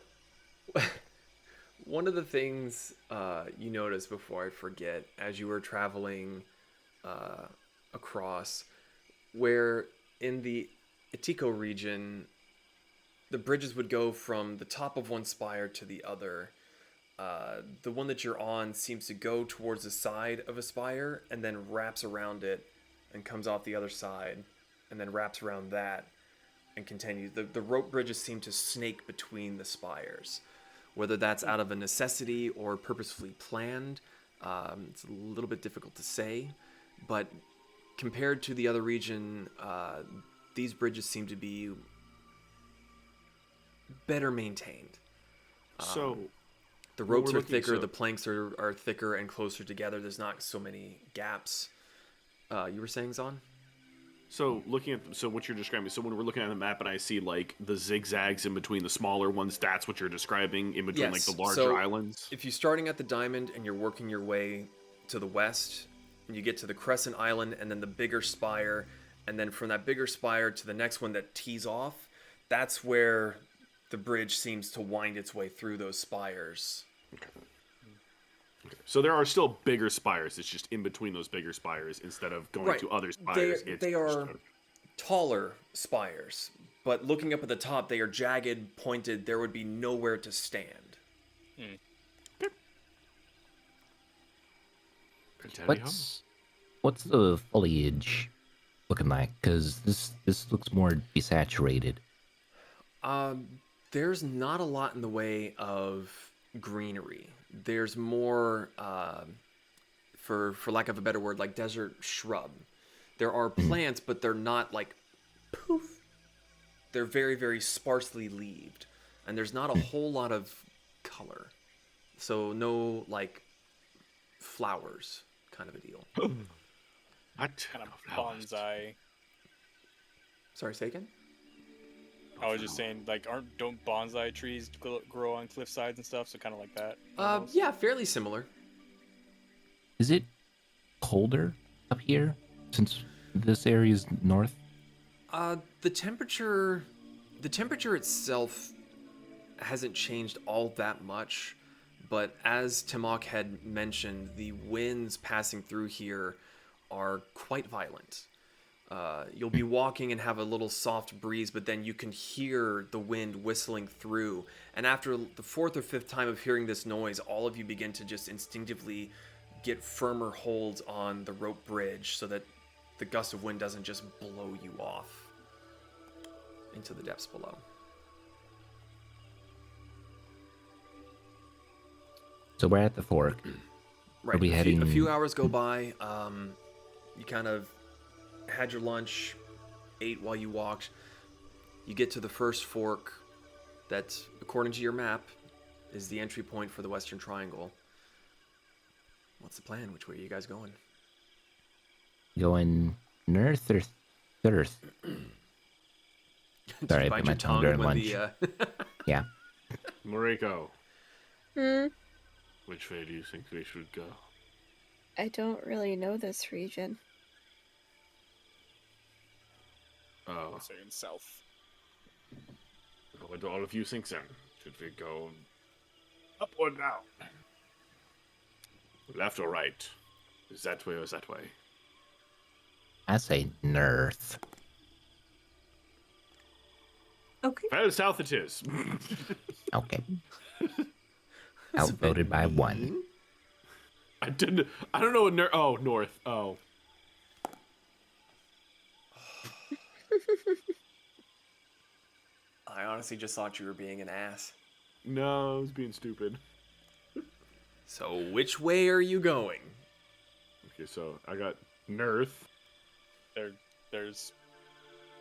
one of the things you noticed before I forget, as you were traveling across, where in the Itiko region, the bridges would go from the top of one spire to the other. The one that you're on seems to go towards the side of a spire and then wraps around it and comes off the other side and then wraps around that and continues. The rope bridges seem to snake between the spires. Whether that's out of a necessity or purposefully planned, it's a little bit difficult to say. But compared to the other region, these bridges seem to be better maintained. So The Well, ropes we're are looking- thicker, so- the planks are thicker and closer together. There's not so many gaps. You were saying, Zon? So looking at what you're describing, so when we're looking at the map and I see like the zigzags in between the smaller ones, that's what you're describing in between like Yes, the larger so islands. If you're starting at the diamond and you're working your way to the west, and you get to the crescent island and then the bigger spire, and then from that bigger spire to the next one that tees off, that's where the bridge seems to wind its way through those spires. So there are still bigger spires. It's just in between those bigger spires instead of going Right. to other spires. They are taller spires, but looking up at the top, they are jagged, pointed. There would be nowhere to stand. What's the foliage looking like? Because this looks more desaturated. There's not a lot in the way of greenery. There's more, for lack of a better word, like desert shrub. There are plants, but they're not like poof. They're very, very sparsely leaved, and there's not a whole lot of color. So no like flowers, kind of a deal. What? kind of bonsai. Sorry, say again? I was just saying, like, don't bonsai trees grow on cliff sides and stuff? So kind of like that. Yeah, fairly similar. Is it colder up here since this area is north? The temperature itself hasn't changed all that much, but as Timok had mentioned, the winds passing through here are quite violent. You'll be walking and have a little soft breeze, but then you can hear the wind whistling through. And after the fourth or fifth time of hearing this noise, all of you begin to just instinctively get firmer holds on the rope bridge so that the gust of wind doesn't just blow you off into the depths below. So we're at the fork. Right. we A heading- few hours go by. You kind of had your lunch, ate while you walked. You get to the first fork that, according to your map, is the entry point for the Western Triangle. What's the plan? Which way are you guys going? Going north or south? Did Sorry, you I bite bit my your tongue during when lunch. Yeah. Moriko, Hmm. which way do you think we should go? I don't really know this region. Oh, saying south. what do all of you think then? Should we go up or down? Left or right? Is that way or is that way? I say north. Okay. Well, south it is. Okay. Outvoted by one. I don't know what north. Oh. I honestly just thought you were being an ass. No, I was being stupid. So which way are you going? Okay, so I got north. There's.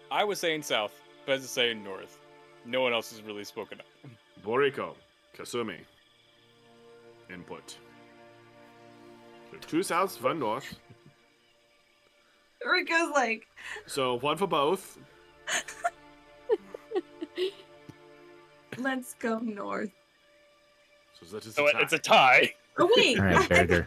I was saying south, Bez is saying north. No one else has really spoken up. Moriko, Kasumi. Input. So 2 souths, 1 north. Rika's like, So 1 for both. let's go north. So that is So a tie. it's a tie. Oh wait, All right, Berger.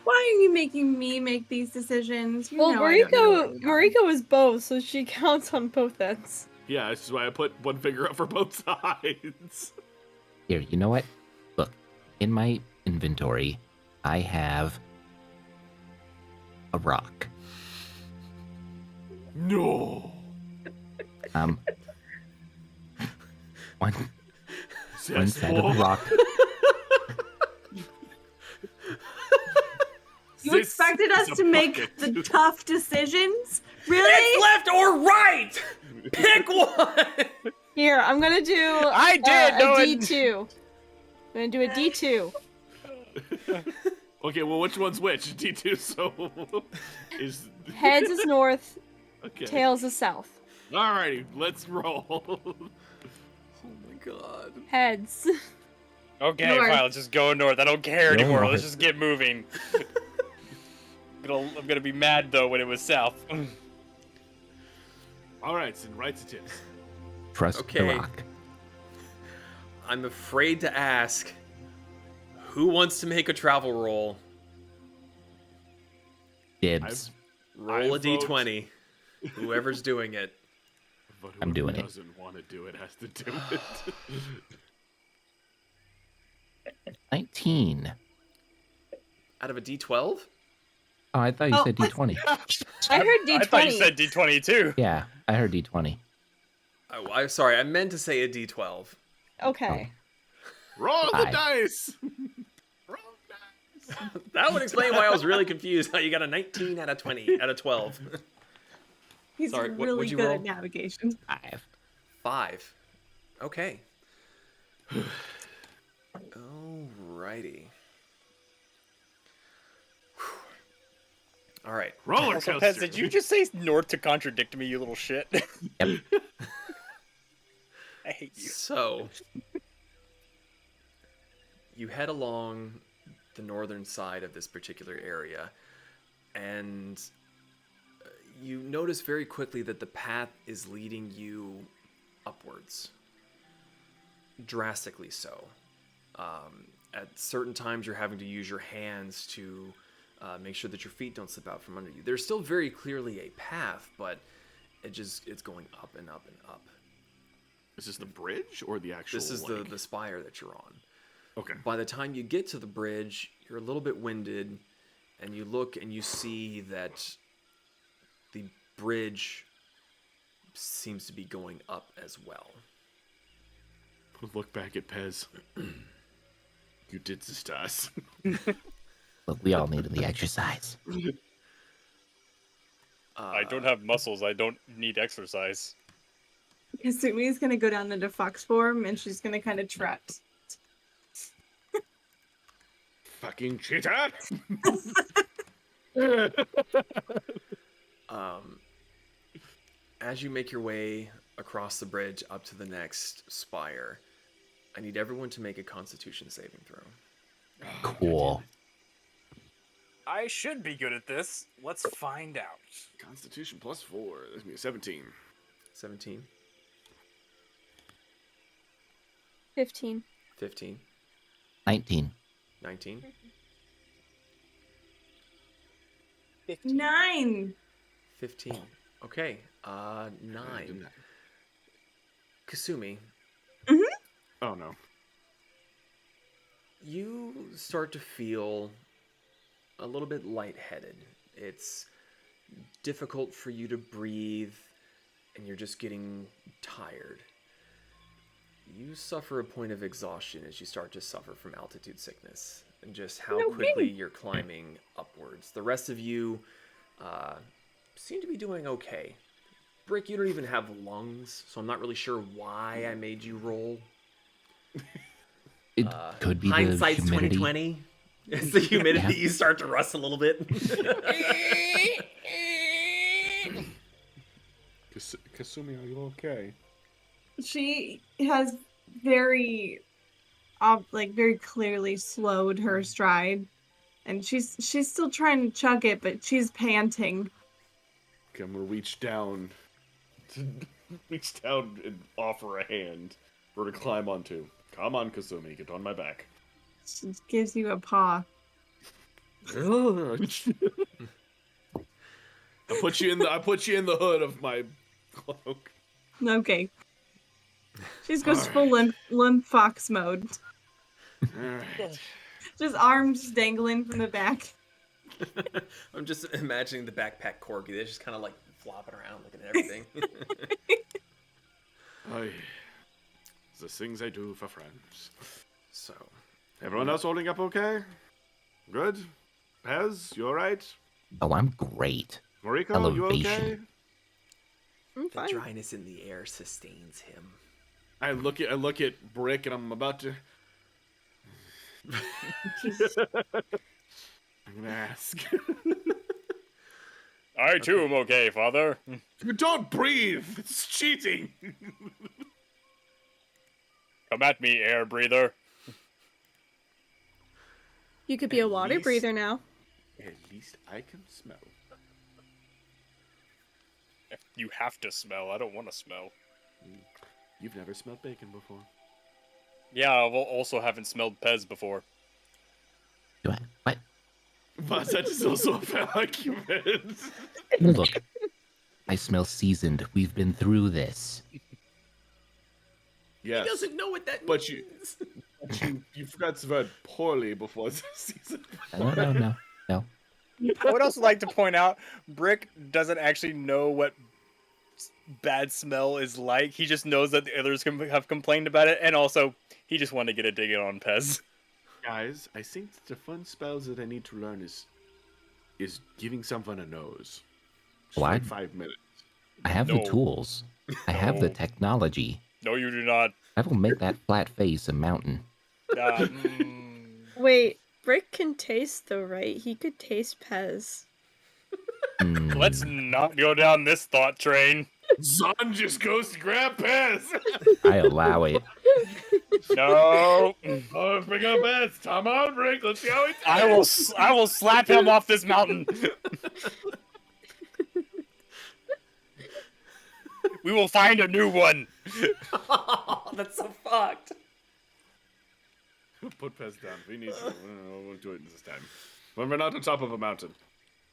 Why are you making me make these decisions? You Well, know I don't know where we are. Moriko is both, so she counts on both ends. Yeah, this is why I put one finger up for both sides. Here, you know what? Look, in my inventory, I have a rock. No. One side of the rock. You expected us to make the tough decisions? Really? It's left or right. Pick one. Here, I'm gonna do I did, a no, D2. I'm gonna do a D2. Okay, well, which one's which? D2, so is Heads is north, okay. tails is south. Alrighty, let's roll. Oh my god. Heads. Okay, North. fine, let's just go north. I don't care Go anymore. north. Let's just get moving. I'm gonna be mad though when it was south. Alright, so rights and tips. Trust the Okay. rock. I'm afraid to ask. Who wants to make a travel roll? Dibs. Roll I a d20. Whoever's doing it. But I'm whoever doing it. doesn't want to do it has to do it. 19. Out of a d12? Oh, I thought you Oh, said D20. I heard D20. I thought you said D20 too. Yeah, I heard D20. Oh, I'm sorry. I meant to say a d12. Okay. Roll the Aye. dice! Roll dice! That would explain why I was really confused. How you got a 19 out of 20 out of 12. He's Sorry, what- really what'd you good roll? at navigation. 5. 5. Okay. Alrighty. All right. Roller Also, coaster. Pez, did you just say north to contradict me, you little shit? Yep. I hate you. So, you head along the northern side of this particular area, and you notice very quickly that the path is leading you upwards. Drastically so. At certain times, you're having to use your hands to make sure that your feet don't slip out from under you. There's still very clearly a path, but it's going up and up and up. Is this the bridge or the actual? This is the spire that you're on. Okay. By the time you get to the bridge, you're a little bit winded, and you look and you see that the bridge seems to be going up as well. Look back at Pez. You did this to us. Look, we all needed the exercise. I don't have muscles. I don't need exercise. Kasumi's gonna go down into fox form and she's gonna kind of trot. Fucking cheater! As you make your way across the bridge up to the next spire, I need everyone to make a Constitution saving throw. Cool. I should be good at this. Let's find out. Constitution +4. That's gonna be a 17. 17, 15. 15, 19. 19, 9. 15. Okay, 9. Kasumi, Oh no. you start to feel a little bit lightheaded. It's difficult for you to breathe, and you're just getting tired. You suffer a point of exhaustion as you start to suffer from altitude sickness and just how quickly you're climbing upwards. The rest of you seem to be doing okay. Brick, you don't even have lungs, so I'm not really sure why I made you roll. It could be Hindsight's the humidity. 2020. It's the humidity. Yeah. You start to rust a little bit. Kasumi, are you okay? She has very very clearly slowed her stride, and she's still trying to chug it, but she's panting. Okay, I'm gonna reach down and offer a hand for her to climb onto. Come on, Kasumi, get on my back. She gives you a paw. I put you in the hood of my cloak. Okay. She just goes full limp fox mode. Alright. Just arms dangling from the back. I'm just imagining the backpack corgi. They're just kind of like flopping around looking at everything. Aye. The things I do for friends. So, Everyone else holding up okay? Good? Pez, you alright? Oh, I'm great. Moriko, you okay? Elevation. I'm the fine. dryness in the air sustains him. I look at Brick and I'm about to. I'm gonna ask. I too am okay, Father. You don't breathe. It's cheating. Come at me, air breather. You could be a water least- breather now. At least I can smell. You have to smell. I don't want to smell. You've never smelled bacon before. Yeah, I also haven't smelled Pez before. Do I? What? But that is also a fair argument. Look, I smell seasoned. We've been through this. Yes. He doesn't know what that But means. you forgot to vote poorly before the season. No. I would also like to point out, Brick doesn't actually know what bad smell is like. He just knows that the others have complained about it, and also he just wanted to get a dig in on Pez. Guys, I think that the fun spells that I need to learn is giving someone a nose. Just What? like 5 minutes. I have No. the tools. I have the No. technology. No, you do not. I will make that flat face a mountain. Wait, Brick can taste though, right? He could taste Pez. Mm, Let's not go down this thought train. Zon just goes to grab Pez. I allow it. No. Oh, bring up Pez. Come on, Rick. Let's see how he I will slap him off this mountain. We will find a new one. That's so fucked. Put Pez down. We need to. We'll do it this time. When we're not on top of a mountain.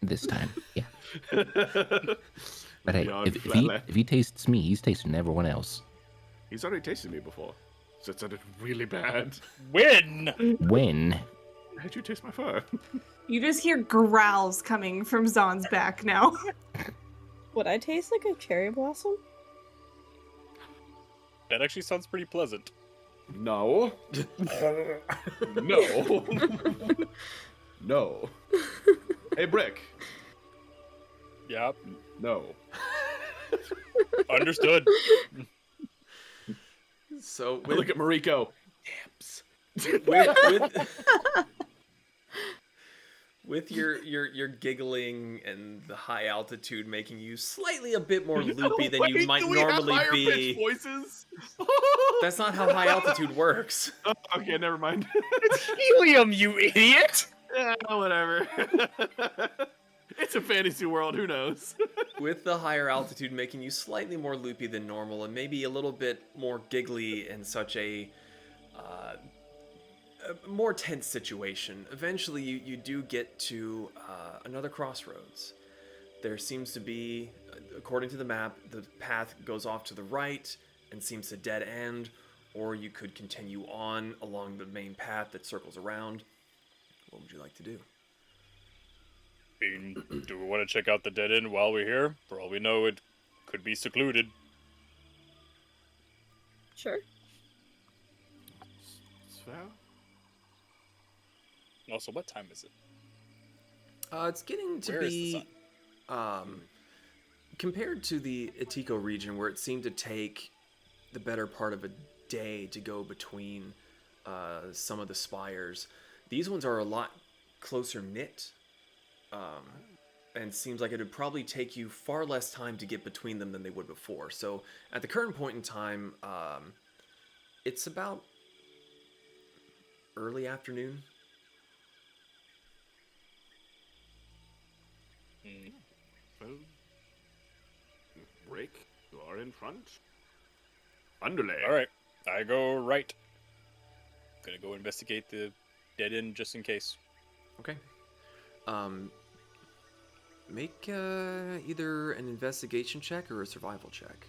This time, yeah. But hey, Beyond if flatland. he tastes me, he's tasting everyone else. He's already tasted me before. So it sounded really bad. Win. When? How'd you taste my fur? You just hear growls coming from Zon's back now. Would I taste like a cherry blossom? That actually sounds pretty pleasant. No. No. No. Hey, Brick. Yep. No. Understood. So I look at Moriko. Damps. with your giggling and the high altitude making you slightly a bit more loopy than you Wait, might do we have normally higher be. pitched voices? That's not how high altitude works. Okay, never mind. It's helium, you idiot. Yeah, whatever. It's a fantasy world. Who knows? With the higher altitude making you slightly more loopy than normal and maybe a little bit more giggly in such a more tense situation. Eventually you do get to another crossroads. There seems to be, according to the map, the path goes off to the right and seems to dead end, or you could continue on along the main path that circles around. What would you like to do? Do we want to check out the dead end while we're here? For all we know, it could be secluded. Sure. Fair. Also, what time is it? It's getting to Where is the be, compared to the Itiko region, where it seemed to take the better part of a day to go between some of the spires. These ones are a lot closer knit, and seems like it would probably take you far less time to get between them than they would before. So at the current point in time, it's about early afternoon. Well, Brick, you are in front. Underlay. All right, I go right. Gonna go investigate the dead end just in case. Okay. Make either an investigation check or a survival check.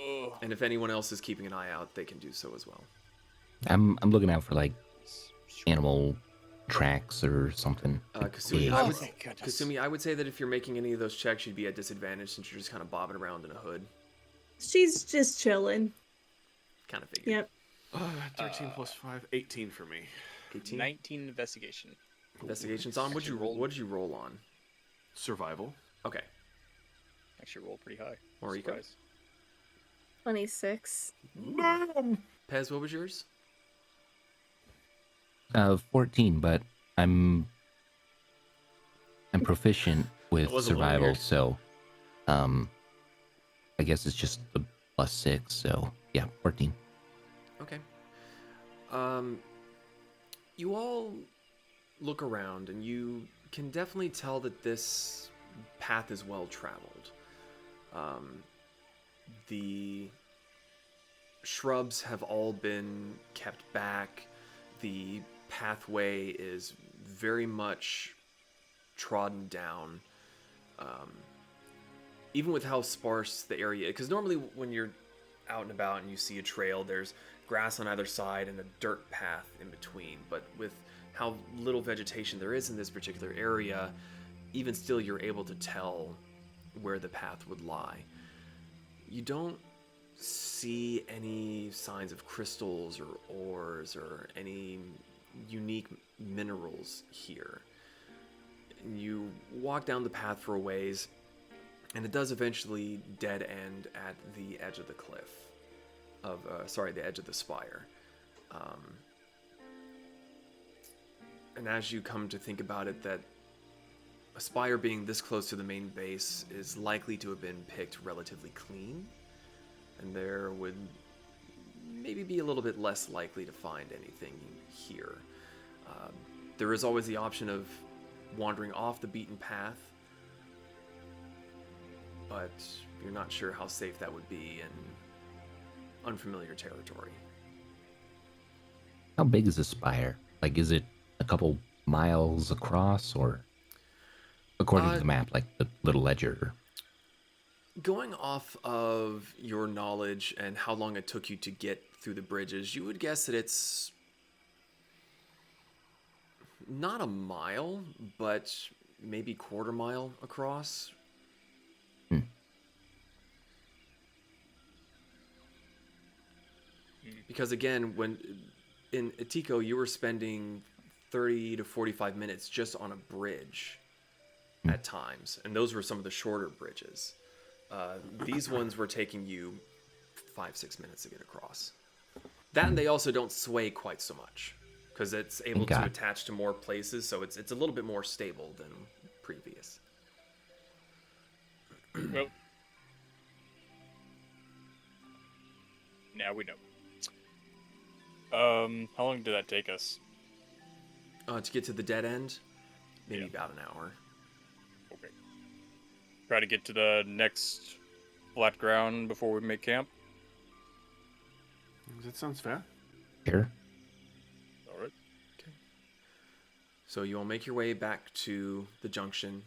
Oh. And if anyone else is keeping an eye out, they can do so as well. I'm looking out for like animal tracks or something. Kasumi, Yeah. Thank goodness. Kasumi, I would say that if you're making any of those checks, you'd be at disadvantage since you're just kind of bobbing around in a hood. She's just chilling. Kind of figured. Yep. 13 plus 5, 18 for me. 18. 19 investigation. Investigations on. What'd you roll on? Survival. Okay. Actually, roll pretty high. Moriko? Surprise. 26. Pez, what was yours? 14, but I'm proficient with That was a little survival, weird. so I guess it's just the +6. So yeah, 14. Okay. You all look around and you can definitely tell that this path is well traveled. The shrubs have all been kept back. The pathway is very much trodden down. Even with how sparse the area, because normally when you're out and about and you see a trail, there's grass on either side and a dirt path in between. But with how little vegetation there is in this particular area, even still you're able to tell where the path would lie. You don't see any signs of crystals or ores or any unique minerals here. You walk down the path for a ways, and it does eventually dead end at the edge of the cliff. The edge of the spire. And as you come to think about it, that a spire being this close to the main base is likely to have been picked relatively clean, and there would maybe be a little bit less likely to find anything here. There is always the option of wandering off the beaten path, but you're not sure how safe that would be in unfamiliar territory. How big is the spire? Like, is it a couple miles across, or according to the map, like the little ledger? Going off of your knowledge and how long it took you to get through the bridges, you would guess that it's not a mile, but maybe quarter mile across. Because again, when in Itiko, you were spending 30 to 45 minutes just on a bridge at times, and those were some of the shorter bridges. These ones were taking you 5-6 minutes to get across. That, and they also don't sway quite so much because it's able to attach to more places, so it's a little bit more stable than previous. Well, now we know. How long did that take us? To get to the dead end, maybe Yeah. about an hour. Okay. Try to get to the next flat ground before we make camp. That sounds fair. Sure. All right. So you will make your way back to the junction.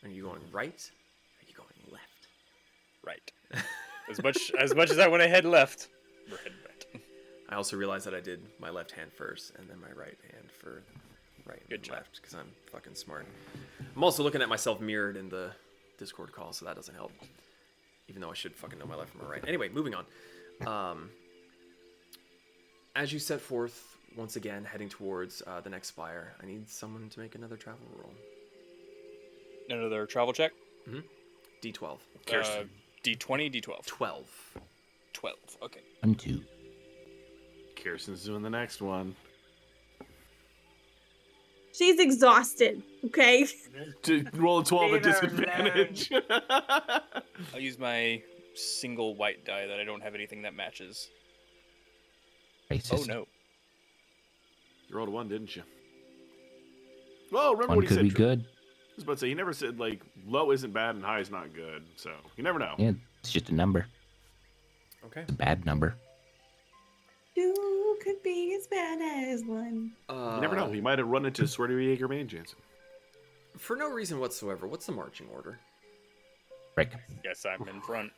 Are you going right? Are you going left? Right. As much as I want to head left, we're heading right. I also realized that I did my left hand first and then my right hand for right Good and job. left because I'm fucking smart. I'm also looking at myself mirrored in the Discord call, so that doesn't help. Even though I should fucking know my left from my right. Anyway, moving on. As you set forth, once again, heading towards the next spire, I need someone to make another travel roll. Another travel check. D12. D20, D12. 12. 12. Okay. 1, 2. Kirsten's doing the next one. She's exhausted, okay? To roll a 12 at Neither disadvantage. I'll use my single white die that I don't have anything that matches. Racist. Oh no. You rolled a 1, didn't you? Well, remember One what he could said. be Drew. good. I was about to say, he never said, like, low isn't bad and high is not good. So, you never know. Yeah, it's just a number. Okay. It's a bad number. Two could be as bad as one. You never know. He might have run into Swerter Man Jansen. For no reason whatsoever, what's the marching order? Rick. Guess I'm in front.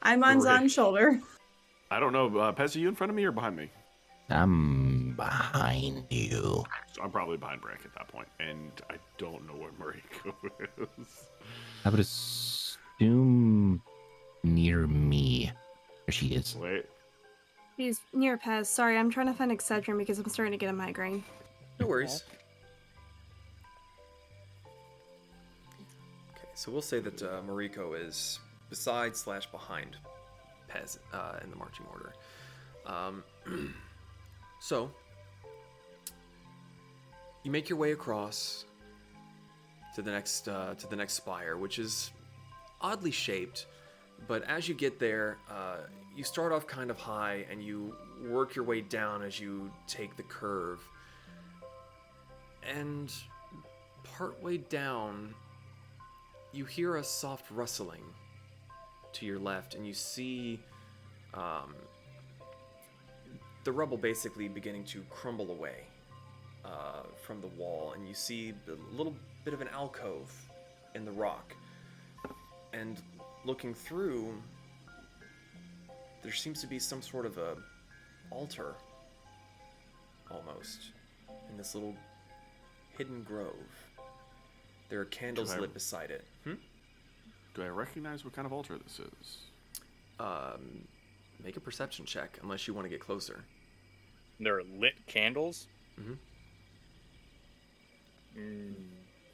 I'm on Zon's shoulder. I don't know. Pez, are you in front of me or behind me? I'm behind you. So I'm probably behind Brack at that point, and I don't know where Moriko is. I would assume near me. There she is. Wait. He's near Pez. Sorry, I'm trying to find Excedrin because I'm starting to get a migraine. No worries. Okay, so we'll say that Moriko is beside/behind Pez in the marching order. So you make your way across to the next spire, which is oddly shaped. But as you get there, you start off kind of high and you work your way down as you take the curve. And partway down, you hear a soft rustling to your left, and you see the rubble basically beginning to crumble away from the wall, and you see a little bit of an alcove in the rock. And looking through, there seems to be some sort of a altar, almost, in this little hidden grove. There are candles lit beside it. Do I recognize what kind of altar this is? Make a perception check, unless you want to get closer. There are lit candles?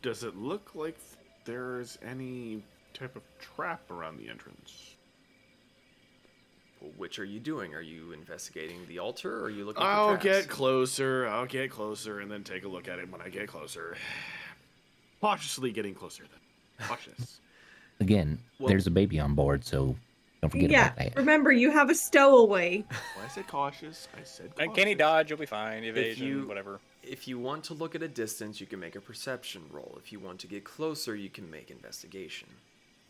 Does it look like there's any type of trap around the entrance? Well, which are you doing? Are you investigating the altar, or are you looking for I'll traps? get closer, and then take a look at it when I get closer. Cautiously getting closer, then. Cautious. Again, there's a baby on board, so don't forget Yeah, about that. remember, you have a stowaway. Well, I said cautious. I said cautious. And can he dodge? You'll be fine. Evasion, whatever. If you want to look at a distance, you can make a perception roll. If you want to get closer, you can make investigation.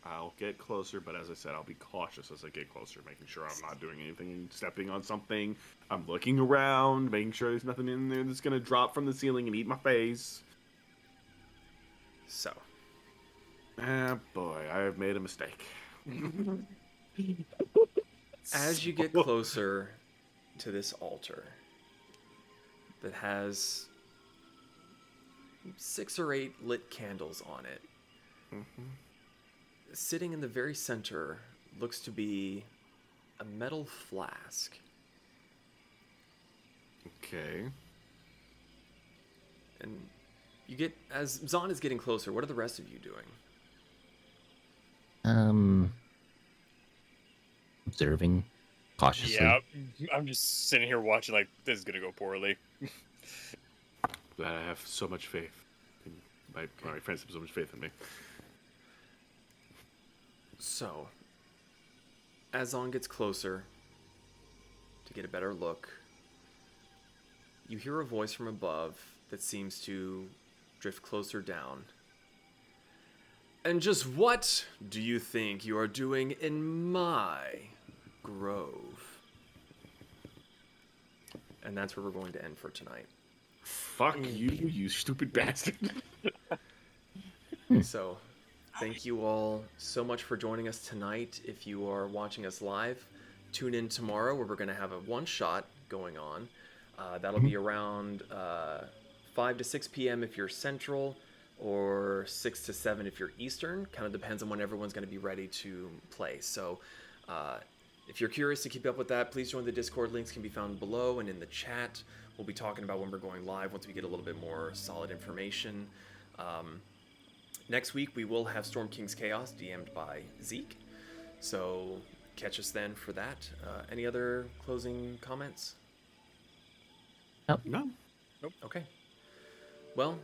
I'll get closer, but as I said, I'll be cautious as I get closer, making sure I'm not doing anything, stepping on something. I'm looking around, making sure there's nothing in there that's going to drop from the ceiling and eat my face. So. Ah, boy, I have made a mistake. As you get closer to this altar that has 6 or 8 lit candles on it, sitting in the very center looks to be a metal flask. Okay. And you get, as Zon is getting closer, what are the rest of you doing? Observing cautiously. Yeah, I'm just sitting here watching like, this is gonna go poorly. Glad I have so much faith. My friends have so much faith in me. So, as Zon gets closer to get a better look, you hear a voice from above that seems to drift closer down. And just what do you think you are doing in my grove? And that's where we're going to end for tonight. Fuck you, you stupid bastard. So, thank you all so much for joining us tonight. If you are watching us live, tune in tomorrow where we're going to have a one-shot going on. That'll be around 5 to 6 p.m. if you're Central, or 6 to 7 if you're Eastern. Kind of depends on when everyone's going to be ready to play. So, if you're curious to keep up with that, please join the Discord. Links can be found below and in the chat. We'll be talking about when we're going live once we get a little bit more solid information. Next week, we will have Storm King's Chaos, DM'd by Zeke. So catch us then for that. Any other closing comments? No. Nope. Okay. Well,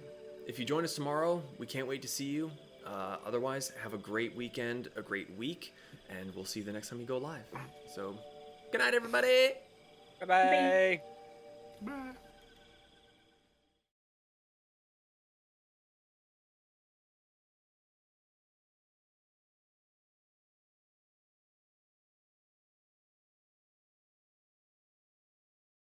if you join us tomorrow, we can't wait to see you. Otherwise, have a great weekend, a great week, and we'll see you the next time you go live. So, good night, everybody. Bye-bye. Bye.